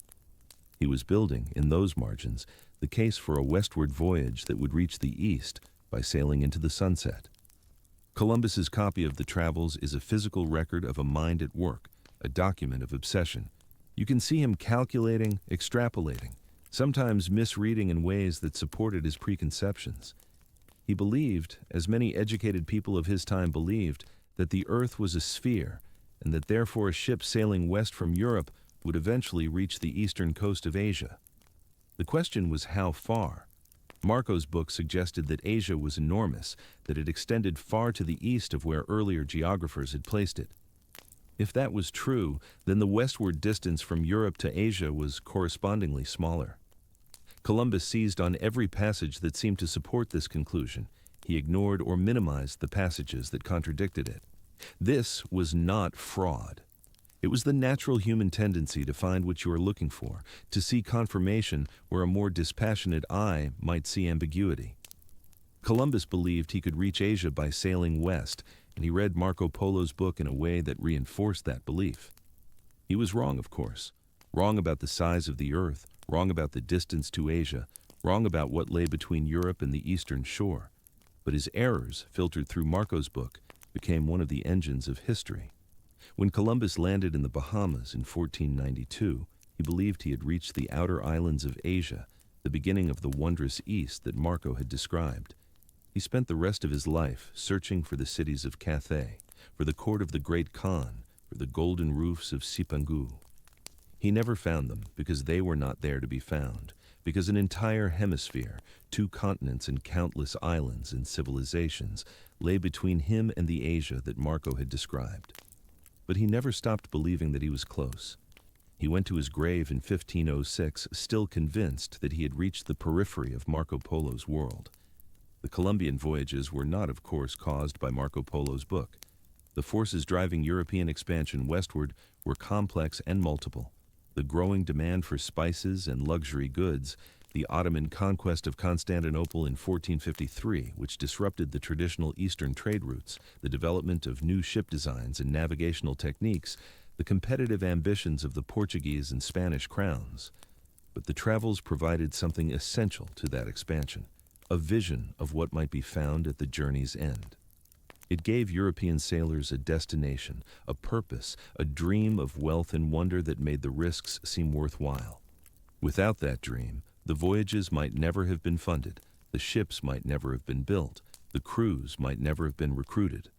He was building, in those margins, the case for a westward voyage that would reach the east by sailing into the sunset. Columbus's copy of the Travels is a physical record of a mind at work, a document of obsession. You can see him calculating, extrapolating, sometimes misreading in ways that supported his preconceptions. He believed, as many educated people of his time believed, that the earth was a sphere, and that therefore a ship sailing west from Europe would eventually reach the eastern coast of Asia. The question was how far. Marco's book suggested that Asia was enormous, that it extended far to the east of where earlier geographers had placed it. If that was true, then the westward distance from Europe to Asia was correspondingly smaller. Columbus seized on every passage that seemed to support this conclusion. He ignored or minimized the passages that contradicted it. This was not fraud. It was the natural human tendency to find what you are looking for, to see confirmation where a more dispassionate eye might see ambiguity. Columbus believed he could reach Asia by sailing west, and he read Marco Polo's book in a way that reinforced that belief. He was wrong, of course. Wrong about the size of the earth, wrong about the distance to Asia, wrong about what lay between Europe and the eastern shore. But his errors, filtered through Marco's book, became one of the engines of history. When Columbus landed in the Bahamas in 1492, he believed he had reached the outer islands of Asia, the beginning of the wondrous East that Marco had described. He spent the rest of his life searching for the cities of Cathay, for the court of the great Khan, for the golden roofs of Chipangu. He never found them because they were not there to be found, because an entire hemisphere, 2 continents and countless islands and civilizations lay between him and the Asia that Marco had described. But he never stopped believing that he was close. He went to his grave in 1506 still convinced that he had reached the periphery of Marco Polo's world. The Columbian voyages were not, of course, caused by Marco Polo's book. The forces driving European expansion westward were complex and multiple. The growing demand for spices and luxury goods, the Ottoman conquest of Constantinople in 1453, which disrupted the traditional eastern trade routes, the development of new ship designs and navigational techniques, the competitive ambitions of the Portuguese and Spanish crowns. But the Travels provided something essential to that expansion, a vision of what might be found at the journey's end. It gave European sailors a destination, a purpose, a dream of wealth and wonder that made the risks seem worthwhile. Without that dream, the voyages might never have been funded, the ships might never have been built, the crews might never have been recruited.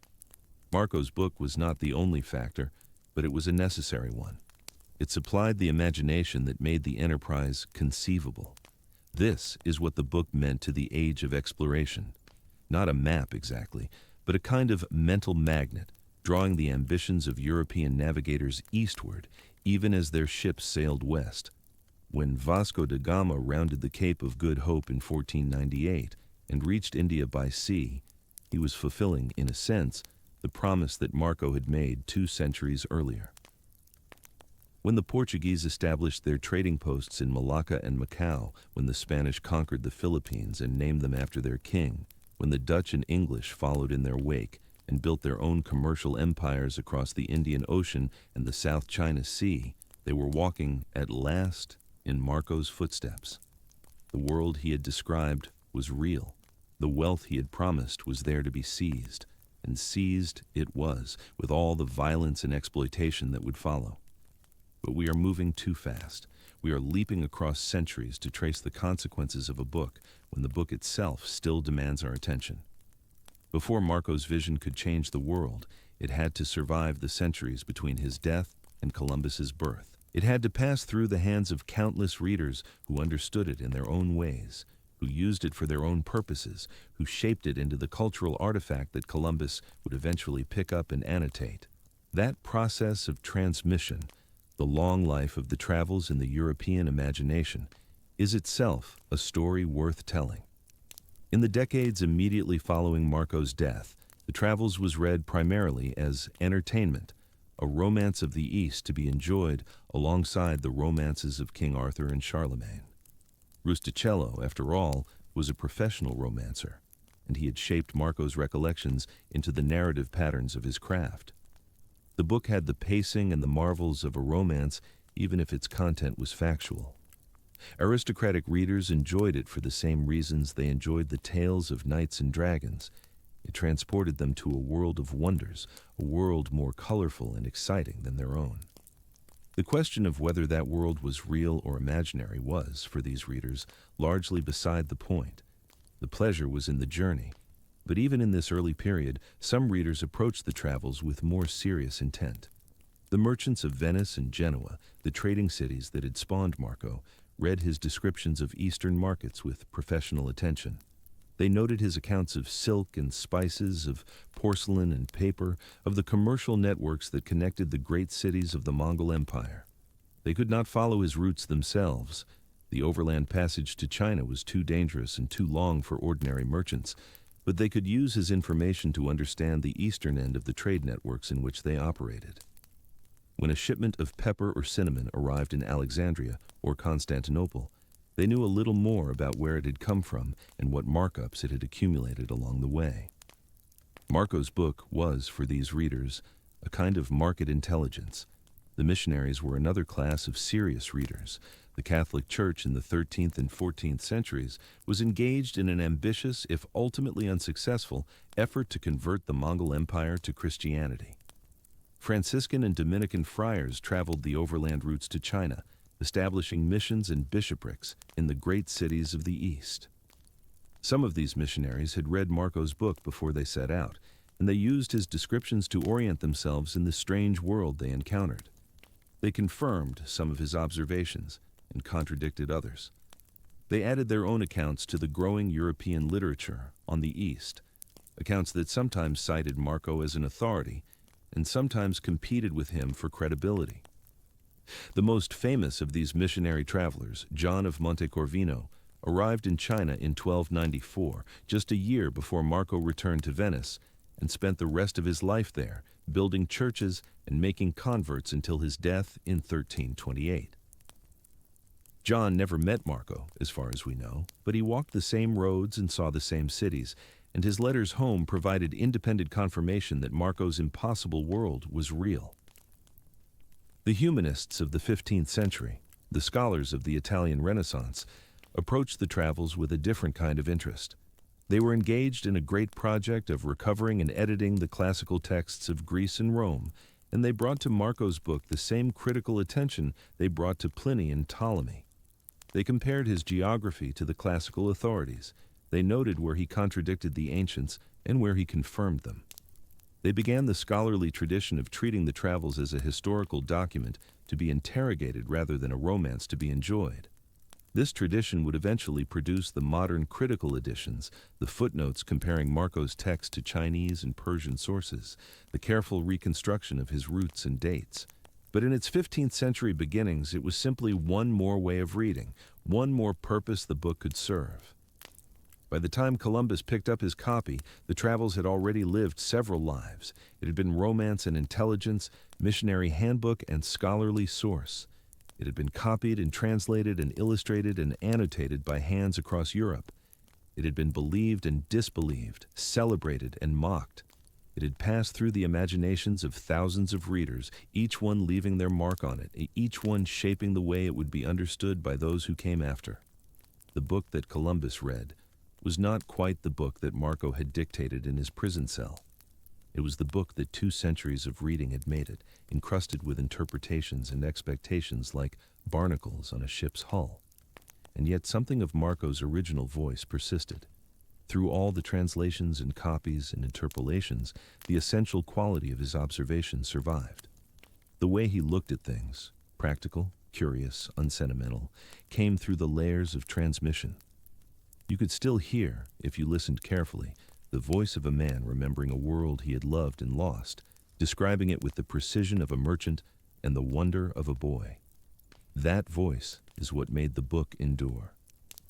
Marco's book was not the only factor, but it was a necessary one. It supplied the imagination that made the enterprise conceivable. This is what the book meant to the age of exploration. Not a map exactly, but a kind of mental magnet, drawing the ambitions of European navigators eastward, even as their ships sailed west. When Vasco da Gama rounded the Cape of Good Hope in 1498 and reached India by sea, he was fulfilling, in a sense, the promise that Marco had made 2 centuries earlier. When the Portuguese established their trading posts in Malacca and Macau, when the Spanish conquered the Philippines and named them after their king, when the Dutch and English followed in their wake and built their own commercial empires across the Indian Ocean and the South China Sea, they were walking, at last, in Marco's footsteps. The world he had described was real. The wealth he had promised was there to be seized, and seized it was, with all the violence and exploitation that would follow. But we are moving too fast. We are leaping across centuries to trace the consequences of a book when the book itself still demands our attention. Before Marco's vision could change the world, it had to survive the centuries between his death and Columbus's birth. It had to pass through the hands of countless readers who understood it in their own ways, who used it for their own purposes, who shaped it into the cultural artifact that Columbus would eventually pick up and annotate. That process of transmission, the long life of the travels in the European imagination, is itself a story worth telling. In the decades immediately following Marco's death, the Travels was read primarily as entertainment, a romance of the East to be enjoyed alongside the romances of King Arthur and Charlemagne. Rustichello, after all, was a professional romancer, and he had shaped Marco's recollections into the narrative patterns of his craft. The book had the pacing and the marvels of a romance, even if its content was factual. Aristocratic readers enjoyed it for the same reasons they enjoyed the tales of knights and dragons. It transported them to a world of wonders, a world more colorful and exciting than their own. The question of whether that world was real or imaginary was, for these readers, largely beside the point. The pleasure was in the journey. But even in this early period, some readers approached the Travels with more serious intent. The merchants of Venice and Genoa, the trading cities that had spawned Marco, read his descriptions of Eastern markets with professional attention. They noted his accounts of silk and spices, of porcelain and paper, of the commercial networks that connected the great cities of the Mongol Empire. They could not follow his routes themselves. The overland passage to China was too dangerous and too long for ordinary merchants, but they could use his information to understand the eastern end of the trade networks in which they operated. When a shipment of pepper or cinnamon arrived in Alexandria or Constantinople, they knew a little more about where it had come from and what markups it had accumulated along the way. Marco's book was, for these readers, a kind of market intelligence. The missionaries were another class of serious readers. The Catholic Church in the 13th and 14th centuries was engaged in an ambitious, if ultimately unsuccessful, effort to convert the Mongol Empire to Christianity. Franciscan and Dominican friars traveled the overland routes to China, establishing missions and bishoprics in the great cities of the East. Some of these missionaries had read Marco's book before they set out, and they used his descriptions to orient themselves in the strange world they encountered. They confirmed some of his observations and contradicted others. They added their own accounts to the growing European literature on the East, accounts that sometimes cited Marco as an authority and sometimes competed with him for credibility. The most famous of these missionary travelers, John of Montecorvino, arrived in China in 1294, just a year before Marco returned to Venice, and spent the rest of his life there, building churches and making converts until his death in 1328. John never met Marco, as far as we know, but he walked the same roads and saw the same cities, and his letters home provided independent confirmation that Marco's impossible world was real. The humanists of the 15th century, the scholars of the Italian Renaissance, approached the travels with a different kind of interest. They were engaged in a great project of recovering and editing the classical texts of Greece and Rome, and they brought to Marco's book the same critical attention they brought to Pliny and Ptolemy. They compared his geography to the classical authorities. They noted where he contradicted the ancients and where he confirmed them. They began the scholarly tradition of treating the travels as a historical document to be interrogated rather than a romance to be enjoyed. This tradition would eventually produce the modern critical editions, the footnotes comparing Marco's text to Chinese and Persian sources, the careful reconstruction of his roots and dates. But in its 15th century beginnings, it was simply one more way of reading, one more purpose the book could serve. By the time Columbus picked up his copy, the travels had already lived several lives. It had been romance and intelligence, missionary handbook and scholarly source. It had been copied and translated and illustrated and annotated by hands across Europe. It had been believed and disbelieved, celebrated and mocked. It had passed through the imaginations of thousands of readers, each one leaving their mark on it, each one shaping the way it would be understood by those who came after. The book that Columbus read was not quite the book that Marco had dictated in his prison cell. It was the book that 2 centuries of reading had made it, encrusted with interpretations and expectations like barnacles on a ship's hull. And yet something of Marco's original voice persisted. Through all the translations and copies and interpolations, the essential quality of his observation survived. The way he looked at things, practical, curious, unsentimental, came through the layers of transmission. You could still hear, if you listened carefully, the voice of a man remembering a world he had loved and lost, describing it with the precision of a merchant and the wonder of a boy. That voice is what made the book endure.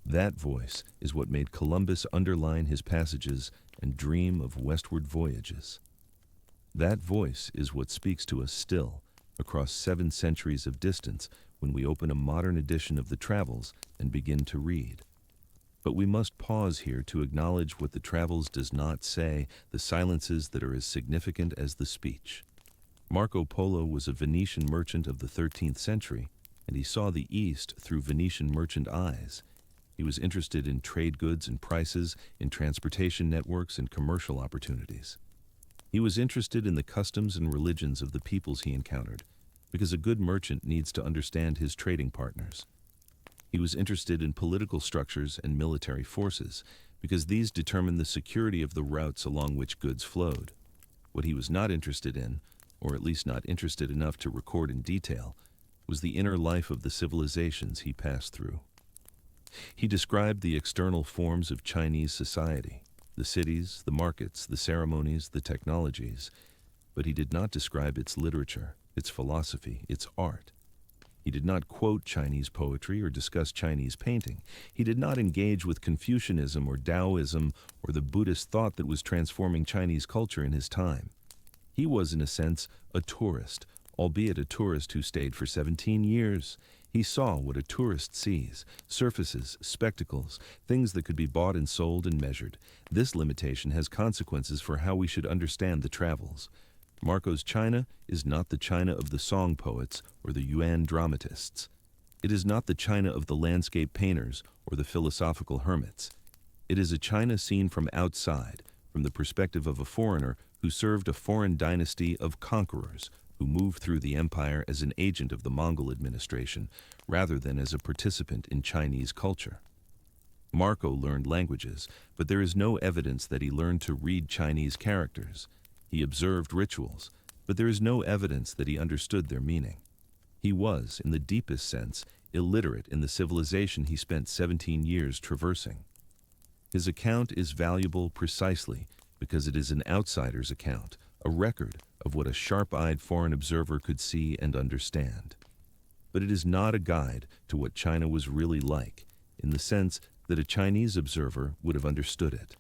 That voice is what made Columbus underline his passages and dream of westward voyages. That voice is what speaks to us still, across 7 centuries of distance, when we open a modern edition of the Travels and begin to read. But we must pause here to acknowledge what the Travels does not say, the silences that are as significant as the speech. Marco Polo was a Venetian merchant of the 13th century, and he saw the East through Venetian merchant eyes. He was interested in trade goods and prices, in transportation networks and commercial opportunities. He was interested in the customs and religions of the peoples he encountered, because a good merchant needs to understand his trading partners. He was interested in political structures and military forces, because these determine the security of the routes along which goods flowed. What he was not interested in, or at least not interested enough to record in detail, was the inner life of the civilizations he passed through. He described the external forms of Chinese society, the cities, the markets, the ceremonies, the technologies, but he did not describe its literature, its philosophy, its art. He did not quote Chinese poetry or discuss Chinese painting. He did not engage with Confucianism or Taoism or the Buddhist thought that was transforming Chinese culture in his time. He was, in a sense, a tourist, albeit a tourist who stayed for 17 years. He saw what a tourist sees: surfaces, spectacles, things that could be bought and sold and measured. This limitation has consequences for how we should understand the Travels. Marco's China is not the China of the song poets or the Yuan dramatists. It is not the China of the landscape painters or the philosophical hermits. It is a China seen from outside, from the perspective of a foreigner who served a foreign dynasty of conquerors, who moved through the empire as an agent of the Mongol administration, rather than as a participant in Chinese culture. Marco learned languages, but there is no evidence that he learned to read Chinese characters. He observed rituals, but there is no evidence that he understood their meaning. He was, in the deepest sense, illiterate in the civilization he spent 17 years traversing. His account is valuable precisely because it is an outsider's account, a record of what a sharp-eyed foreign observer could see and understand. But it is not a guide to what China was really like, in the sense that a Chinese observer would have understood it.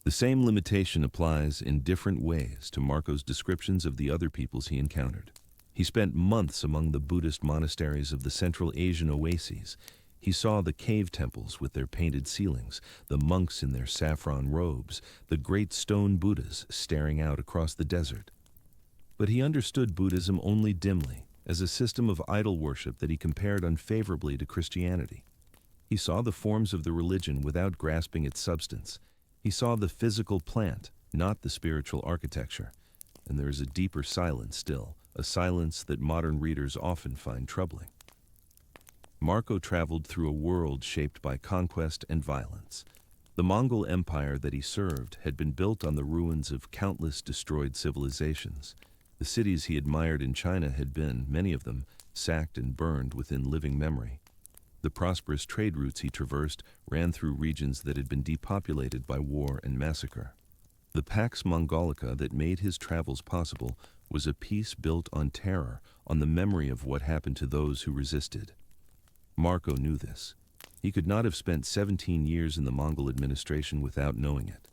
The same limitation applies in different ways to Marco's descriptions of the other peoples he encountered. He spent months among the Buddhist monasteries of the Central Asian oases. He saw the cave temples with their painted ceilings, the monks in their saffron robes, the great stone Buddhas staring out across the desert. But he understood Buddhism only dimly, as a system of idol worship that he compared unfavorably to Christianity. He saw the forms of the religion without grasping its substance. He saw the physical plant, not the spiritual architecture. And there is a deeper silence still, a silence that modern readers often find troubling. Marco traveled through a world shaped by conquest and violence. The Mongol Empire that he served had been built on the ruins of countless destroyed civilizations. The cities he admired in China had been, many of them, sacked and burned within living memory. The prosperous trade routes he traversed ran through regions that had been depopulated by war and massacre. The Pax Mongolica that made his travels possible was a peace built on terror, on the memory of what happened to those who resisted. Marco knew this. He could not have spent 17 years in the Mongol administration without knowing it.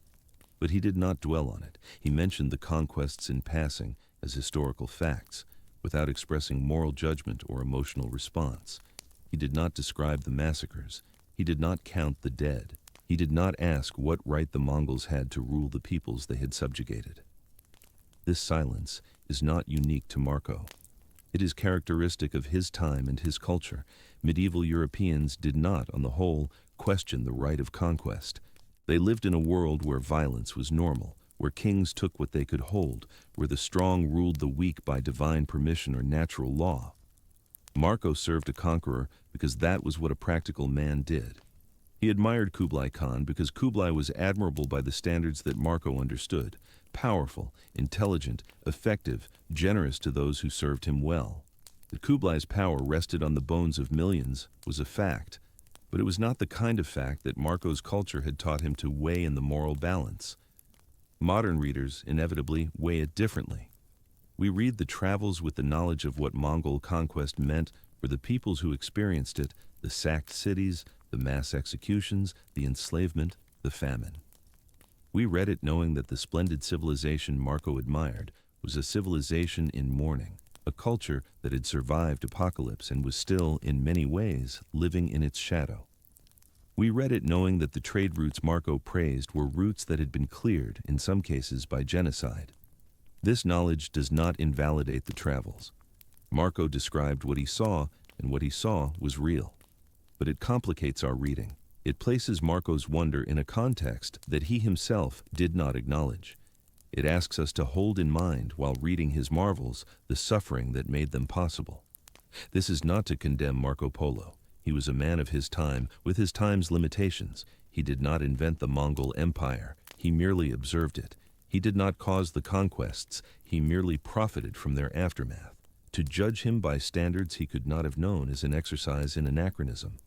But he did not dwell on it. He mentioned the conquests in passing as historical facts, without expressing moral judgment or emotional response. He did not describe the massacres. He did not count the dead. He did not ask what right the Mongols had to rule the peoples they had subjugated. This silence is not unique to Marco. It is characteristic of his time and his culture. Medieval Europeans did not, on the whole, question the right of conquest. They lived in a world where violence was normal, where kings took what they could hold, where the strong ruled the weak by divine permission or natural law. Marco served a conqueror because that was what a practical man did. He admired Kublai Khan because Kublai was admirable by the standards that Marco understood, powerful, intelligent, effective, generous to those who served him well. That Kublai's power rested on the bones of millions was a fact, but it was not the kind of fact that Marco's culture had taught him to weigh in the moral balance. Modern readers inevitably weigh it differently. We read the travels with the knowledge of what Mongol conquest meant for the peoples who experienced it, the sacked cities, the mass executions, the enslavement, the famine. We read it knowing that the splendid civilization Marco admired was a civilization in mourning, a culture that had survived apocalypse and was still, in many ways, living in its shadow. We read it knowing that the trade routes Marco praised were routes that had been cleared, in some cases by genocide. This knowledge does not invalidate the travels. Marco described what he saw, and what he saw was real. But it complicates our reading. It places Marco's wonder in a context that he himself did not acknowledge. It asks us to hold in mind, while reading his marvels, the suffering that made them possible. This is not to condemn Marco Polo. He was a man of his time, with his time's limitations. He did not invent the Mongol Empire. He merely observed it. He did not cause the conquests. He merely profited from their aftermath. To judge him by standards he could not have known is an exercise in anachronism.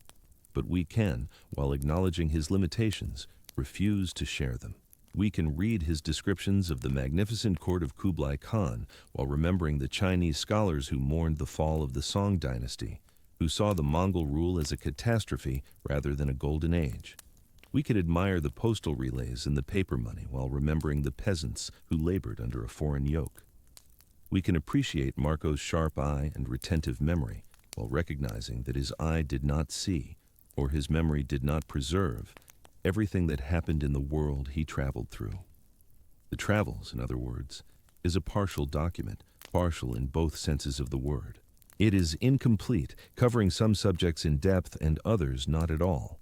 But we can, while acknowledging his limitations, refuse to share them. We can read his descriptions of the magnificent court of Kublai Khan while remembering the Chinese scholars who mourned the fall of the Song dynasty, who saw the Mongol rule as a catastrophe rather than a golden age. We can admire the postal relays and the paper money while remembering the peasants who labored under a foreign yoke. We can appreciate Marco's sharp eye and retentive memory while recognizing that his eye did not see, or his memory did not preserve, everything that happened in the world he traveled through. The Travels, in other words, is a partial document, partial in both senses of the word. It is incomplete, covering some subjects in depth and others not at all.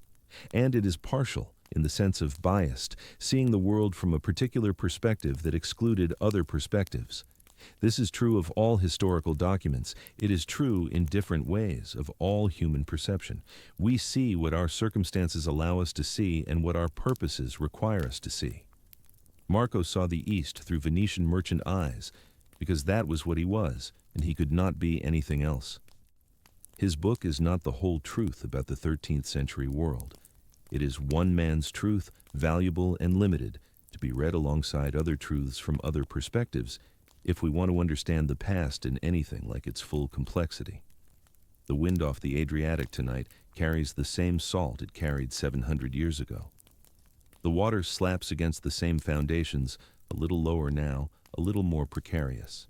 And it is partial in the sense of biased, seeing the world from a particular perspective that excluded other perspectives. This is true of all historical documents. It is true in different ways of all human perception. We see what our circumstances allow us to see and what our purposes require us to see. Marco saw the East through Venetian merchant eyes because that was what he was, and he could not be anything else. His book is not the whole truth about the 13th century world. It is one man's truth, valuable and limited, to be read alongside other truths from other perspectives if we want to understand the past in anything like its full complexity. The wind off the Adriatic tonight carries the same salt it carried 700 years ago. The water slaps against the same foundations, a little lower now, a little more precarious.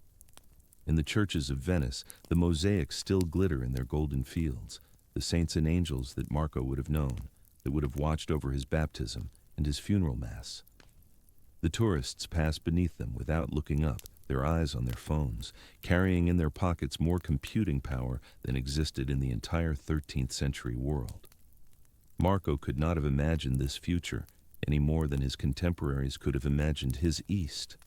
In the churches of Venice, the mosaics still glitter in their golden fields, the saints and angels that Marco would have known, that would have watched over his baptism and his funeral mass. The tourists pass beneath them without looking up, their eyes on their phones, carrying in their pockets more computing power than existed in the entire 13th century world. Marco could not have imagined this future any more than his contemporaries could have imagined his East.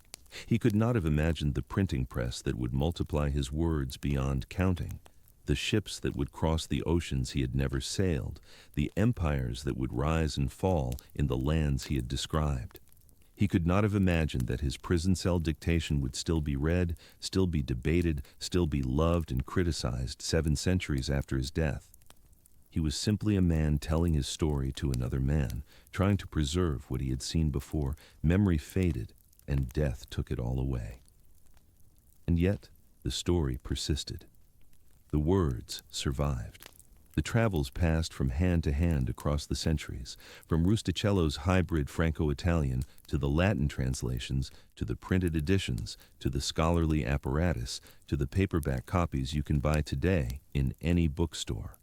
He could not have imagined the printing press that would multiply his words beyond counting, the ships that would cross the oceans he had never sailed, the empires that would rise and fall in the lands he had described. He could not have imagined that his prison cell dictation would still be read, still be debated, still be loved and criticized 7 centuries after his death. He was simply a man telling his story to another man, trying to preserve what he had seen before. Memory faded, and death took it all away. And yet, the story persisted. The words survived. The travels passed from hand to hand across the centuries, from Rustichello's hybrid Franco-Italian to the Latin translations, to the printed editions, to the scholarly apparatus, to the paperback copies you can buy today in any bookstore.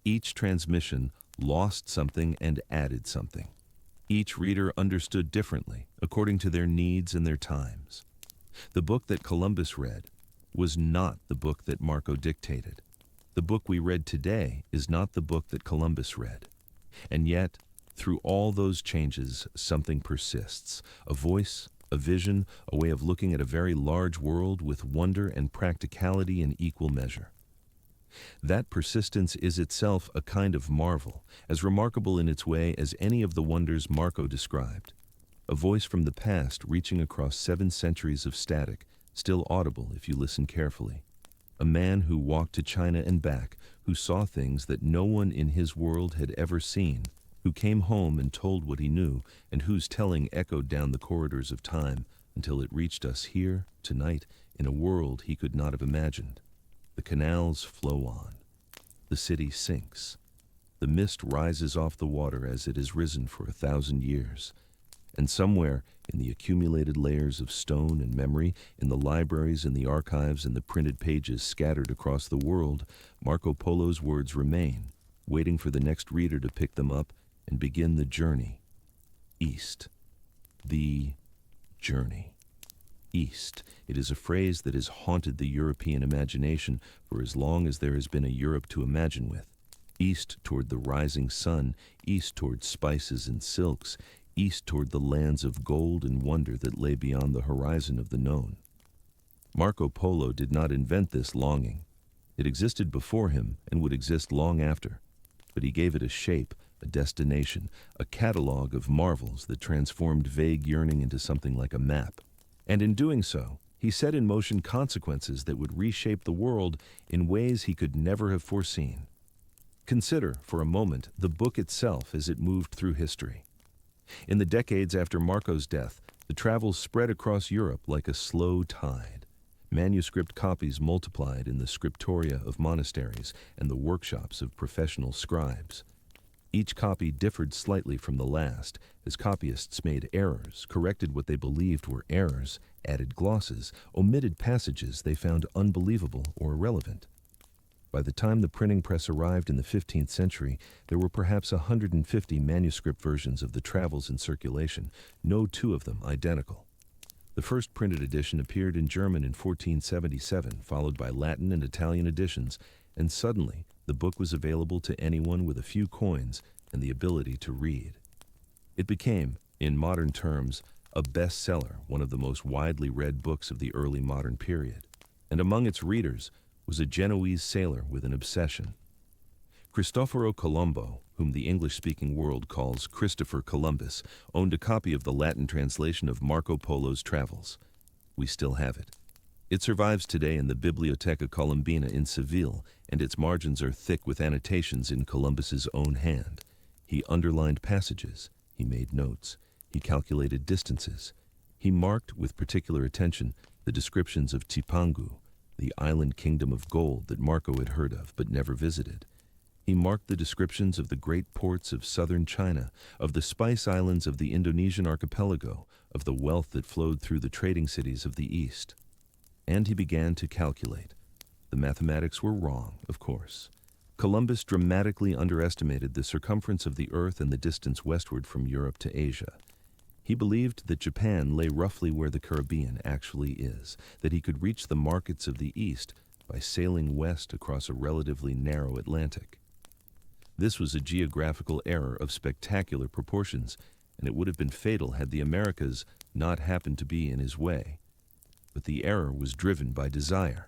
Each transmission lost something and added something. Each reader understood differently, according to their needs and their times. The book that Columbus read was not the book that Marco dictated. The book we read today is not the book that Columbus read. And yet, through all those changes, something persists. A voice, a vision, a way of looking at a very large world with wonder and practicality in equal measure. That persistence is itself a kind of marvel, as remarkable in its way as any of the wonders Marco described. A voice from the past reaching across 7 centuries of static, still audible if you listen carefully. A man who walked to China and back, who saw things that no one in his world had ever seen, who came home and told what he knew, and whose telling echoed down the corridors of time until it reached us here, tonight, in a world he could not have imagined. The canals flow on. The city sinks. The mist rises off the water as it has risen for 1,000 years. And somewhere, in the accumulated layers of stone and memory, in the libraries and the archives and the printed pages scattered across the world, Marco Polo's words remain, waiting for the next reader to pick them up and begin the journey. East. The journey. East. It is a phrase that has haunted the European imagination for as long as there has been a Europe to imagine with. East toward the rising sun, east toward spices and silks, east toward the lands of gold and wonder that lay beyond the horizon of the known. Marco Polo did not invent this longing. It existed before him and would exist long after, but he gave it a shape, a destination, a catalogue of marvels that transformed vague yearning into something like a map. And in doing so, he set in motion consequences that would reshape the world in ways he could never have foreseen. Consider, for a moment, the book itself as it moved through history. In the decades after Marco's death, the travels spread across Europe like a slow tide. Manuscript copies multiplied in the scriptoria of monasteries and the workshops of professional scribes. Each copy differed slightly from the last, as copyists made errors, corrected what they believed were errors, added glosses, omitted passages they found unbelievable or irrelevant. By the time the printing press arrived in the 15th century, there were perhaps 150 manuscript versions of the travels in circulation, no 2 of them identical. The first printed edition appeared in German in 1477, followed by Latin and Italian editions, and suddenly the book was available to anyone with a few coins and the ability to read. It became, in modern terms, a bestseller, one of the most widely read books of the early modern period, and among its readers was a Genoese sailor with an obsession. Cristoforo Colombo, whom the English-speaking world calls Christopher Columbus, owned a copy of the Latin translation of Marco Polo's travels. We still have it. It survives today in the Biblioteca Colombina in Seville, and its margins are thick with annotations in Columbus's own hand. He underlined passages. He made notes. He calculated distances. He marked, with particular attention, the descriptions of Tipangu, the island kingdom of gold that Marco had heard of but never visited. He marked the descriptions of the great ports of southern China, of the spice islands of the Indonesian archipelago, of the wealth that flowed through the trading cities of the East. And he began to calculate. The mathematics were wrong, of course. Columbus dramatically underestimated the circumference of the Earth and the distance westward from Europe to Asia. He believed that Japan lay roughly where the Caribbean actually is, that he could reach the markets of the East by sailing west across a relatively narrow Atlantic. This was a geographical error of spectacular proportions, and it would have been fatal had the Americas not happened to be in his way. But the error was driven by desire,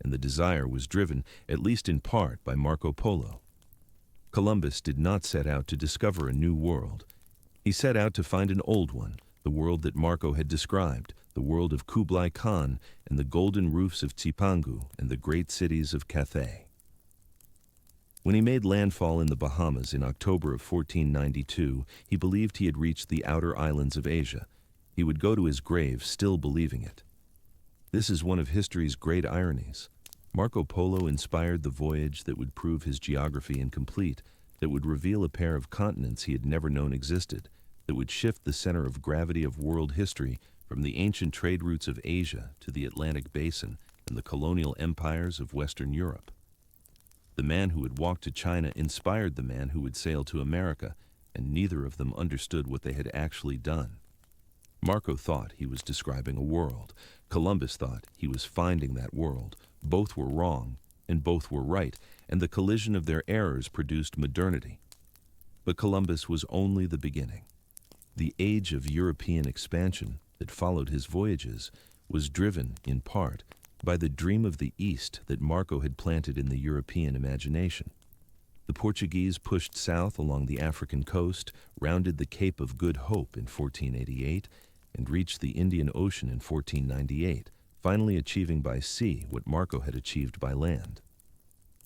and the desire was driven, at least in part, by Marco Polo. Columbus did not set out to discover a new world. He set out to find an old one, the world that Marco had described, the world of Kublai Khan and the golden roofs of Cipangu and the great cities of Cathay. When he made landfall in the Bahamas in October of 1492, he believed he had reached the outer islands of Asia. He would go to his grave still believing it. This is one of history's great ironies. Marco Polo inspired the voyage that would prove his geography incomplete, that would reveal a pair of continents he had never known existed, that would shift the center of gravity of world history from the ancient trade routes of Asia to the Atlantic Basin and the colonial empires of Western Europe. The man who had walked to China inspired the man who would sail to America, and neither of them understood what they had actually done. Marco thought he was describing a world. Columbus thought he was finding that world. Both were wrong, and both were right, and the collision of their errors produced modernity. But Columbus was only the beginning. The age of European expansion that followed his voyages was driven, in part, by the dream of the East that Marco had planted in the European imagination. The Portuguese pushed south along the African coast, rounded the Cape of Good Hope in 1488, and reached the Indian Ocean in 1498, finally achieving by sea what Marco had achieved by land.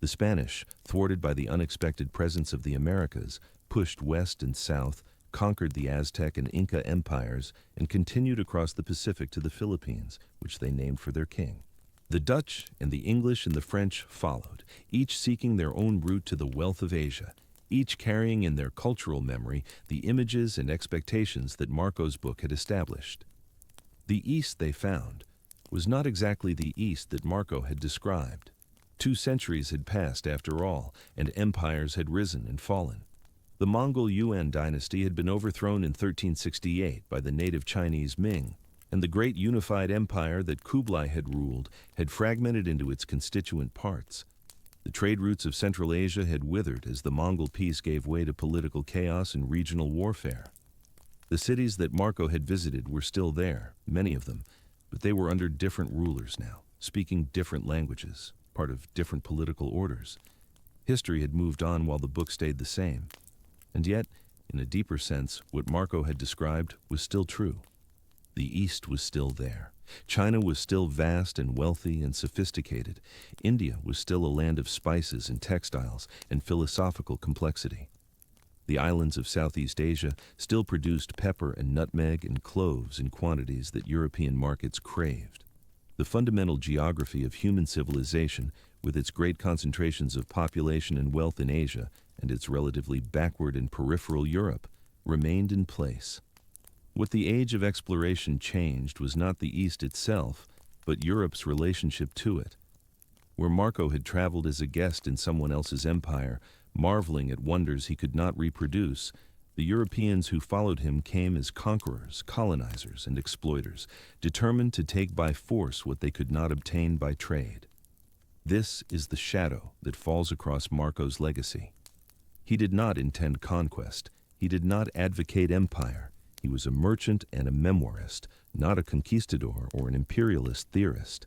The Spanish, thwarted by the unexpected presence of the Americas, pushed west and south, conquered the Aztec and Inca empires, and continued across the Pacific to the Philippines, which they named for their king. The Dutch and the English and the French followed, each seeking their own route to the wealth of Asia, each carrying in their cultural memory the images and expectations that Marco's book had established. The East, they found, was not exactly the East that Marco had described. 2 centuries had passed after all, and empires had risen and fallen. The Mongol Yuan dynasty had been overthrown in 1368 by the native Chinese Ming, and the great unified empire that Kublai had ruled had fragmented into its constituent parts. The trade routes of Central Asia had withered as the Mongol peace gave way to political chaos and regional warfare. The cities that Marco had visited were still there, many of them, but they were under different rulers now, speaking different languages, part of different political orders. History had moved on while the book stayed the same. And yet, in a deeper sense, what Marco had described was still true. The East was still there. China was still vast and wealthy and sophisticated. India was still a land of spices and textiles and philosophical complexity. The islands of Southeast Asia still produced pepper and nutmeg and cloves in quantities that European markets craved. The fundamental geography of human civilization, with its great concentrations of population and wealth in Asia and its relatively backward and peripheral Europe, remained in place. What the age of exploration changed was not the East itself, but Europe's relationship to it. Where Marco had traveled as a guest in someone else's empire, marveling at wonders he could not reproduce, the Europeans who followed him came as conquerors, colonizers, and exploiters, determined to take by force what they could not obtain by trade. This is the shadow that falls across Marco's legacy. He did not intend conquest. He did not advocate empire. He was a merchant and a memoirist, not a conquistador or an imperialist theorist.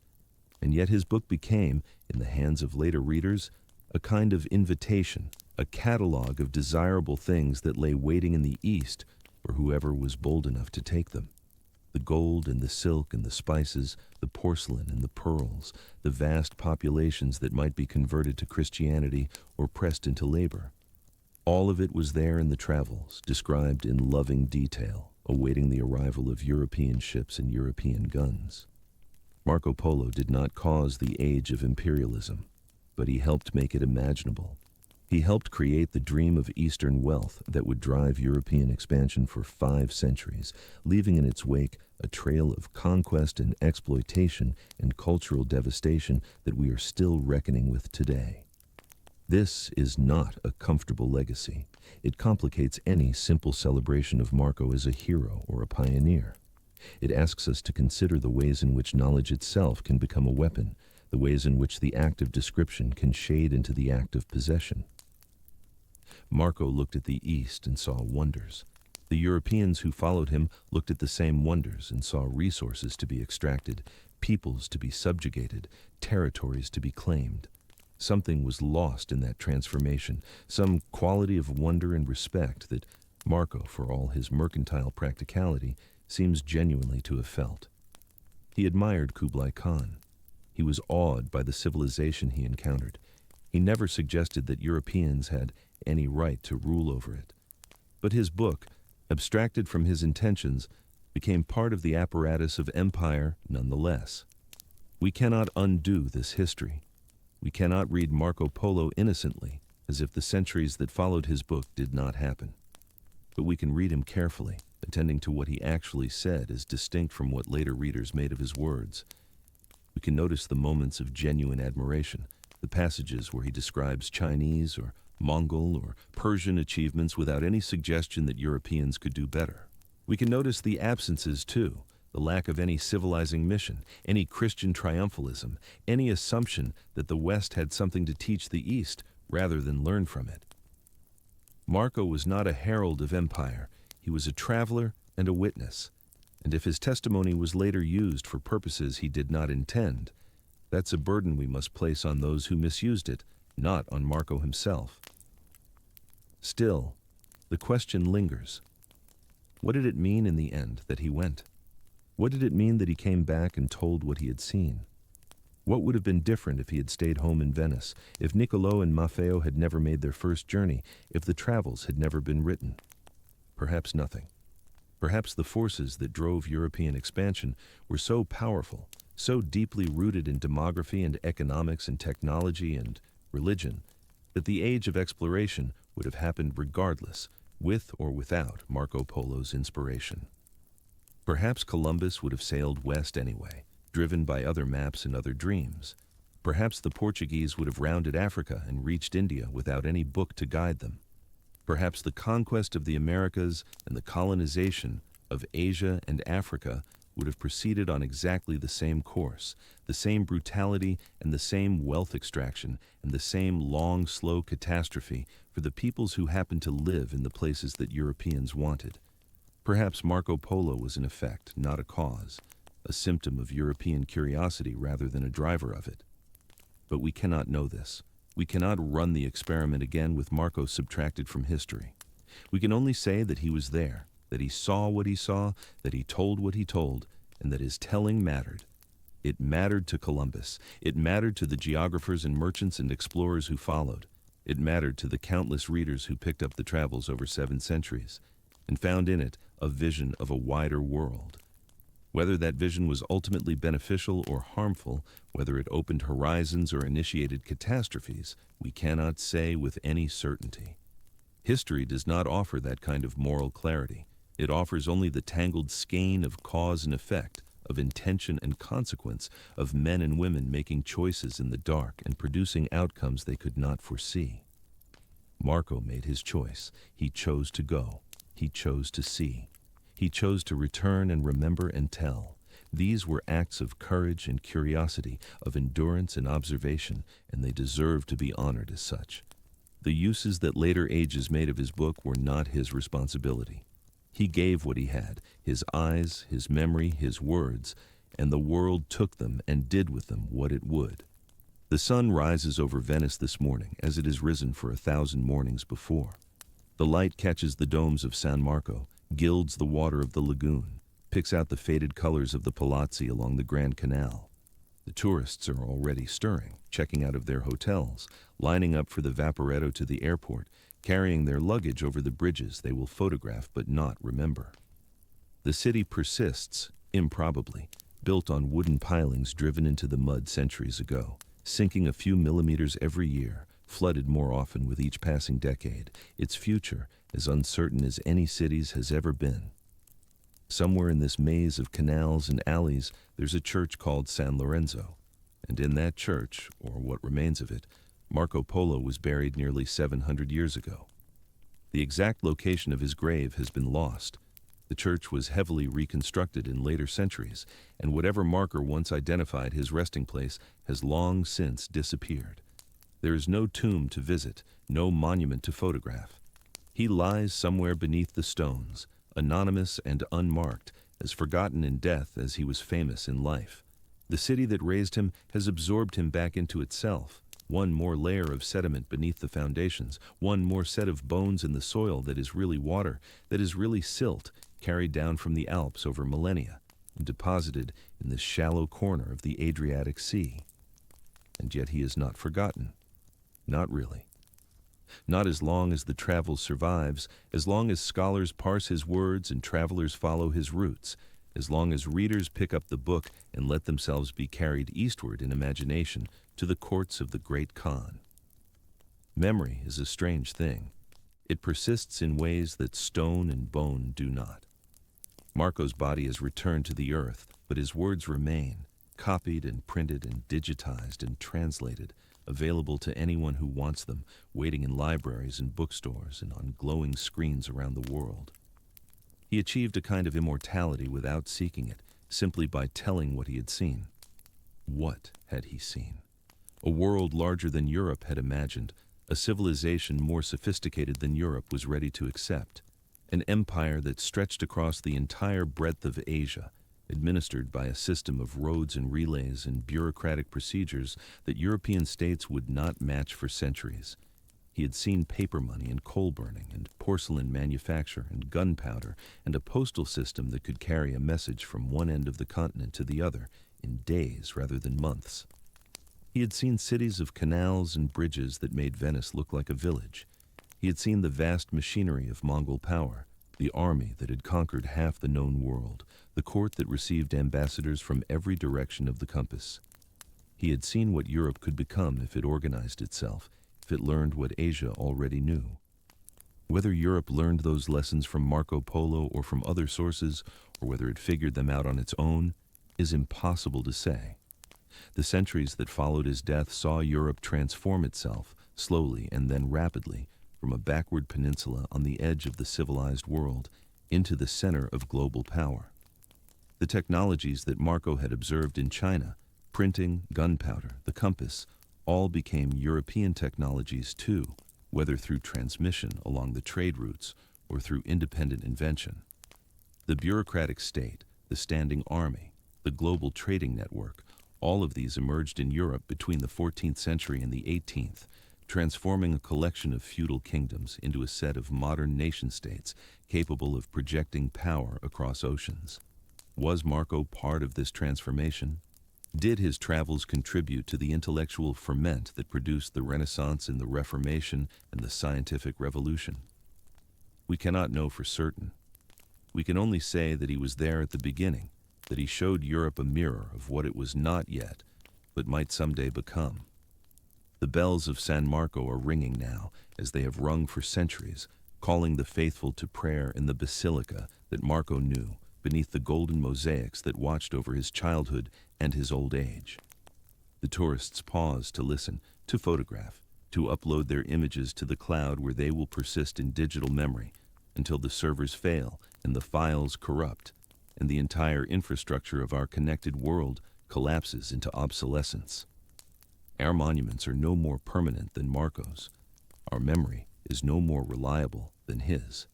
And yet his book became, in the hands of later readers, a kind of invitation, a catalog of desirable things that lay waiting in the East for whoever was bold enough to take them. The gold and the silk and the spices, the porcelain and the pearls, the vast populations that might be converted to Christianity or pressed into labor. All of it was there in the travels, described in loving detail, awaiting the arrival of European ships and European guns. Marco Polo did not cause the age of imperialism, but he helped make it imaginable. He helped create the dream of Eastern wealth that would drive European expansion for 5 centuries, leaving in its wake a trail of conquest and exploitation and cultural devastation that we are still reckoning with today. This is not a comfortable legacy. It complicates any simple celebration of Marco as a hero or a pioneer. It asks us to consider the ways in which knowledge itself can become a weapon, the ways in which the act of description can shade into the act of possession. Marco looked at the east and saw wonders. The Europeans who followed him looked at the same wonders and saw resources to be extracted, peoples to be subjugated, territories to be claimed. Something was lost in that transformation, some quality of wonder and respect that Marco, for all his mercantile practicality, seems genuinely to have felt. He admired Kublai Khan. He was awed by the civilization he encountered. He never suggested that Europeans had any right to rule over it. But his book, abstracted from his intentions, became part of the apparatus of empire nonetheless. We cannot undo this history. We cannot read Marco Polo innocently, as if the centuries that followed his book did not happen. But we can read him carefully, attending to what he actually said as distinct from what later readers made of his words. We can notice the moments of genuine admiration, the passages where he describes Chinese or Mongol or Persian achievements without any suggestion that Europeans could do better. We can notice the absences, too, the lack of any civilizing mission, any Christian triumphalism, any assumption that the West had something to teach the East rather than learn from it. Marco was not a herald of empire. He was a traveler and a witness. And if his testimony was later used for purposes he did not intend, that's a burden we must place on those who misused it, not on Marco himself. Still, the question lingers. What did it mean in the end that he went? What did it mean that he came back and told what he had seen? What would have been different if he had stayed home in Venice, if Niccolò and Maffeo had never made their first journey, if the travels had never been written? Perhaps nothing. Perhaps the forces that drove European expansion were so powerful, so deeply rooted in demography and economics and technology and religion, that the age of exploration would have happened regardless, with or without Marco Polo's inspiration. Perhaps Columbus would have sailed west anyway, driven by other maps and other dreams. Perhaps the Portuguese would have rounded Africa and reached India without any book to guide them. Perhaps the conquest of the Americas and the colonization of Asia and Africa would have proceeded on exactly the same course, the same brutality and the same wealth extraction and the same long, slow catastrophe for the peoples who happened to live in the places that Europeans wanted. Perhaps Marco Polo was in effect not a cause, a symptom of European curiosity rather than a driver of it. But we cannot know this. We cannot run the experiment again with Marco subtracted from history. We can only say that he was there, that he saw what he saw, that he told what he told, and that his telling mattered. It mattered to Columbus. It mattered to the geographers and merchants and explorers who followed. It mattered to the countless readers who picked up the travels over 7 centuries and found in it a vision of a wider world. Whether that vision was ultimately beneficial or harmful, whether it opened horizons or initiated catastrophes, we cannot say with any certainty. History does not offer that kind of moral clarity. It offers only the tangled skein of cause and effect, of intention and consequence, of men and women making choices in the dark and producing outcomes they could not foresee. Marco made his choice. He chose to go. He chose to see. He chose to return and remember and tell. These were acts of courage and curiosity, of endurance and observation, and they deserve to be honored as such. The uses that later ages made of his book were not his responsibility. He gave what he had, his eyes, his memory, his words, and the world took them and did with them what it would. The sun rises over Venice this morning, as it has risen for 1,000 mornings before. The light catches the domes of San Marco, gilds the water of the lagoon, picks out the faded colors of the palazzi along the Grand Canal. The tourists are already stirring, checking out of their hotels, lining up for the vaporetto to the airport, carrying their luggage over the bridges they will photograph but not remember. The city persists, improbably, built on wooden pilings driven into the mud centuries ago, sinking a few millimeters every year, flooded more often with each passing decade, its future as uncertain as any city's has ever been. Somewhere in this maze of canals and alleys, there's a church called San Lorenzo, and in that church, or what remains of it, Marco Polo was buried nearly 700 years ago. The exact location of his grave has been lost. The church was heavily reconstructed in later centuries, and whatever marker once identified his resting place has long since disappeared. There is no tomb to visit, no monument to photograph. He lies somewhere beneath the stones, anonymous and unmarked, as forgotten in death as he was famous in life. The city that raised him has absorbed him back into itself. One more layer of sediment beneath the foundations, one more set of bones in the soil that is really water, that is really silt, carried down from the Alps over millennia, and deposited in this shallow corner of the Adriatic Sea. And yet he is not forgotten. Not really. Not as long as the travel survives, as long as scholars parse his words and travelers follow his routes, as long as readers pick up the book and let themselves be carried eastward in imagination to the courts of the great Khan. Memory is a strange thing. It persists in ways that stone and bone do not. Marco's body has returned to the earth, but his words remain, copied and printed and digitized and translated, available to anyone who wants them, waiting in libraries and bookstores and on glowing screens around the world. He achieved a kind of immortality without seeking it, simply by telling what he had seen. What had he seen? A world larger than Europe had imagined, a civilization more sophisticated than Europe was ready to accept, an empire that stretched across the entire breadth of Asia, administered by a system of roads and relays and bureaucratic procedures that European states would not match for centuries. He had seen paper money and coal burning and porcelain manufacture and gunpowder and a postal system that could carry a message from one end of the continent to the other in days rather than months. He had seen cities of canals and bridges that made Venice look like a village. He had seen the vast machinery of Mongol power, the army that had conquered half the known world, the court that received ambassadors from every direction of the compass. He had seen what Europe could become if it organized itself, if it learned what Asia already knew. Whether Europe learned those lessons from Marco Polo or from other sources, or whether it figured them out on its own, is impossible to say. The centuries that followed his death saw Europe transform itself, slowly and then rapidly, from a backward peninsula on the edge of the civilized world into the center of global power. The technologies that Marco had observed in China, printing, gunpowder, the compass, all became European technologies too, whether through transmission along the trade routes or through independent invention. The bureaucratic state, the standing army, the global trading network, all of these emerged in Europe between the 14th century and the 18th, transforming a collection of feudal kingdoms into a set of modern nation-states capable of projecting power across oceans. Was Marco part of this transformation? Did his travels contribute to the intellectual ferment that produced the Renaissance and the Reformation and the scientific revolution? We cannot know for certain. We can only say that he was there at the beginning, that he showed Europe a mirror of what it was not yet, but might someday become. The bells of San Marco are ringing now, as they have rung for centuries, calling the faithful to prayer in the basilica that Marco knew, beneath the golden mosaics that watched over his childhood and his old age. The tourists pause to listen, to photograph, to upload their images to the cloud where they will persist in digital memory until the servers fail and the files corrupt, and the entire infrastructure of our connected world collapses into obsolescence. Our monuments are no more permanent than Marco's. Our memory is no more reliable than his.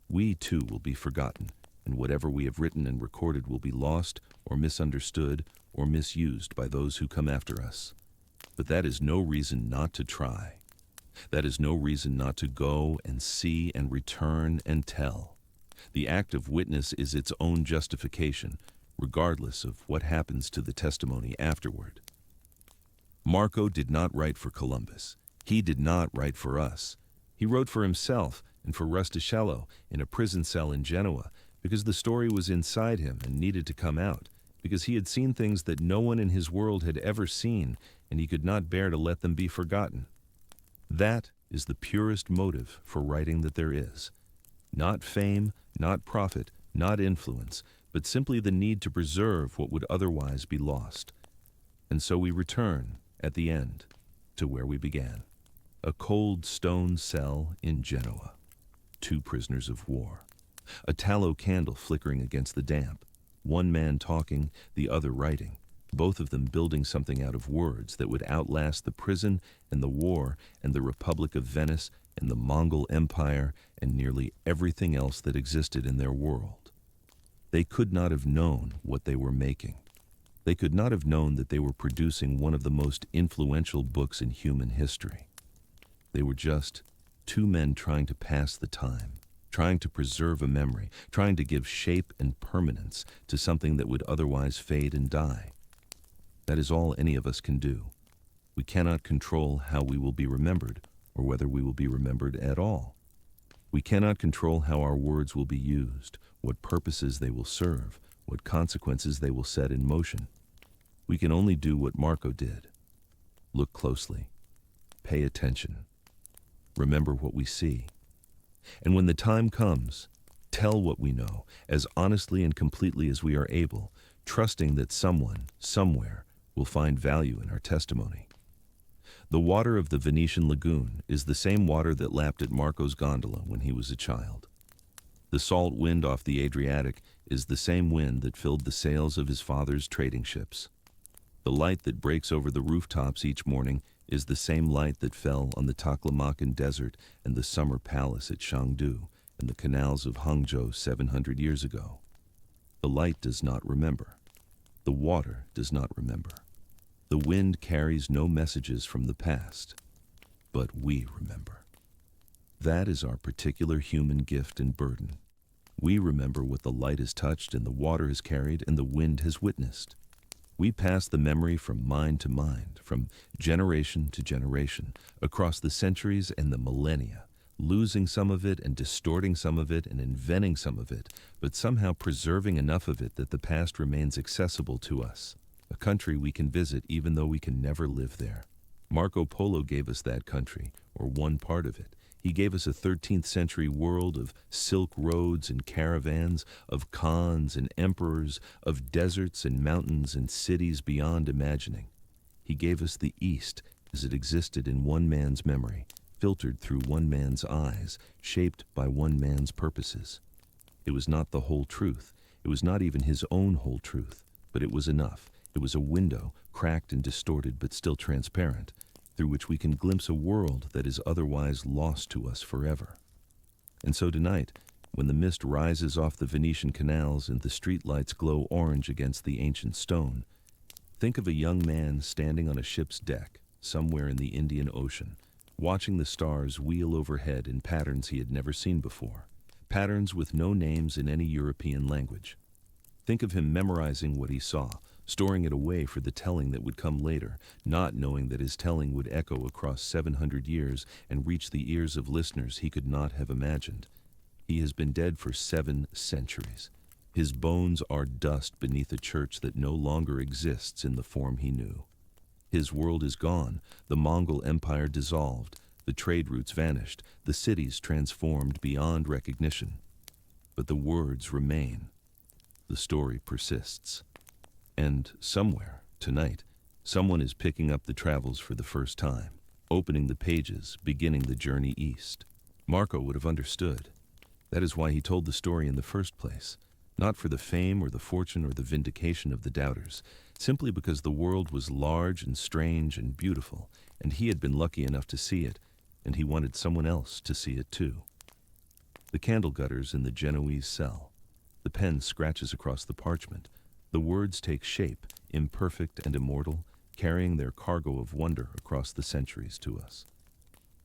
We too will be forgotten, and whatever we have written and recorded will be lost or misunderstood or misused by those who come after us. But that is no reason not to try. That is no reason not to go and see and return and tell. The act of witness is its own justification, regardless of what happens to the testimony afterward. Marco did not write for Columbus. He did not write for us. He wrote for himself and for Rustichello in a prison cell in Genoa because the story was inside him and needed to come out, because he had seen things that no one in his world had ever seen, and he could not bear to let them be forgotten. That is the purest motive for writing that there is. Not fame, not profit, not influence, but simply the need to preserve what would otherwise be lost. And so we return, at the end, to where we began. A cold stone cell in Genoa. 2 prisoners of war. A tallow candle flickering against the damp. One man talking, the other writing. both of them building something out of words that would outlast the prison and the war and the Republic of Venice and the Mongol Empire and nearly everything else that existed in their world. They could not have known what they were making. They could not have known that they were producing one of the most influential books in human history. They were just two men trying to pass the time, trying to preserve a memory, trying to give shape and permanence to something that would otherwise fade and die. That is all any of us can do. We cannot control how we will be remembered or whether we will be remembered at all. We cannot control how our words will be used, what purposes they will serve, what consequences they will set in motion. We can only do what Marco did. Look closely. Pay attention. Remember what we see. And when the time comes, tell what we know as honestly and completely as we are able, trusting that someone, somewhere, will find value in our testimony. The water of the Venetian lagoon is the same water that lapped at Marco's gondola when he was a child. The salt wind off the Adriatic is the same wind that filled the sails of his father's trading ships. The light that breaks over the rooftops each morning is the same light that fell on the Taklamakan Desert and the Summer Palace at Chengdu and the canals of Hangzhou 700 years ago. The light does not remember. The water does not remember. The wind carries no messages from the past, but we remember. That is our particular human gift and burden. We remember what the light has touched and the water has carried and the wind has witnessed. We pass the memory from mind to mind, from generation to generation, across the centuries and the millennia, losing some of it and distorting some of it and inventing some of it, but somehow preserving enough of it that the past remains accessible to us, a country we can visit even though we can never live there. Marco Polo gave us that country, or one part of it. He gave us a 13th century world of silk roads and caravans, of khans and emperors, of deserts and mountains and cities beyond imagining. He gave us the East as it existed in one man's memory, filtered through one man's eyes, shaped by one man's purposes. It was not the whole truth. It was not even his own whole truth, but it was enough. It was a window, cracked and distorted but still transparent, through which we can glimpse a world that is otherwise lost to us forever. And so tonight, when the mist rises off the Venetian canals and the streetlights glow orange against the ancient stone, think of a young man standing on a ship's deck somewhere in the Indian Ocean, watching the stars wheel overhead in patterns he had never seen before, patterns with no names in any European language. Think of him memorizing what he saw, storing it away for the telling that would come later, not knowing that his telling would echo across 700 years and reach the ears of listeners he could not have imagined. He has been dead for 7 centuries. His bones are dust beneath a church that no longer exists in the form he knew. His world is gone, the Mongol Empire dissolved, the trade routes vanished, the cities transformed beyond recognition. But the words remain. The story persists. And somewhere, tonight, someone is picking up the travels for the first time, opening the pages, beginning the journey east. Marco would have understood. That is why he told the story in the first place, not for the fame or the fortune or the vindication of the doubters, simply because the world was large and strange and beautiful, and he had been lucky enough to see it, and he wanted someone else to see it too. The candle gutters in the Genoese cell. The pen scratches across the parchment. The words take shape, imperfect and immortal, carrying their cargo of wonder across the centuries to us.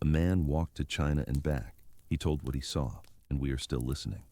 A man walked to China and back. He told what he saw, and we are still listening.